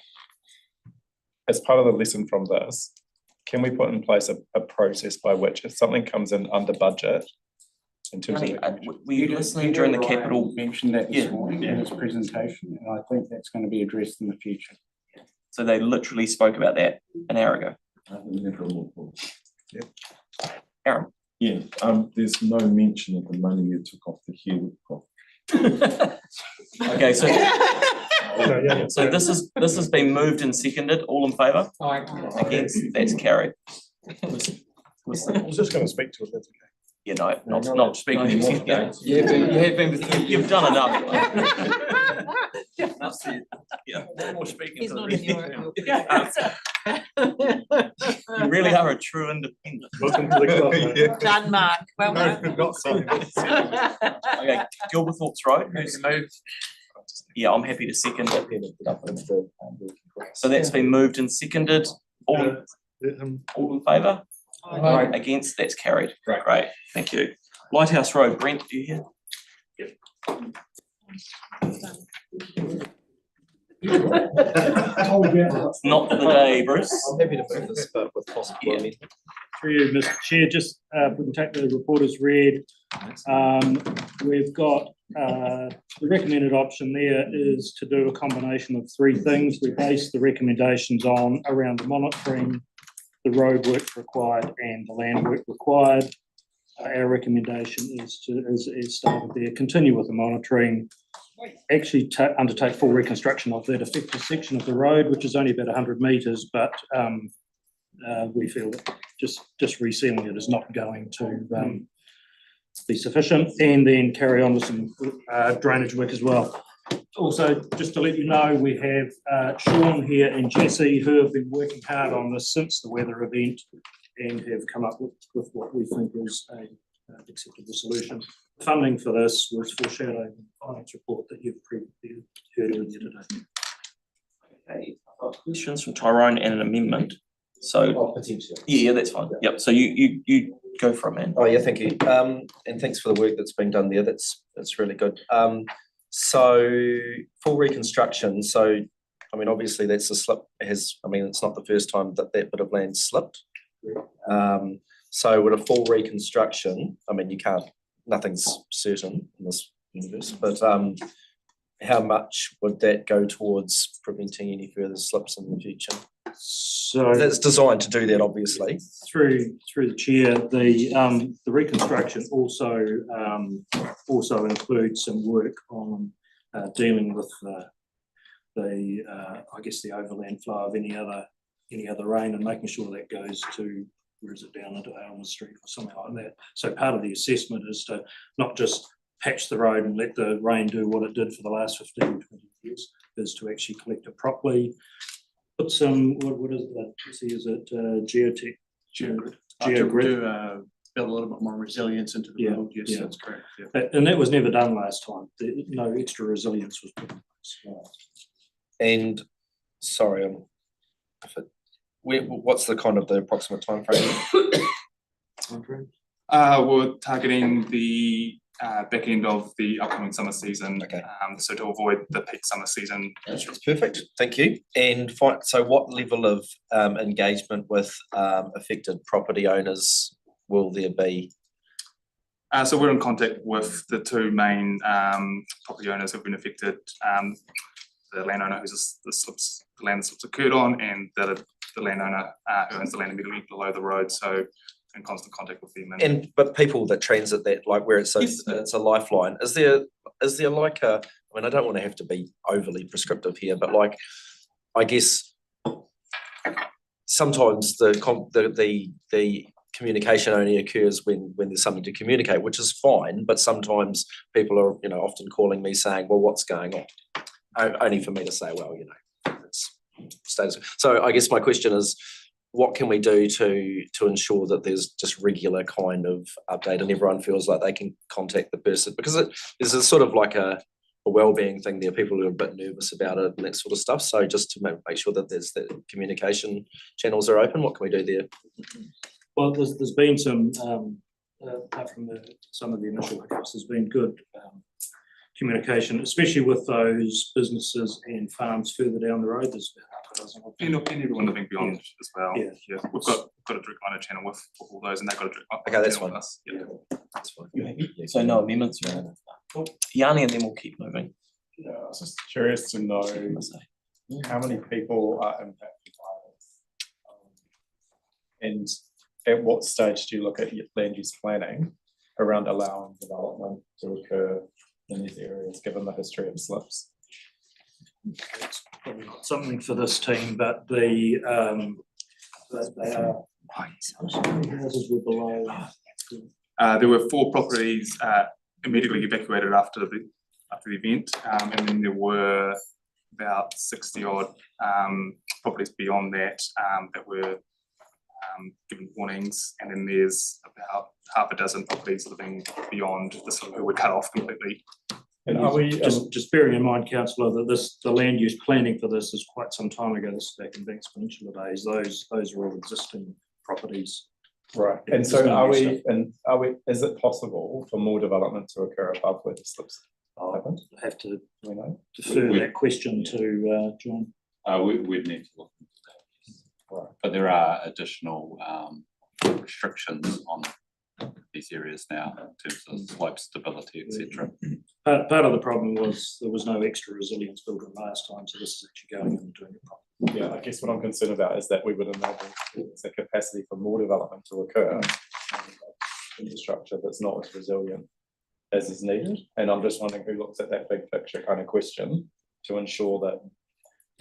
as part of the lesson from this, can we put in place a process by which if something comes in under budget, in terms of were you listening during the capital? Mentioned that this morning in his presentation, and I think that's going to be addressed in the future. So they literally spoke about that an hour ago. Aaron. Yeah, there's no mention of the money you took off the Hewitt profit. Okay, so this has been moved and seconded. All in favour? Against? That's carried. I was just going to speak to it. That's okay. Yeah, no, not speaking anymore. You have been. You've done enough. Yeah. No more speaking. He's not in your. You really are a true independent. Welcome to the club. Done, Mark. Well done. Not so. Okay, Gilberthorpe's Road, who's moved? Yeah, I'm happy to second it. So that's been moved and seconded. All in favour? Aye. Against? That's carried. Great, thank you. Lighthouse Road, Brent, do you hear? Not for the day, Bruce. I'm happy to move this, but with possible amendment. Through you, Mr. Chair, just we can take the report as read. We've got the recommended option there is to do a combination of three things. We base the recommendations on around the monitoring, the road work required and the land work required. Our recommendation is to, as stated there, continue with the monitoring, actually undertake full reconstruction of that affected section of the road, which is only about 100 metres, but we feel that just resealing it is not going to be sufficient, and then carry on with some drainage work as well. Also, just to let you know, we have Sean here and Jesse who have been working hard on this since the weather event and have come up with what we think is a acceptable solution. Funding for this was foreshadowed in the finance report that you've previously heard earlier today. Okay, I've got questions from Tyrone and an amendment. So potentially. Yeah, that's fine. Yep. So you go for it, man. Oh yeah, thank you. And thanks for the work that's been done there. That's really good. So full reconstruction. So I mean, obviously that's a slip. It's not the first time that bit of land slipped. So with a full reconstruction, I mean, nothing's certain in this universe, but how much would that go towards preventing any further slips in the future? So that's designed to do that, obviously. Through the chair, the reconstruction also includes some work on dealing with I guess the overland flow of any other rain and making sure that goes to, where is it, down into Alma Street or something like that. So part of the assessment is to not just patch the road and let the rain do what it did for the last 15, 20 years, is to actually collect it properly. Put some, what is that? Is it geotech? Geogrid. build a little bit more resilience into the Yeah, road, yes, yeah. that's correct, yeah. And that was never done last time. No extra resilience was put in place. And, sorry, what's the kind of the approximate timeframe? We're targeting the back end of the upcoming summer season. Okay. So to avoid the peak summer season. That's perfect, thank you. And so what level of engagement with affected property owners will there be? So we're in contact with the two main property owners who've been affected. The landowner who's the land the slips occurred on, and the landowner who owns the land immediately below the road. So in constant contact with them. But people that transit that, like where it's a lifeline, is there like a, I mean, I don't want to have to be overly prescriptive here, but like, I guess sometimes the communication only occurs when there's something to communicate, which is fine, but sometimes people are, often calling me saying, well, what's going on? Only for me to say, well, it's status. So I guess my question is, what can we do to ensure that there's just regular kind of update and everyone feels like they can contact the person? Because there's a sort of like a well-being thing there, people who are a bit nervous about it and that sort of stuff. So just to make sure that there's the communication channels are open, what can we do there? Well, there's been some, apart from some of the initial hiccups, there's been good communication, especially with those businesses and farms further down the road. There's about half a dozen of them. And everyone living beyond as well. Yeah. We've got a direct line of channel with all those, and they've got a direct line. Okay, that's fine. Us. Yeah. That's fine. So no amendments around it. Yanni, and then we'll keep moving. Yeah, I was just curious to know how many people are impacted by this. And at what stage do you look at your land use planning around allowing development to occur in these areas, given the history of slips? It's probably not something for this team, but the houses were below. There were 4 properties immediately evacuated after the event, and then there were about 60 odd properties beyond that that were given warnings, and then there's about half a dozen properties living beyond the sort of who were cut off completely. And are we just bearing in mind, councillor, that the land use planning for this is quite some time ago. This is back in Banks Peninsula days. Those are all existing properties. Right. And so is it possible for more development to occur above where the slips happened? I have to defer that question to John. We'd need to look into that. Right. But there are additional restrictions on these areas now in terms of slope stability, etc. Part of the problem was there was no extra resilience built in last time, so this is actually going in and doing it properly. Yeah, I guess what I'm concerned about is that we would enable the capacity for more development to occur, infrastructure that's not as resilient as is needed. And I'm just wondering who looks at that big picture kind of question to ensure that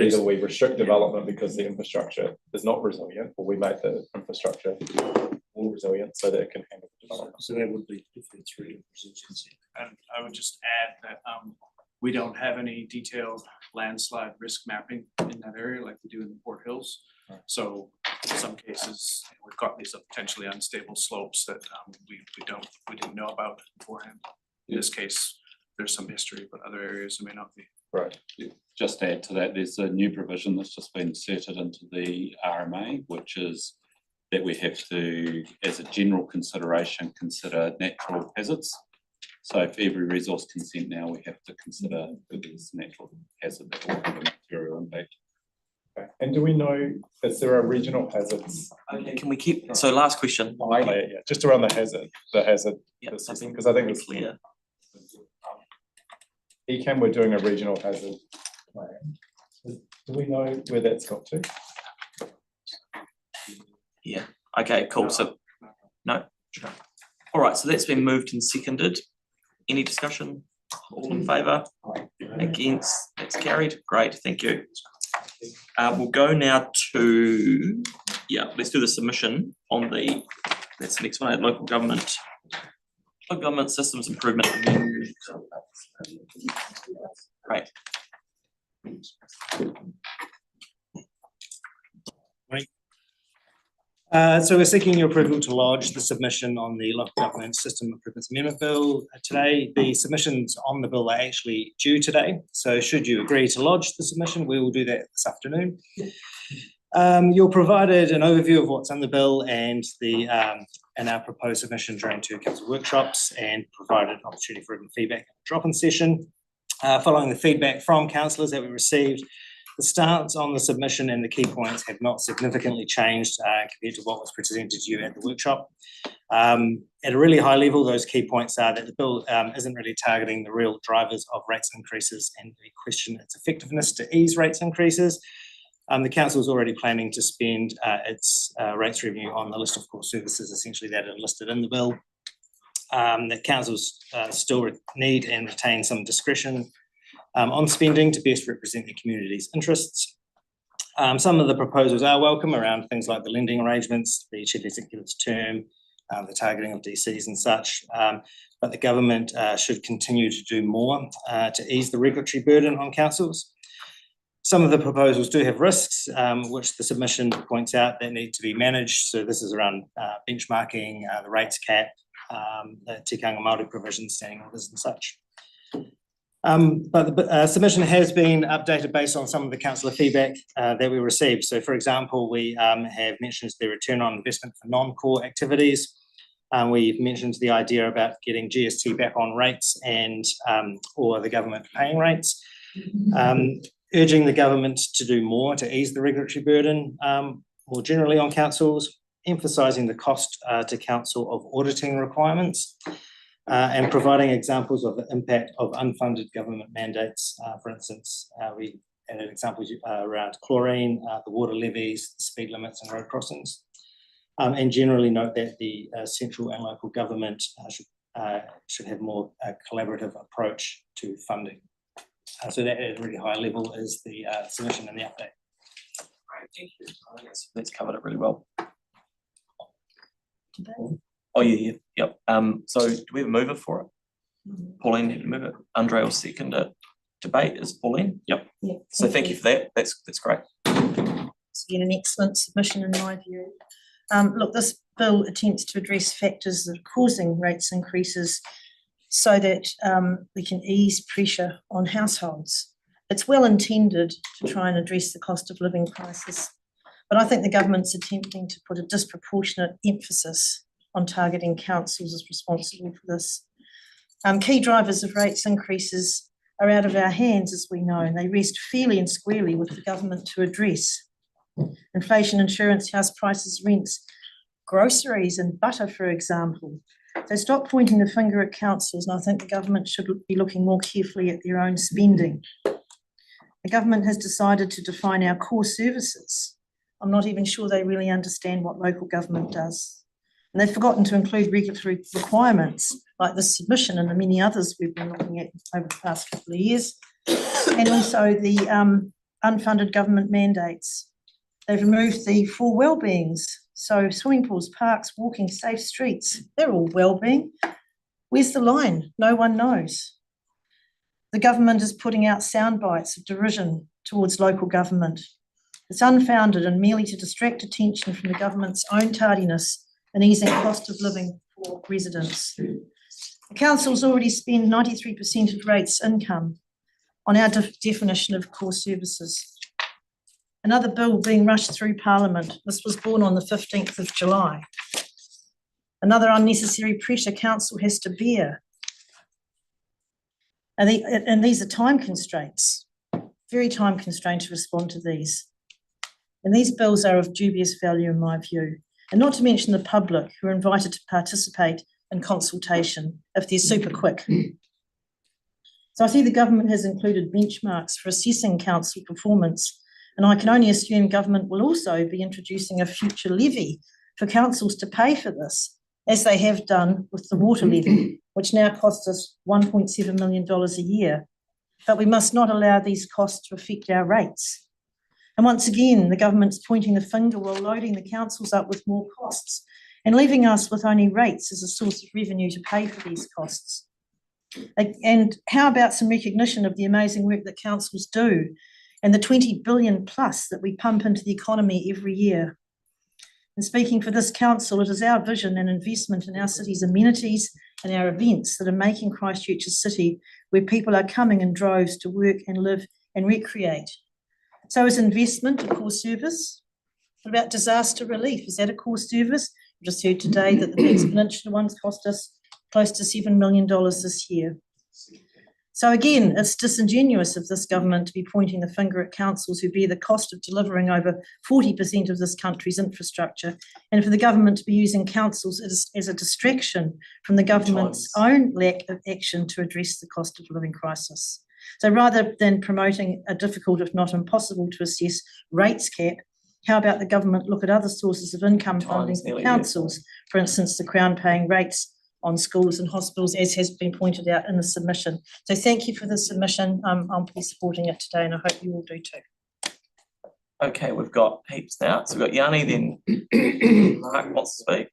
either we restrict development because the infrastructure is not resilient, or we make the infrastructure more resilient so that it can handle the development. So that would be different through resource consent. And I would just add that we don't have any detailed landslide risk mapping in that area like we do in the Port Hills. Right. So in some cases, we've got these potentially unstable slopes that we didn't know about beforehand. In this case, there's some history, but other areas there may not be. Right. Just to add to that, there's a new provision that's just been inserted into the RMA, which is that we have to, as a general consideration, consider natural hazards. So for every resource consent now, we have to consider whether there's a natural hazard that will have a material impact. Okay. And do we know, is there a regional hazards? Can we keep, so last question. Yeah, just around the hazard, because I think it's clear. ECAM, we're doing a regional hazard plan. Do we know where that's got to? Yeah, okay, cool. So, no? All right, so that's been moved and seconded. Any discussion? All in favour? Against? That's carried. Great, thank you. We'll go now to, let's do the submission on that's the next one, local government systems improvement. Great. So we're seeking your approval to lodge the submission on the Local Government System Improvements Amendment Bill today. The submissions on the bill are actually due today. So should you agree to lodge the submission, we will do that this afternoon. You're provided an overview of what's in the bill and our proposed submission during two council workshops, and provided an opportunity for written feedback at the drop-in session. Following the feedback from councillors that we received, the stance on the submission and the key points have not significantly changed compared to what was presented to you at the workshop. At a really high level, those key points are that the bill isn't really targeting the real drivers of rates increases, and we question its effectiveness to ease rates increases. The council is already planning to spend its rates revenue on the list of core services, essentially that are listed in the bill. The councils still need and retain some discretion on spending to best represent the community's interests. Some of the proposals are welcome around things like the lending arrangements, the chief executive's term, the targeting of DCs and such, but the government should continue to do more to ease the regulatory burden on councils. Some of the proposals do have risks, which the submission points out that need to be managed. So this is around benchmarking, the rates cap, the tikanga Māori provisions, standing orders and such. But the submission has been updated based on some of the councillor feedback that we received. So for example, we have mentioned the return on investment for non-core activities. We've mentioned the idea about getting GST back on rates and or the government paying rates. Urging the government to do more to ease the regulatory burden more generally on councils, emphasising the cost to council of auditing requirements, and providing examples of the impact of unfunded government mandates. For instance, we added examples around chlorine, the water levies, the speed limits and road crossings, and generally note that the central and local government should have more collaborative approach to funding. So that at a really high level is the submission and the update. Thank you. I think that's covered it really well. Oh yeah, yep. So do we have a mover for it? Pauline, have you move it? Andre will second it. Debate is Pauline. Yep. Yeah, So thank you for that. That's great. It's been an excellent submission in my view. Look, this bill attempts to address factors that are causing rates increases so that we can ease pressure on households. It's well intended to try and address the cost of living crisis, but I think the government's attempting to put a disproportionate emphasis on targeting councils as responsible for this. Key drivers of rates increases are out of our hands, as we know, and they rest fairly and squarely with the government to address. Inflation, insurance, house prices, rents, groceries and butter, for example. So stop pointing the finger at councils, and I think the government should be looking more carefully at their own spending. The government has decided to define our core services. I'm not even sure they really understand what local government does. And they've forgotten to include regulatory requirements like the submission and the many others we've been looking at over the past couple of years, and also the unfunded government mandates. They've removed the 4 wellbeings. So swimming pools, parks, walking, safe streets, they're all wellbeing. Where's the line? No one knows. The government is putting out sound bites of derision towards local government. It's unfounded and merely to distract attention from the government's own tardiness in easing cost of living for residents. The council's already spent 93% of rates income on our definition of core services. Another bill being rushed through Parliament. This was born on the 15th of July. Another unnecessary pressure council has to bear. And these are time constraints, very time constrained to respond to these. And these bills are of dubious value in my view, and not to mention the public who are invited to participate in consultation if they're super quick. So I see the government has included benchmarks for assessing council performance, and I can only assume government will also be introducing a future levy for councils to pay for this, as they have done with the water levy, which now costs us $1.7 million a year. But we must not allow these costs to affect our rates. And once again, the government's pointing the finger while loading the councils up with more costs and leaving us with only rates as a source of revenue to pay for these costs. And how about some recognition of the amazing work that councils do and the 20 billion plus that we pump into the economy every year? In speaking for this council, it is our vision and investment in our city's amenities and our events that are making Christchurch a city where people are coming in droves to work and live and recreate. So is investment a core service? What about disaster relief? Is that a core service? We just heard today that the Banks Peninsula ones cost us close to $7 million this year. So again, it's disingenuous of this government to be pointing the finger at councils who bear the cost of delivering over 40% of this country's infrastructure, and for the government to be using councils as a distraction from the government's own lack of action to address the cost of living crisis. So rather than promoting a difficult, if not impossible to assess rates cap, how about the government look at other sources of income funding for councils, for instance, the Crown paying rates on schools and hospitals, as has been pointed out in the submission. So thank you for the submission. I'll be supporting it today, and I hope you all do too. Okay, we've got heaps now. So we've got Yanni, then Mark wants to speak.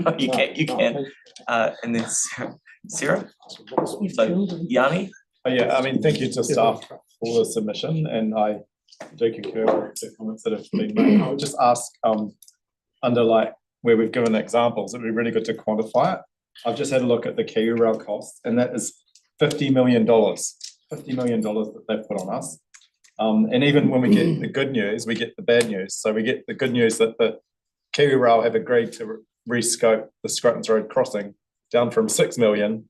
No, you can. And then Sarah. So Yanni. Yeah, I mean, thank you to staff for the submission, and I do concur with the comments that have been made. I would just ask, under like where we've given examples, it'd be really good to quantify it. I've just had a look at the Kiwi Rail cost, and that is $50 million. $50 million that they've put on us. And even when we get the good news, we get the bad news. So we get the good news that the Kiwi Rail have agreed to rescope the Scrutton's Road crossing down from 6 million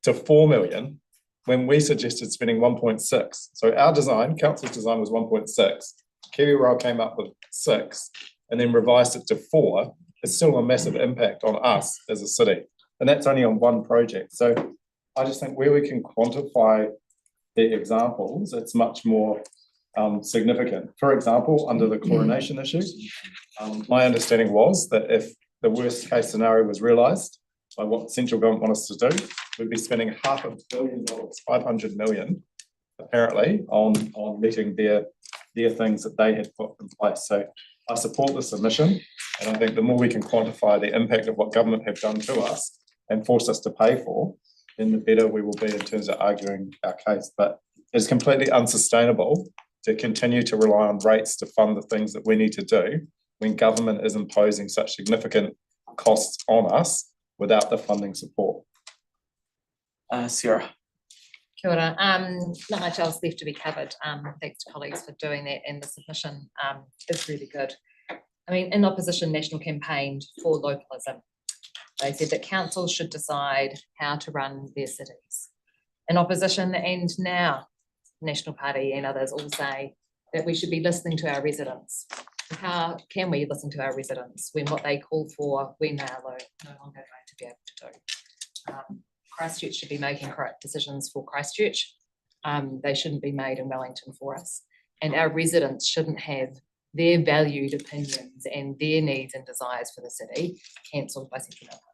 to 4 million, when we suggested spending 1.6. So our design, council's design, was 1.6. Kiwi Rail came up with 6 and then revised it to 4. It's still a massive impact on us as a city. And that's only on one project. So I just think where we can quantify the examples, it's much more significant. For example, under the chlorination issue, my understanding was that if the worst case scenario was realised by what central government want us to do, we'd be spending $500 million, 500 million, apparently, on meeting their things that they had put in place. So I support the submission, and I think the more we can quantify the impact of what government have done to us and force us to pay for, then the better we will be in terms of arguing our case. But it's completely unsustainable to continue to rely on rates to fund the things that we need to do when government is imposing such significant costs on us without the funding support. Sarah. Kia ora. Not much else left to be covered. Thanks to colleagues for doing that, and the submission is really good. I mean, in opposition, National campaigned for localism. They said that councils should decide how to run their cities. In opposition, and now National Party and others all say that we should be listening to our residents. How can we listen to our residents when what they call for, when they are no longer going to be able to do? Christchurch should be making correct decisions for Christchurch. They shouldn't be made in Wellington for us. And our residents shouldn't have their valued opinions and their needs and desires for the city cancelled by central government.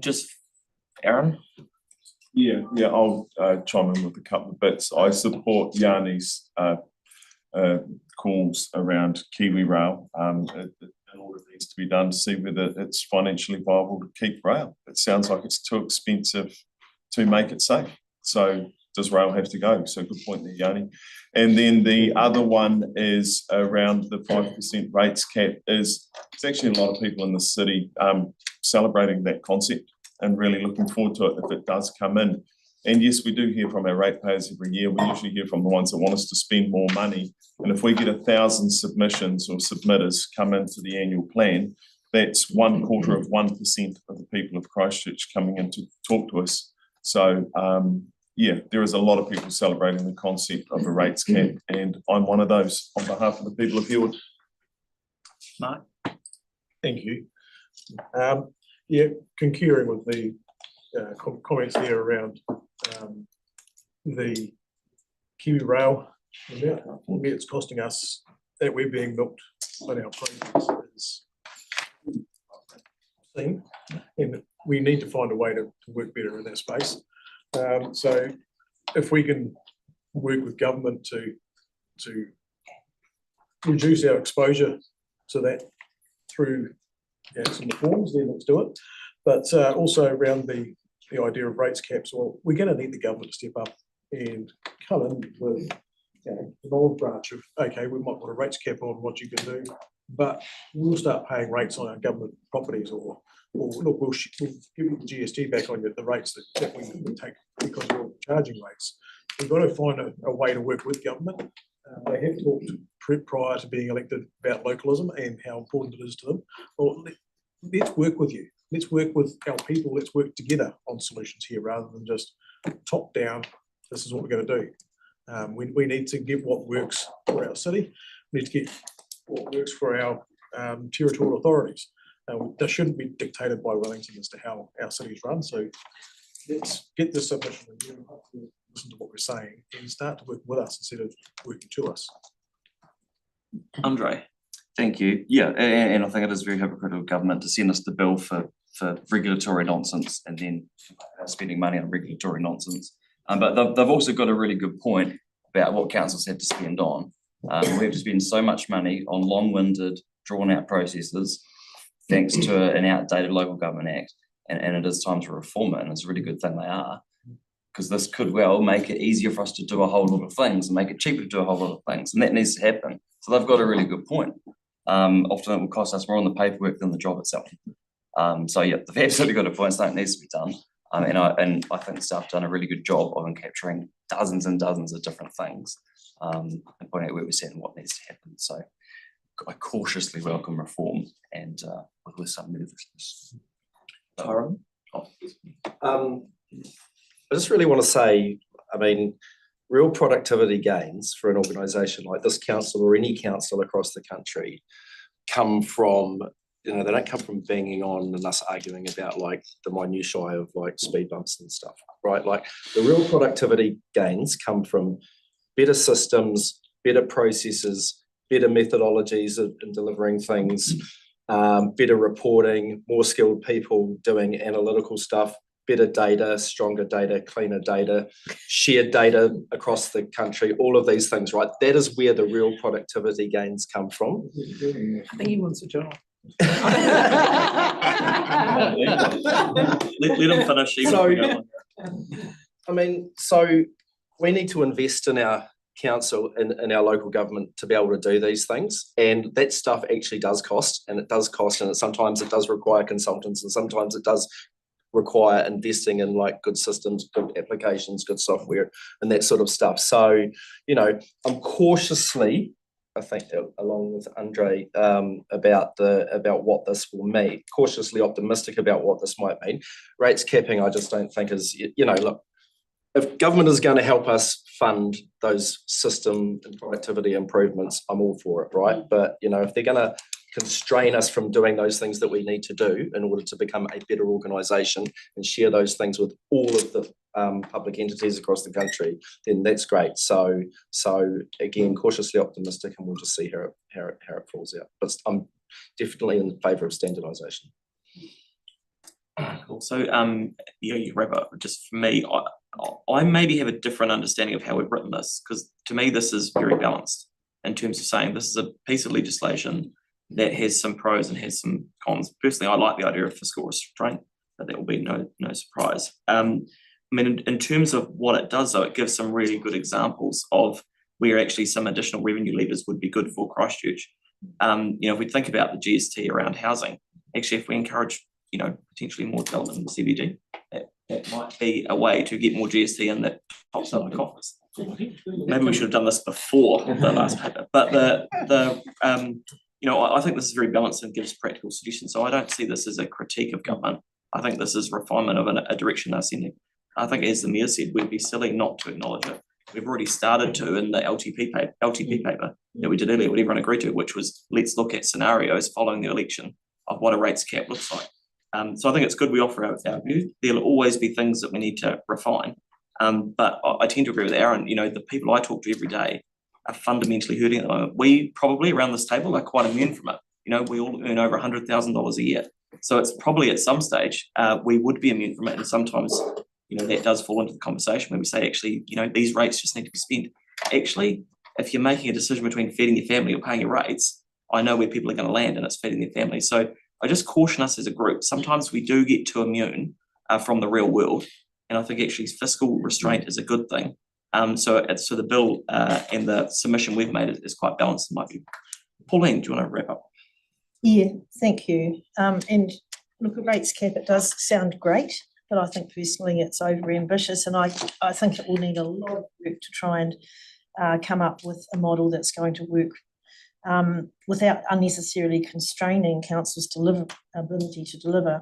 Just Aaron. Yeah, I'll chime in with a couple of bits. I support Yanni's calls around Kiwi Rail. And all that needs to be done to see whether it's financially viable to keep rail. It sounds like it's too expensive to make it safe. So does rail have to go? So good point there, Yanni. And then the other one is around the 5% rates cap. It's actually a lot of people in the city celebrating that concept and really looking forward to it if it does come in. And yes, we do hear from our ratepayers every year. We usually hear from the ones that want us to spend more money. And if we get 1,000 submissions or submitters come into the annual plan, that's 0.25% of the people of Christchurch coming in to talk to us. So yeah, there is a lot of people celebrating the concept of a rates cap, and I'm one of those on behalf of the people of Hillwood. Mark. Thank you. Yeah, concurring with the comments there around the Kiwi Rail, what it's costing us that we're being milked on our projects is seen, and we need to find a way to work better in that space. So if we can work with government to reduce our exposure to that through some reforms, then let's do it. But also around the idea of rates caps, well, we're going to need the government to step up and come in with an olive branch of, okay, we might put a rates cap on what you can do but we'll start paying rates on our government properties or look, we'll give you the GST back on the rates that we take because we're charging rates. We've got to find a way to work with government. They have talked prior to being elected about localism and how important it is to them. Well, let's work with you. Let's work with our people. Let's work together on solutions here rather than just top down. This is what we're going to do. We need to get what works for our city. We need to get what works for our territorial authorities. That shouldn't be dictated by Wellington as to how our cities run. So let's get this submission and listen to what we're saying and start to work with us instead of working to us. Andre. Thank you. Yeah, and I think it is very hypocritical of government to send us the bill for regulatory nonsense and then spending money on regulatory nonsense. But they've also got a really good point about what councils have to spend on. We have to spend so much money on long-winded, drawn-out processes thanks to an outdated local government act. And it is time to reform it, and it's a really good thing they are, because this could well make it easier for us to do a whole lot of things and make it cheaper to do a whole lot of things, and that needs to happen. So they've got a really good point. Often it will cost us more on the paperwork than the job itself. So yeah, they've absolutely got a point, so it needs to be done. And I think the staff have done a really good job of capturing dozens and dozens of different things and pointing out where we're at and what needs to happen. So I cautiously welcome reform and with some nervousness. Tyrone? I just really want to say, I mean, real productivity gains for an organisation like this council or any council across the country come from, they don't come from banging on and us arguing about like the minutiae of like speed bumps and stuff, right? Like the real productivity gains come from better systems, better processes, better methodologies in delivering things, better reporting, more skilled people doing analytical stuff, better data, stronger data, cleaner data, shared data across the country, all of these things, right? That is where the real productivity gains come from. I think he wants a job. Let him finish. So we need to invest in our council and in our local government to be able to do these things, and that stuff actually does cost, and sometimes it does require consultants, and sometimes it does require investing in like good systems, good applications, good software, and that sort of stuff. So, I'm cautiously, I think, along with Andre, about what this will mean, cautiously optimistic about what this might mean. Rates capping, I just don't think is, look, if government is going to help us fund those system and productivity improvements, I'm all for it, right? But, if they're going to constrain us from doing those things that we need to do in order to become a better organisation and share those things with all of the public entities across the country, then that's great. So again, cautiously optimistic, and we'll just see how it falls out. But I'm definitely in favour of standardisation. Cool. So you wrap up. Just for me, I maybe have a different understanding of how we've written this, because to me this is very balanced in terms of saying this is a piece of legislation that has some pros and has some cons. Personally, I like the idea of fiscal restraint, but that will be no surprise. In terms of what it does, though, it gives some really good examples of where actually some additional revenue levers would be good for Christchurch. If we think about the GST around housing, actually, if we encourage, potentially more development in the CBD, that might be a way to get more GST in that tops up the coffers. Maybe we should have done this before the last paper, but I think this is very balanced and gives practical solutions. So I don't see this as a critique of government. I think this is refinement of a direction they're sending. I think, as the Mayor said, we'd be silly not to acknowledge it. We've already started to in the LTP paper that we did earlier, what everyone agreed to, which was let's look at scenarios following the election of what a rates cap looks like. So I think it's good we offer our view. There'll always be things that we need to refine. But I tend to agree with Aaron. The people I talk to every day are fundamentally hurting at the moment. We probably around this table are quite immune from it. We all earn over $100,000 a year. So it's probably at some stage we would be immune from it. And sometimes, that does fall into the conversation when we say, actually, these rates just need to be spent. Actually, if you're making a decision between feeding your family or paying your rates, I know where people are going to land, and it's feeding their family. So I just caution us as a group. Sometimes we do get too immune from the real world. And I think actually fiscal restraint is a good thing. So the bill and the submission we've made is quite balanced in my view. Pauline, do you want to wrap up? Yeah, thank you. And look, a rates cap, it does sound great, but I think personally it's over ambitious, and I think it will need a lot of work to try and come up with a model that's going to work without unnecessarily constraining councils' ability to deliver.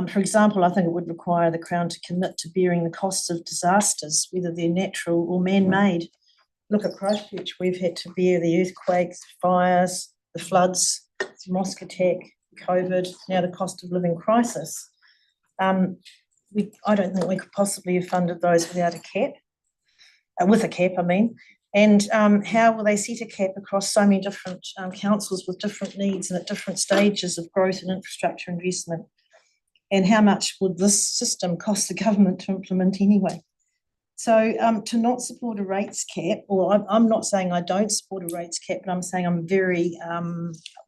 For example, I think it would require the Crown to commit to bearing the costs of disasters, whether they're natural or man-made. Look at Christchurch, we've had to bear the earthquakes, fires, the floods, the mosque attack, COVID, now the cost of living crisis. I don't think we could possibly have funded those without a cap, with a cap, I mean. And how will they set a cap across so many different councils with different needs and at different stages of growth and infrastructure investment? And how much would this system cost the government to implement anyway? So to not support a rates cap, or I'm not saying I don't support a rates cap, but I'm saying I'm very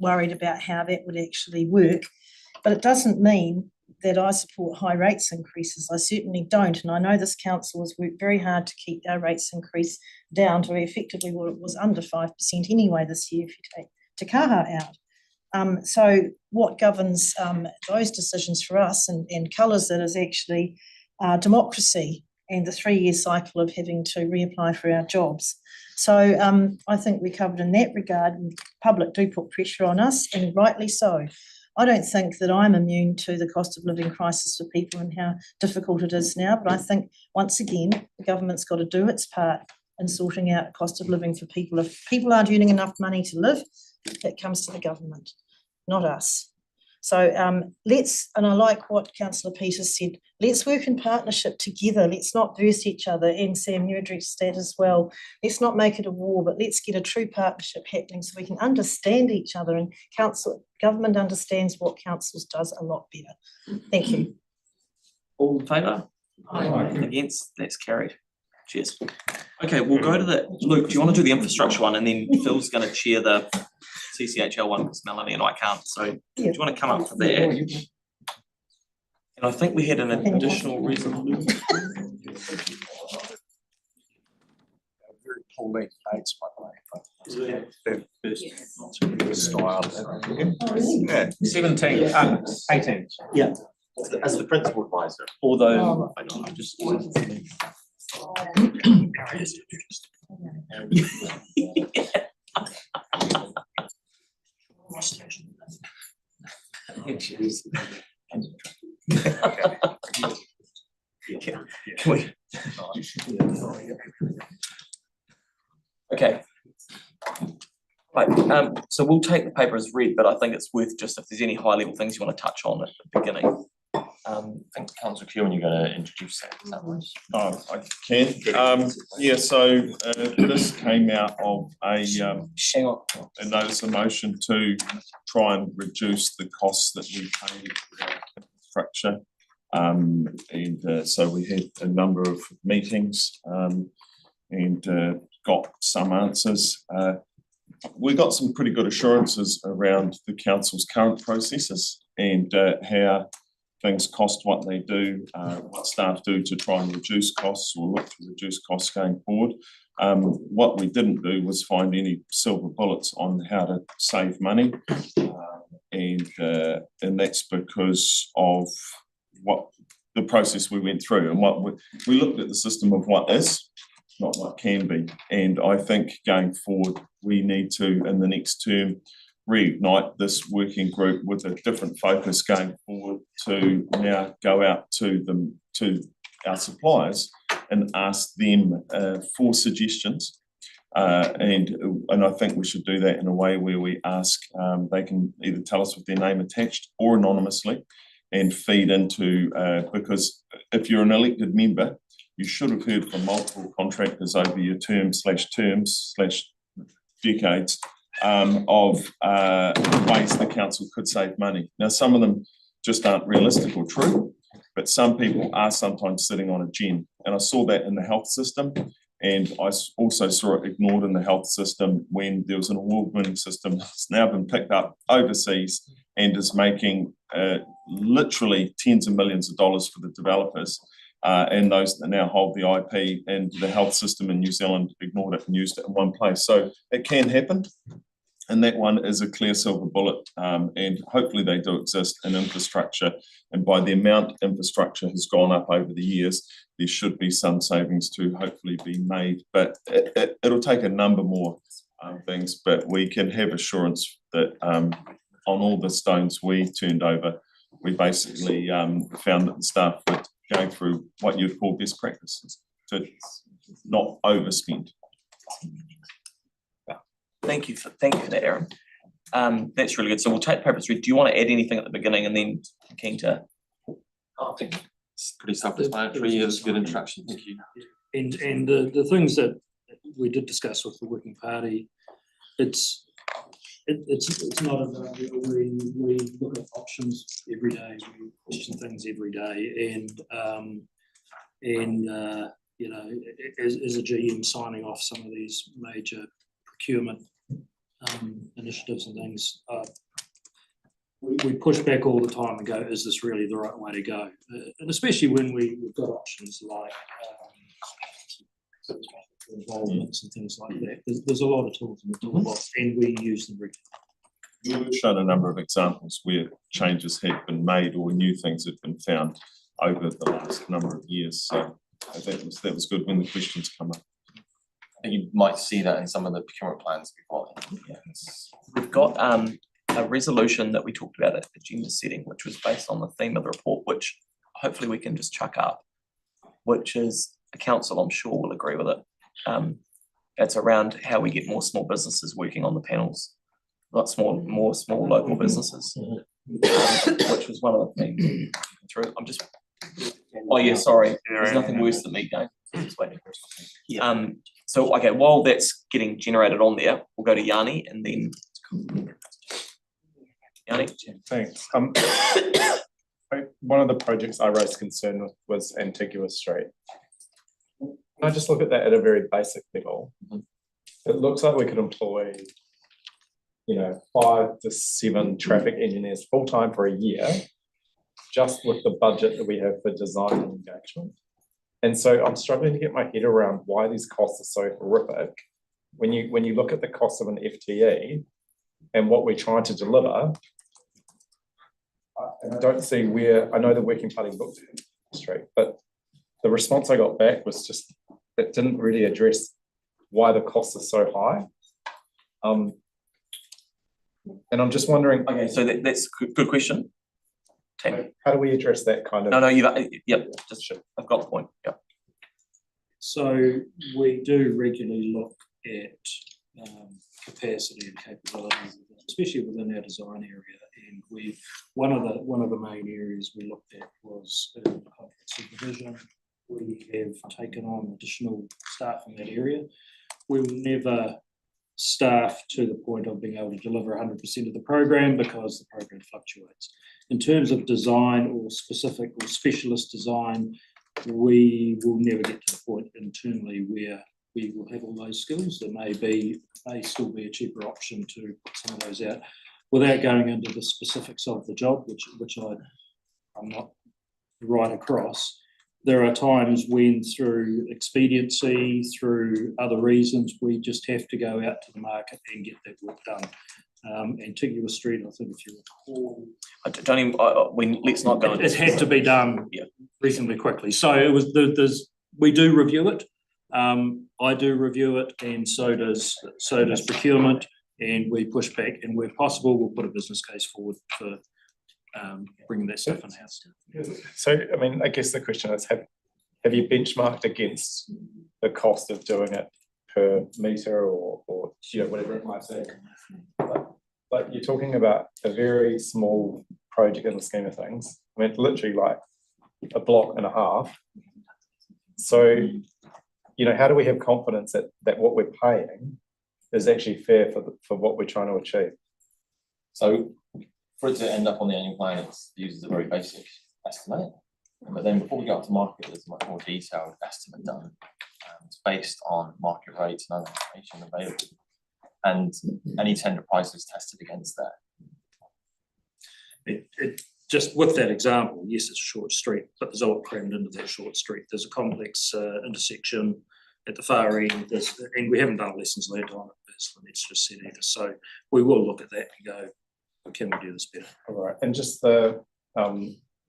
worried about how that would actually work. But it doesn't mean that I support high rates increases. I certainly don't. And I know this council has worked very hard to keep our rates increase down to effectively what it was under 5% anyway this year if you take Te Kaha out. So what governs those decisions for us and colours it is actually democracy and the 3-year cycle of having to reapply for our jobs. So I think we're covered in that regard, and public do put pressure on us, and rightly so. I don't think that I'm immune to the cost of living crisis for people and how difficult it is now, but I think, once again, the government's got to do its part in sorting out cost of living for people. If people aren't earning enough money to live, that comes to the government, not us. So and I like what Councillor Peters said, let's work in partnership together. Let's not verse each other. And Sam, you addressed that as well. Let's not make it a war, but let's get a true partnership happening so we can understand each other, and government understands what councils does a lot better. Thank you. All in favour? Aye. Against? That's carried. Cheers. Okay, we'll go to Luke, do you want to do the infrastructure one, and then Phil's going to chair the CCHL one because Melanie and I can't. So do you want to come up for that? And I think we had an additional resolution. Very poor dates, by the way. They're style. Yeah, 17, 18. Yeah, as the principal advisor. Although I just Okay. Right, so we'll take the paper as read, but I think it's worth just if there's any high level things you want to touch on at the beginning. I think Councillor Kewen, you're going to introduce that. Is that right? Oh, I can. Yeah, so this came out of a notice of motion to try and reduce the costs that we pay for infrastructure. So we had a number of meetings and got some answers. We got some pretty good assurances around the council's current processes and how things cost what they do, what staff do to try and reduce costs or look to reduce costs going forward. What we didn't do was find any silver bullets on how to save money, and that's because of what the process we went through and what we looked at the system of what is, not what can be. And I think going forward, we need to, in the next term, reignite this working group with a different focus going forward to now go out to our suppliers and ask them for suggestions. And I think we should do that in a way where we ask, they can either tell us with their name attached or anonymously and feed into, because if you're an elected member, you should have heard from multiple contractors over your terms/decades of ways the council could save money. Now, some of them just aren't realistic or true, but some people are sometimes sitting on a gem. And I saw that in the health system, and I also saw it ignored in the health system when there was an award-winning system that's now been picked up overseas and is making literally tens of millions of dollars for the developers. And those that now hold the IP, and the health system in New Zealand ignored it and used it in one place. So it can happen. And that one is a clear silver bullet, and hopefully they do exist in infrastructure. And by the amount infrastructure has gone up over the years, there should be some savings to hopefully be made. But it'll take a number more things, but we can have assurance that on all the stones we turned over, we basically found that the staff were going through what you'd call best practices to not overspend. Thank you for that, Aaron. That's really good. So we'll take papers read. Do you want to add anything at the beginning and then keen to? I think it's pretty self-explanatory. It was a good introduction. Thank you. And the things that we did discuss with the working party, it's not a we look at options every day. We question things every day, and you know, as a GM signing off some of these major procurement initiatives and things, we push back all the time and go, is this really the right way to go? And especially when we've got options like involvements and things like that. There's a lot of tools in the toolbox, and we use them regularly. We've shown a number of examples where changes have been made or new things have been found over the last number of years. So that was good when the questions come up. And you might see that in some of the procurement plans we've got. Yes. We've got a resolution that we talked about at agenda setting, which was based on the theme of the report, which hopefully we can just chuck up, which is the council, I'm sure, will agree with it. It's around how we get more small businesses working on the panels, more small local businesses, which was one of the things through. I'm just, oh yeah, sorry, there's nothing worse than me going. Just waiting. So okay, while that's getting generated on there, we'll go to Yanni and then Yanni. Thanks. One of the projects I raised concern with was Antigua Street. I just look at that at a very basic level. It looks like we could employ, 5 to 7 traffic engineers full-time for a year, just with the budget that we have for design and engagement. And so I'm struggling to get my head around why these costs are so horrific. When you look at the cost of an FTE and what we're trying to deliver, I don't see where, I know the working party looked at the street, but the response I got back was just, it didn't really address why the costs are so high. And I'm just wondering. Okay, so that's a good question. How do we address that kind of? No, yep, just I've got the point, yep. So we do regularly look at capacity and capabilities, especially within our design area. And one of the main areas we looked at was contract supervision. We have taken on additional staff in that area. We will never staff to the point of being able to deliver 100% of the program because the program fluctuates. In terms of design or specific or specialist design, we will never get to the point internally where we will have all those skills. There may still be a cheaper option to put some of those out without going into the specifics of the job, which I'm not right across. There are times when through expediency, through other reasons, we just have to go out to the market and get that work done. Antigua Street, I think if you recall. Don't even, let's not go. It had to be done reasonably quickly. So it was, we do review it. I do review it, and so does procurement, and we push back, and where possible, we'll put a business case forward for bringing that stuff in-house. So, I mean, I guess the question is, have you benchmarked against the cost of doing it per metre or whatever it might be? But you're talking about a very small project in the scheme of things. I mean, it's literally like a block and a half. So, how do we have confidence that what we're paying is actually fair for what we're trying to achieve? So, for it to end up on the annual plan, it uses a very basic estimate. But then before we go out to market, there's a much more detailed estimate done. It's based on market rates and other information available. And any tender price is tested against that. It just with that example, yes, it's a short street, but there's a lot crammed into that short street. There's a complex intersection at the far end, and we haven't done lessons learned on it. as Lynette's just said either. So we will look at that and go, can we do this better? All right, and just the,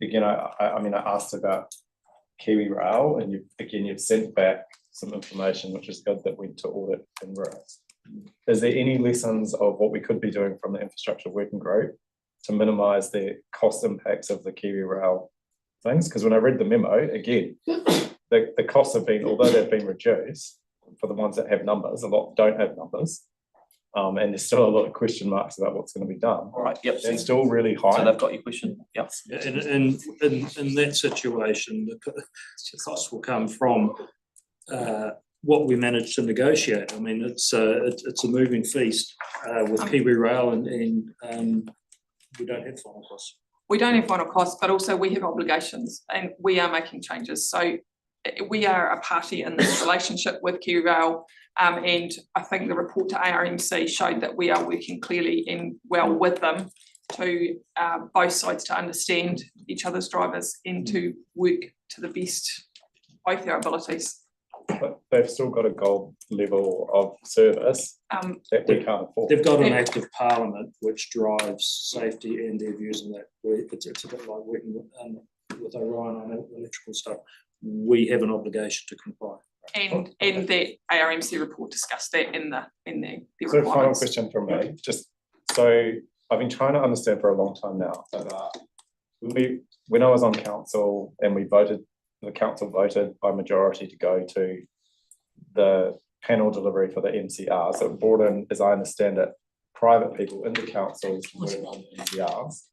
again, I mean, I asked about Kiwi Rail, and you've sent back some information, which is good, that went to audit and risk. Is there any lessons of what we could be doing from the infrastructure working group to minimise the cost impacts of the Kiwi Rail things? Because when I read the memo, again, the costs have been, although they've been reduced for the ones that have numbers, a lot don't have numbers. And there's still a lot of question marks about what's going to be done. All right, yep. It's still really high. So they've got your question, yep. In that situation, the costs will come from what we managed to negotiate. I mean, it's a moving feast with Kiwi Rail, and we don't have final costs. We don't have final costs, but also we have obligations, and we are making changes. So we are a party in this relationship with Kiwi Rail, and I think the report to ARMC showed that we are working clearly and well with them to both sides to understand each other's drivers and to work to the best both their abilities. But they've still got a gold level of service that we can't afford. They've got an act of parliament which drives safety and their views on that. It's a bit like working with Orion on electrical stuff. We have an obligation to comply. And the ARMC report discussed that in the So final requirements. question from me, just so I've been trying to understand for a long time now that when I was on council and the council voted by majority to go to the panel delivery for the MCRs, so it brought in, as I understand it, private people into councils to work on MCRs.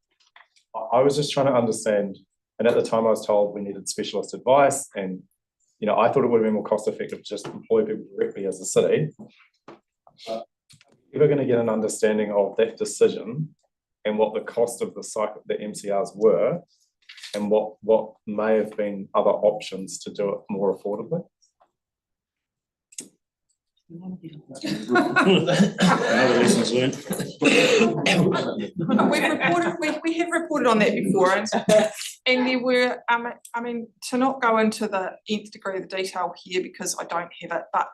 I was just trying to understand, and at the time I was told we needed specialist advice, and I thought it would have been more cost effective to just employ people directly as a city. But we're going to get an understanding of that decision and what the cost of the cycle, the MCRs were, and what may have been other options to do it more affordably. Another lessons learned. We have reported on that before, and there were I mean, to not go into the nth degree of the detail here because I don't have it, but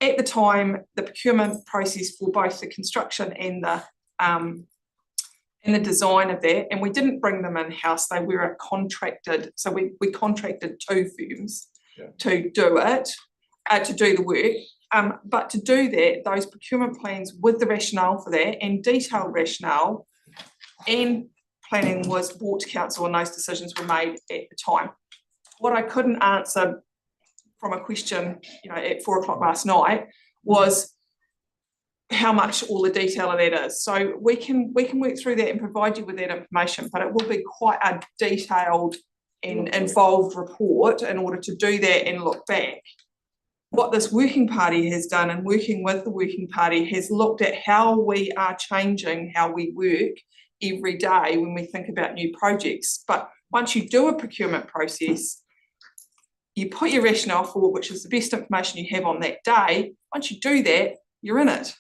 at the time the procurement process for both the construction and the design of that, and we didn't bring them in-house, they were contracted, so we contracted two firms to do it, to do the work. But to do that, those procurement plans with the rationale for that and detailed rationale and planning was brought to council, and those decisions were made at the time. What I couldn't answer from a question, at 4 o'clock last night was how much all the detail of that is. So we can work through that and provide you with that information, but it will be quite a detailed and involved report in order to do that and look back. What this working party has done, and working with the working party, has looked at how we are changing how we work every day when we think about new projects. But once you do a procurement process, you put your rationale forward, which is the best information you have on that day. Once you do that, you're in it.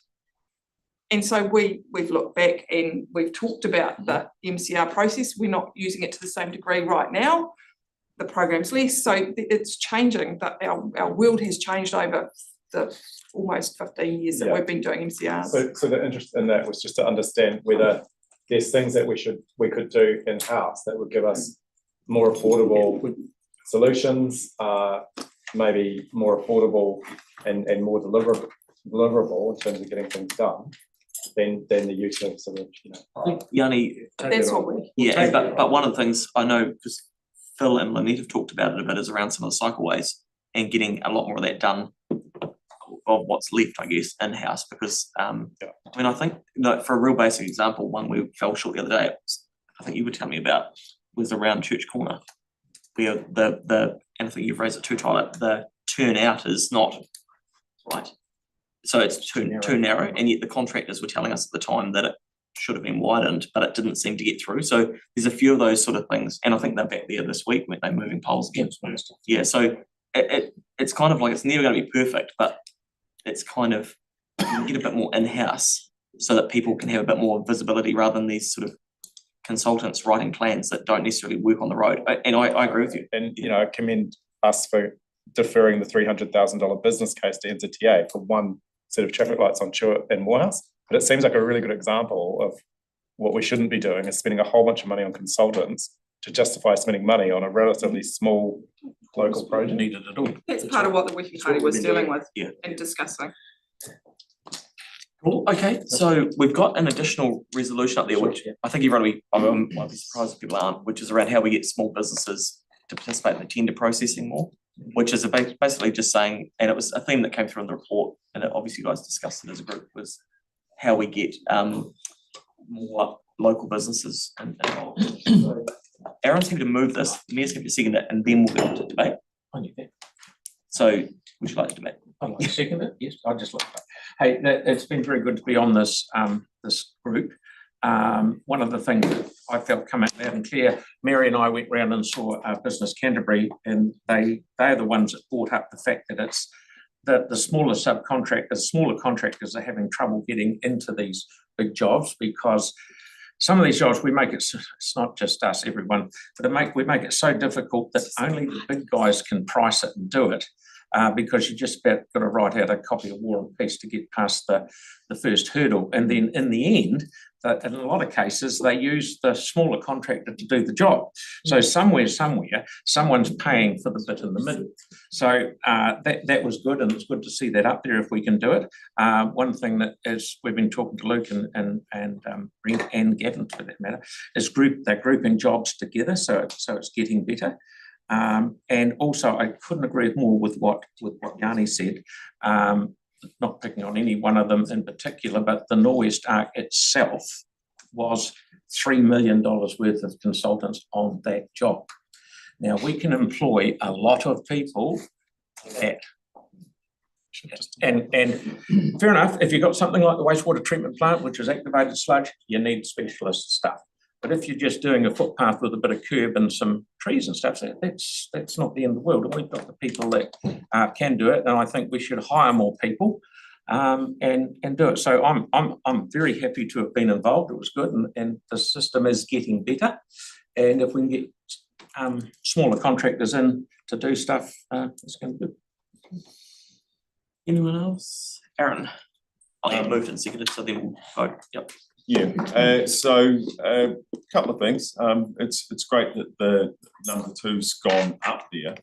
And so we've looked back and we've talked about the MCR process. We're not using it to the same degree right now. The program's less, so it's changing, but our world has changed over the almost 15 years that we've been doing MCRs. So the interest in that was just to understand whether there's things that we could do in-house that would give us more affordable solutions, maybe more affordable and more deliverable in terms of getting things done than the use of sort of, I think Yanni, that's what we but one of the things I know, because Phil and Lynette have talked about it a bit, is around some of the cycleways and getting a lot more of that done of what's left, I guess, in-house, because I mean, I think for a real basic example, one we fell short the other day, I think you were telling me about, was around Church Corner, where and I think you've raised it too, Tyler, the turnout is not right. So it's too narrow, and yet the contractors were telling us at the time that it should have been widened, but it didn't seem to get through. So there's a few of those sort of things, and I think they're back there this week when they're moving poles again. Yeah, so it's kind of like it's never going to be perfect, but it's kind of, you can get a bit more in-house so that people can have a bit more visibility rather than these sort of consultants writing plans that don't necessarily work on the road. And I agree with you. And I commend us for deferring the $300,000 business case to NZTA for one set of traffic lights on Chewett and Morehouse. But it seems like a really good example of what we shouldn't be doing, is spending a whole bunch of money on consultants to justify spending money on a relatively small local project. Needed at all. That's part of what the working party was dealing with Yeah. and discussing. Cool, okay, so we've got an additional resolution up there, which I think everyone might be surprised if people aren't, which is around how we get small businesses to participate in the tender processing more, which is basically just saying, and it was a theme that came through in the report, and obviously you guys discussed it as a group, was how we get more local businesses involved. So Aaron's happy to move this, Mayor's happy to second it, and then we'll go into debate. So would you like to debate? I'd like to second it, yes, I'd just like to. Hey, it's been very good to be on this this group. One of the things that I felt come out loud and clear, Mary and I went round and saw Business Canterbury, and they're the ones that brought up the fact that it's the smaller subcontractors, smaller contractors are having trouble getting into these big jobs, because some of these jobs we make it's not just us, everyone, but we make it so difficult that only the big guys can price it and do it. Because you just about got to write out a copy of War and Peace to get past the first hurdle. And then in the end, in a lot of cases, they use the smaller contractor to do the job. So somewhere, someone's paying for the bit in the middle. So that was good, and it's good to see that up there if we can do it. One thing that is, we've been talking to Luke and Brent and Gavin for that matter, is they're grouping jobs together, so it's getting better. And also, I couldn't agree more with what Yanni said, not picking on any one of them in particular, but the Norwest Arc itself was $3 million worth of consultants on that job. Now, we can employ a lot of people for that. And fair enough, if you've got something like the wastewater treatment plant, which is activated sludge, you need specialist stuff. But if you're just doing a footpath with a bit of curb and some trees and stuff, that's not the end of the world. And we've got the people that can do it, and I think we should hire more people and do it. So I'm very happy to have been involved. It was good, and the system is getting better. And if we can get smaller contractors in to do stuff, it's going to be good. Anyone else? Aaron? I moved and seconded, so then we'll vote. Yep. Yeah, so a couple of things. It's great that the number 2's gone up there,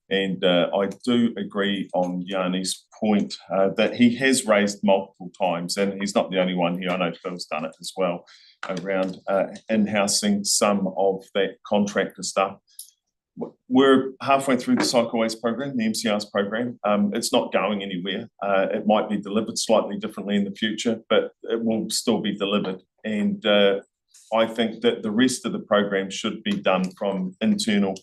and I do agree on Yanni's point that he has raised multiple times, and he's not the only one here. I know Phil's done it as well, around in-housing some of that contractor stuff. We're halfway through the Cycleways program, the MCR's program. It's not going anywhere. It might be delivered slightly differently in the future, but it will still be delivered. And I think that the rest of the program should be done from internal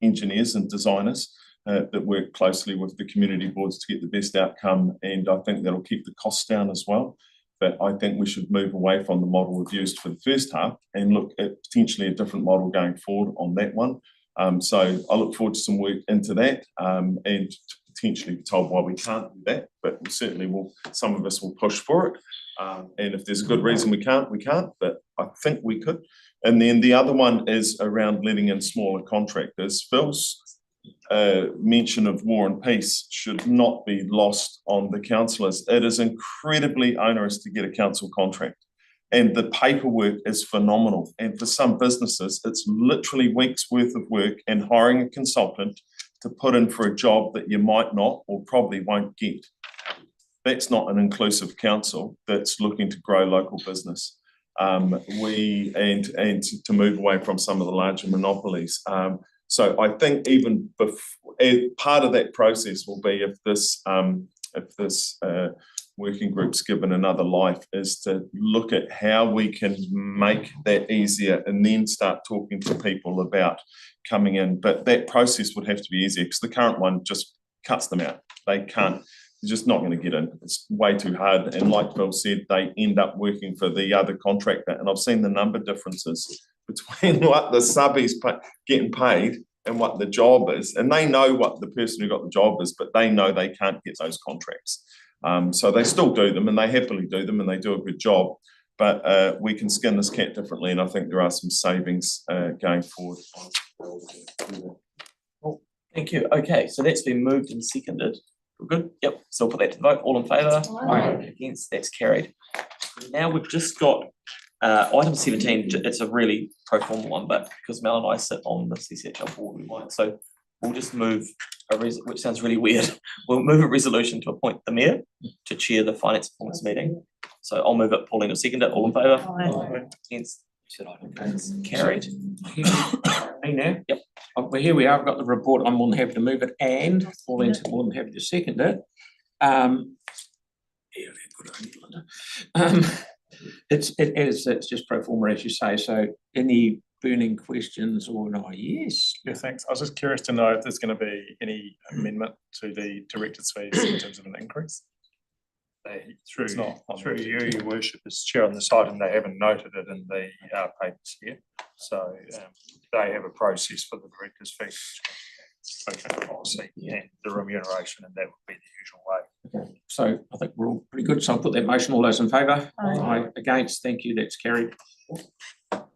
engineers and designers that work closely with the community boards to get the best outcome. And I think that'll keep the costs down as well. But I think we should move away from the model we've used for the first half and look at potentially a different model going forward on that one. So I look forward to some work into that and potentially be told why we can't do that, but we certainly will, some of us will push for it. And if there's a good reason we can't, but I think we could. And then the other one is around letting in smaller contractors. Phil's mention of War and Peace should not be lost on the councillors. It is incredibly onerous to get a council contract. And the paperwork is phenomenal. And for some businesses, it's literally weeks worth of work and hiring a consultant to put in for a job that you might not or probably won't get. That's not an inclusive council that's looking to grow local business. And to move away from some of the larger monopolies. So I think even part of that process will be if this working group's given another life, is to look at how we can make that easier and then start talking to people about coming in. But that process would have to be easier because the current one just cuts them out. They can't, they're just not going to get in. It's way too hard. And like Phil said, they end up working for the other contractor. And I've seen the number differences between what the sub is getting paid and what the job is. And they know what the person who got the job is, but they know they can't get those contracts. So they still do them and they happily do them and they do a good job, but we can skin this cat differently, and I think there are some savings going forward. Well, thank you. Okay, so that's been moved and seconded. Do We're good? Yep, so I'll put that to the vote. All in favour? Aye. Against, that's carried. Now we've just got item 17, it's a really pro forma one, but because Mel and I sit on the CCHL board, we might, so we'll just move which sounds really weird. We'll move a resolution to appoint the mayor to chair the finance performance meeting. So I'll move it, Pauline will second it. All in favour? Aye. Against? It's carried. Me now? Yep. Well, here we are, I've got the report, I'm more than happy to move it, and Pauline's more than happy to second it. Yeah, good on you, Linda. It's just pro forma, as you say, so any burning questions or no? Yes. Yeah, thanks. I was just curious to know if there's going to be any amendment to the director's fees in terms of an increase. Through, It's not on through the you, your worship, as chair on the site, and they haven't noted it in the papers here. So they have a process for the director's fees. Policy and the remuneration, and that would be the usual way. Okay. So I think we're all pretty good, so I'll put that motion. All those in favour? Aye. Against? Thank you, that's carried.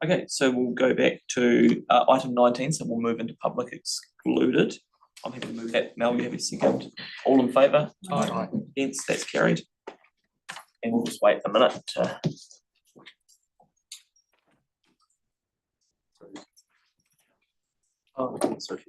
Okay, so we'll go back to item 19, so we'll move into public excluded. I'm happy to move that. Mel, you have a second. All in favour? Aye. Against, that's carried. And we'll just wait a minute to. Oh, sorry,